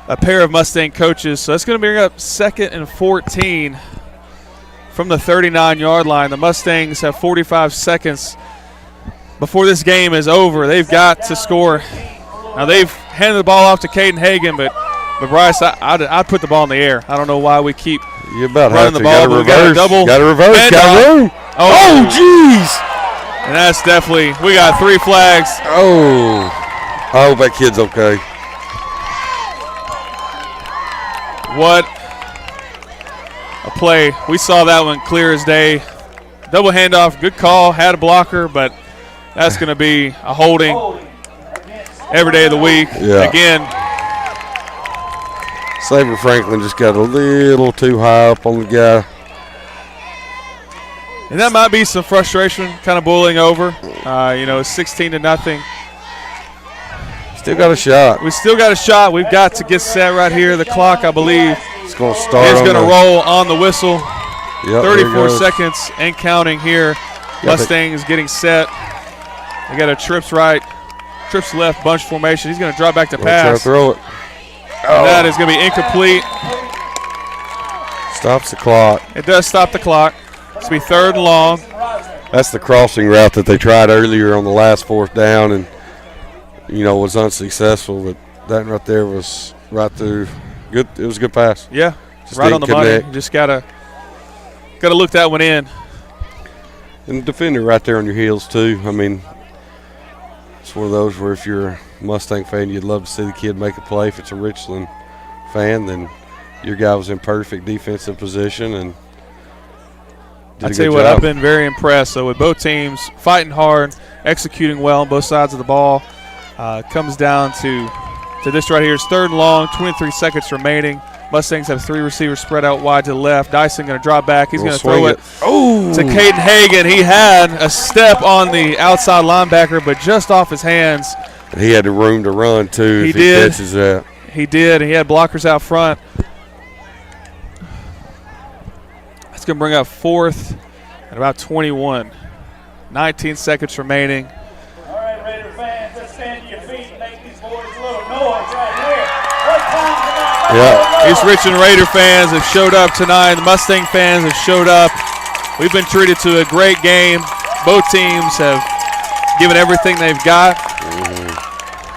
a pair of Mustang coaches. So that's going to bring up 2nd and 14 from the 39-yard line. The Mustangs have 45 seconds before this game is over. They've got to score. Now, they've handed the ball off to Caden Hagan, but Bryce, I'd put the ball in the air. I don't know why we keep running the ball. Got we got a double. Got to reverse. Got room. Oh, jeez. And that's definitely, we got 3 flags. Oh, I hope that kid's okay. What a play. We saw that one clear as day. Double handoff, good call, had a blocker, but that's going to be a holding every day of the week. Yeah. Again, Saber Franklin just got a little too high up on the guy. And that might be some frustration kind of boiling over. It's 16-0. Still got a shot. We still got a shot. We've got to get set right here. The clock, I believe, it's going to start. Is going to roll on the whistle. Yep, 34 seconds and counting here. Mustangs getting set. They got a trips right, trips left, bunch formation. He's going to drop back to pass. Try to throw it. And that is going to be incomplete. Stops the clock. It does stop the clock. It's going to be 3rd and long. That's the crossing route that they tried earlier on the last 4th down and, was unsuccessful. But that right there was right through. Good. It was a good pass. Yeah, just right on the money. You just got to look that one in. And the defender right there on your heels, too. I mean, it's one of those where if you're a Mustang fan, you'd love to see the kid make a play. If it's a Richland fan, then your guy was in perfect defensive position and I tell you what, I've been very impressed. So with both teams fighting hard, executing well on both sides of the ball, comes down to this right here. It's 3rd and long, 23 seconds remaining. Mustangs have 3 receivers spread out wide to the left. Dyson going to drop back. He's going to throw it to Caden Hagan. He had a step on the outside linebacker, but just off his hands. He had the room to run, too, if he catches that. He did. He had blockers out front. That's going to bring up 4th and about 21. 19 seconds remaining. All right, Raider fans, let's stand to your feet and make these boys a little noise right here. What time tonight? Yeah. These Richland Raider fans have showed up tonight. The Mustang fans have showed up. We've been treated to a great game. Both teams have given everything they've got.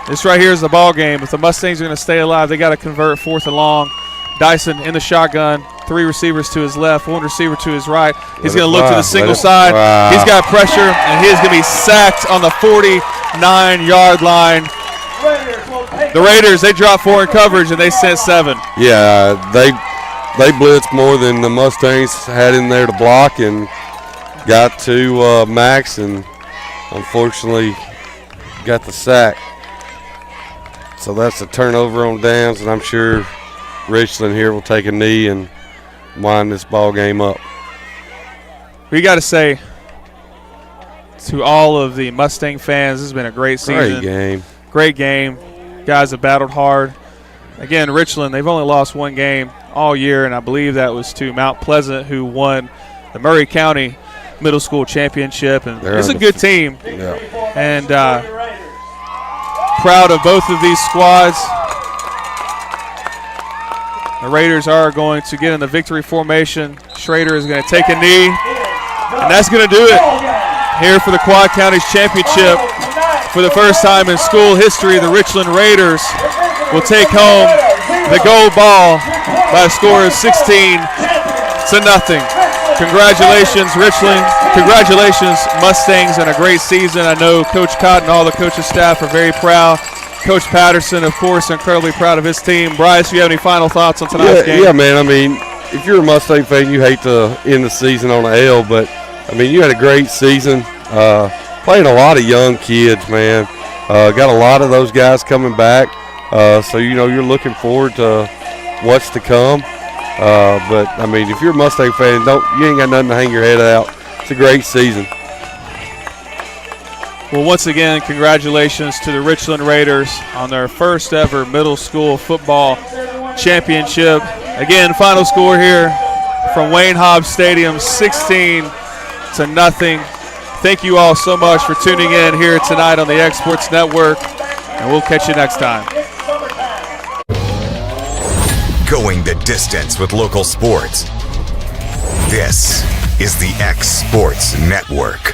This right here is the ball game. If the Mustangs are going to stay alive, they got to convert 4th and long. Dyson in the shotgun. 3 receivers to his left, 1 receiver to his right. He's going to look to the single side. He's got pressure, and he's going to be sacked on the 49-yard line. The Raiders, they dropped 4 in coverage, and they sent 7. Yeah, they blitzed more than the Mustangs had in there to block and got to Max and unfortunately got the sack. So that's a turnover on downs, and I'm sure Richland here will take a knee and wind this ball game up. We got to say to all of the Mustang fans, this has been a great season. Great game. Great game. Guys have battled hard. Again, Richland, they've only lost 1 game all year, and I believe that was to Mount Pleasant, who won the Murray County Middle School Championship. And it's a good team. Yeah. And proud of both of these squads. The Raiders are going to get in the victory formation. Schrader is going to take a knee, and that's going to do it here for the Quad Counties Championship. For the first time in school history, the Richland Raiders will take home the gold ball by a score of 16-0. Congratulations, Richland. Congratulations, Mustangs, on a great season. I know Coach Cotton and all the coaching staff are very proud. Coach Patterson, of course, incredibly proud of his team. Bryce, do you have any final thoughts on tonight's game? Yeah, man. I mean, if you're a Mustang fan, you hate to end the season on an L, but, I mean, you had a great season. Playing a lot of young kids, man. Got a lot of those guys coming back. So, you're looking forward to what's to come. But, I mean, if you're a Mustang fan, you ain't got nothing to hang your head out. It's a great season. Well, once again, congratulations to the Richland Raiders on their first ever middle school football championship. Again, final score here from Wayne Hobbs Stadium, 16-0. Thank you all so much for tuning in here tonight on the X Sports Network, and we'll catch you next time. Going the distance with local sports. This is the X Sports Network.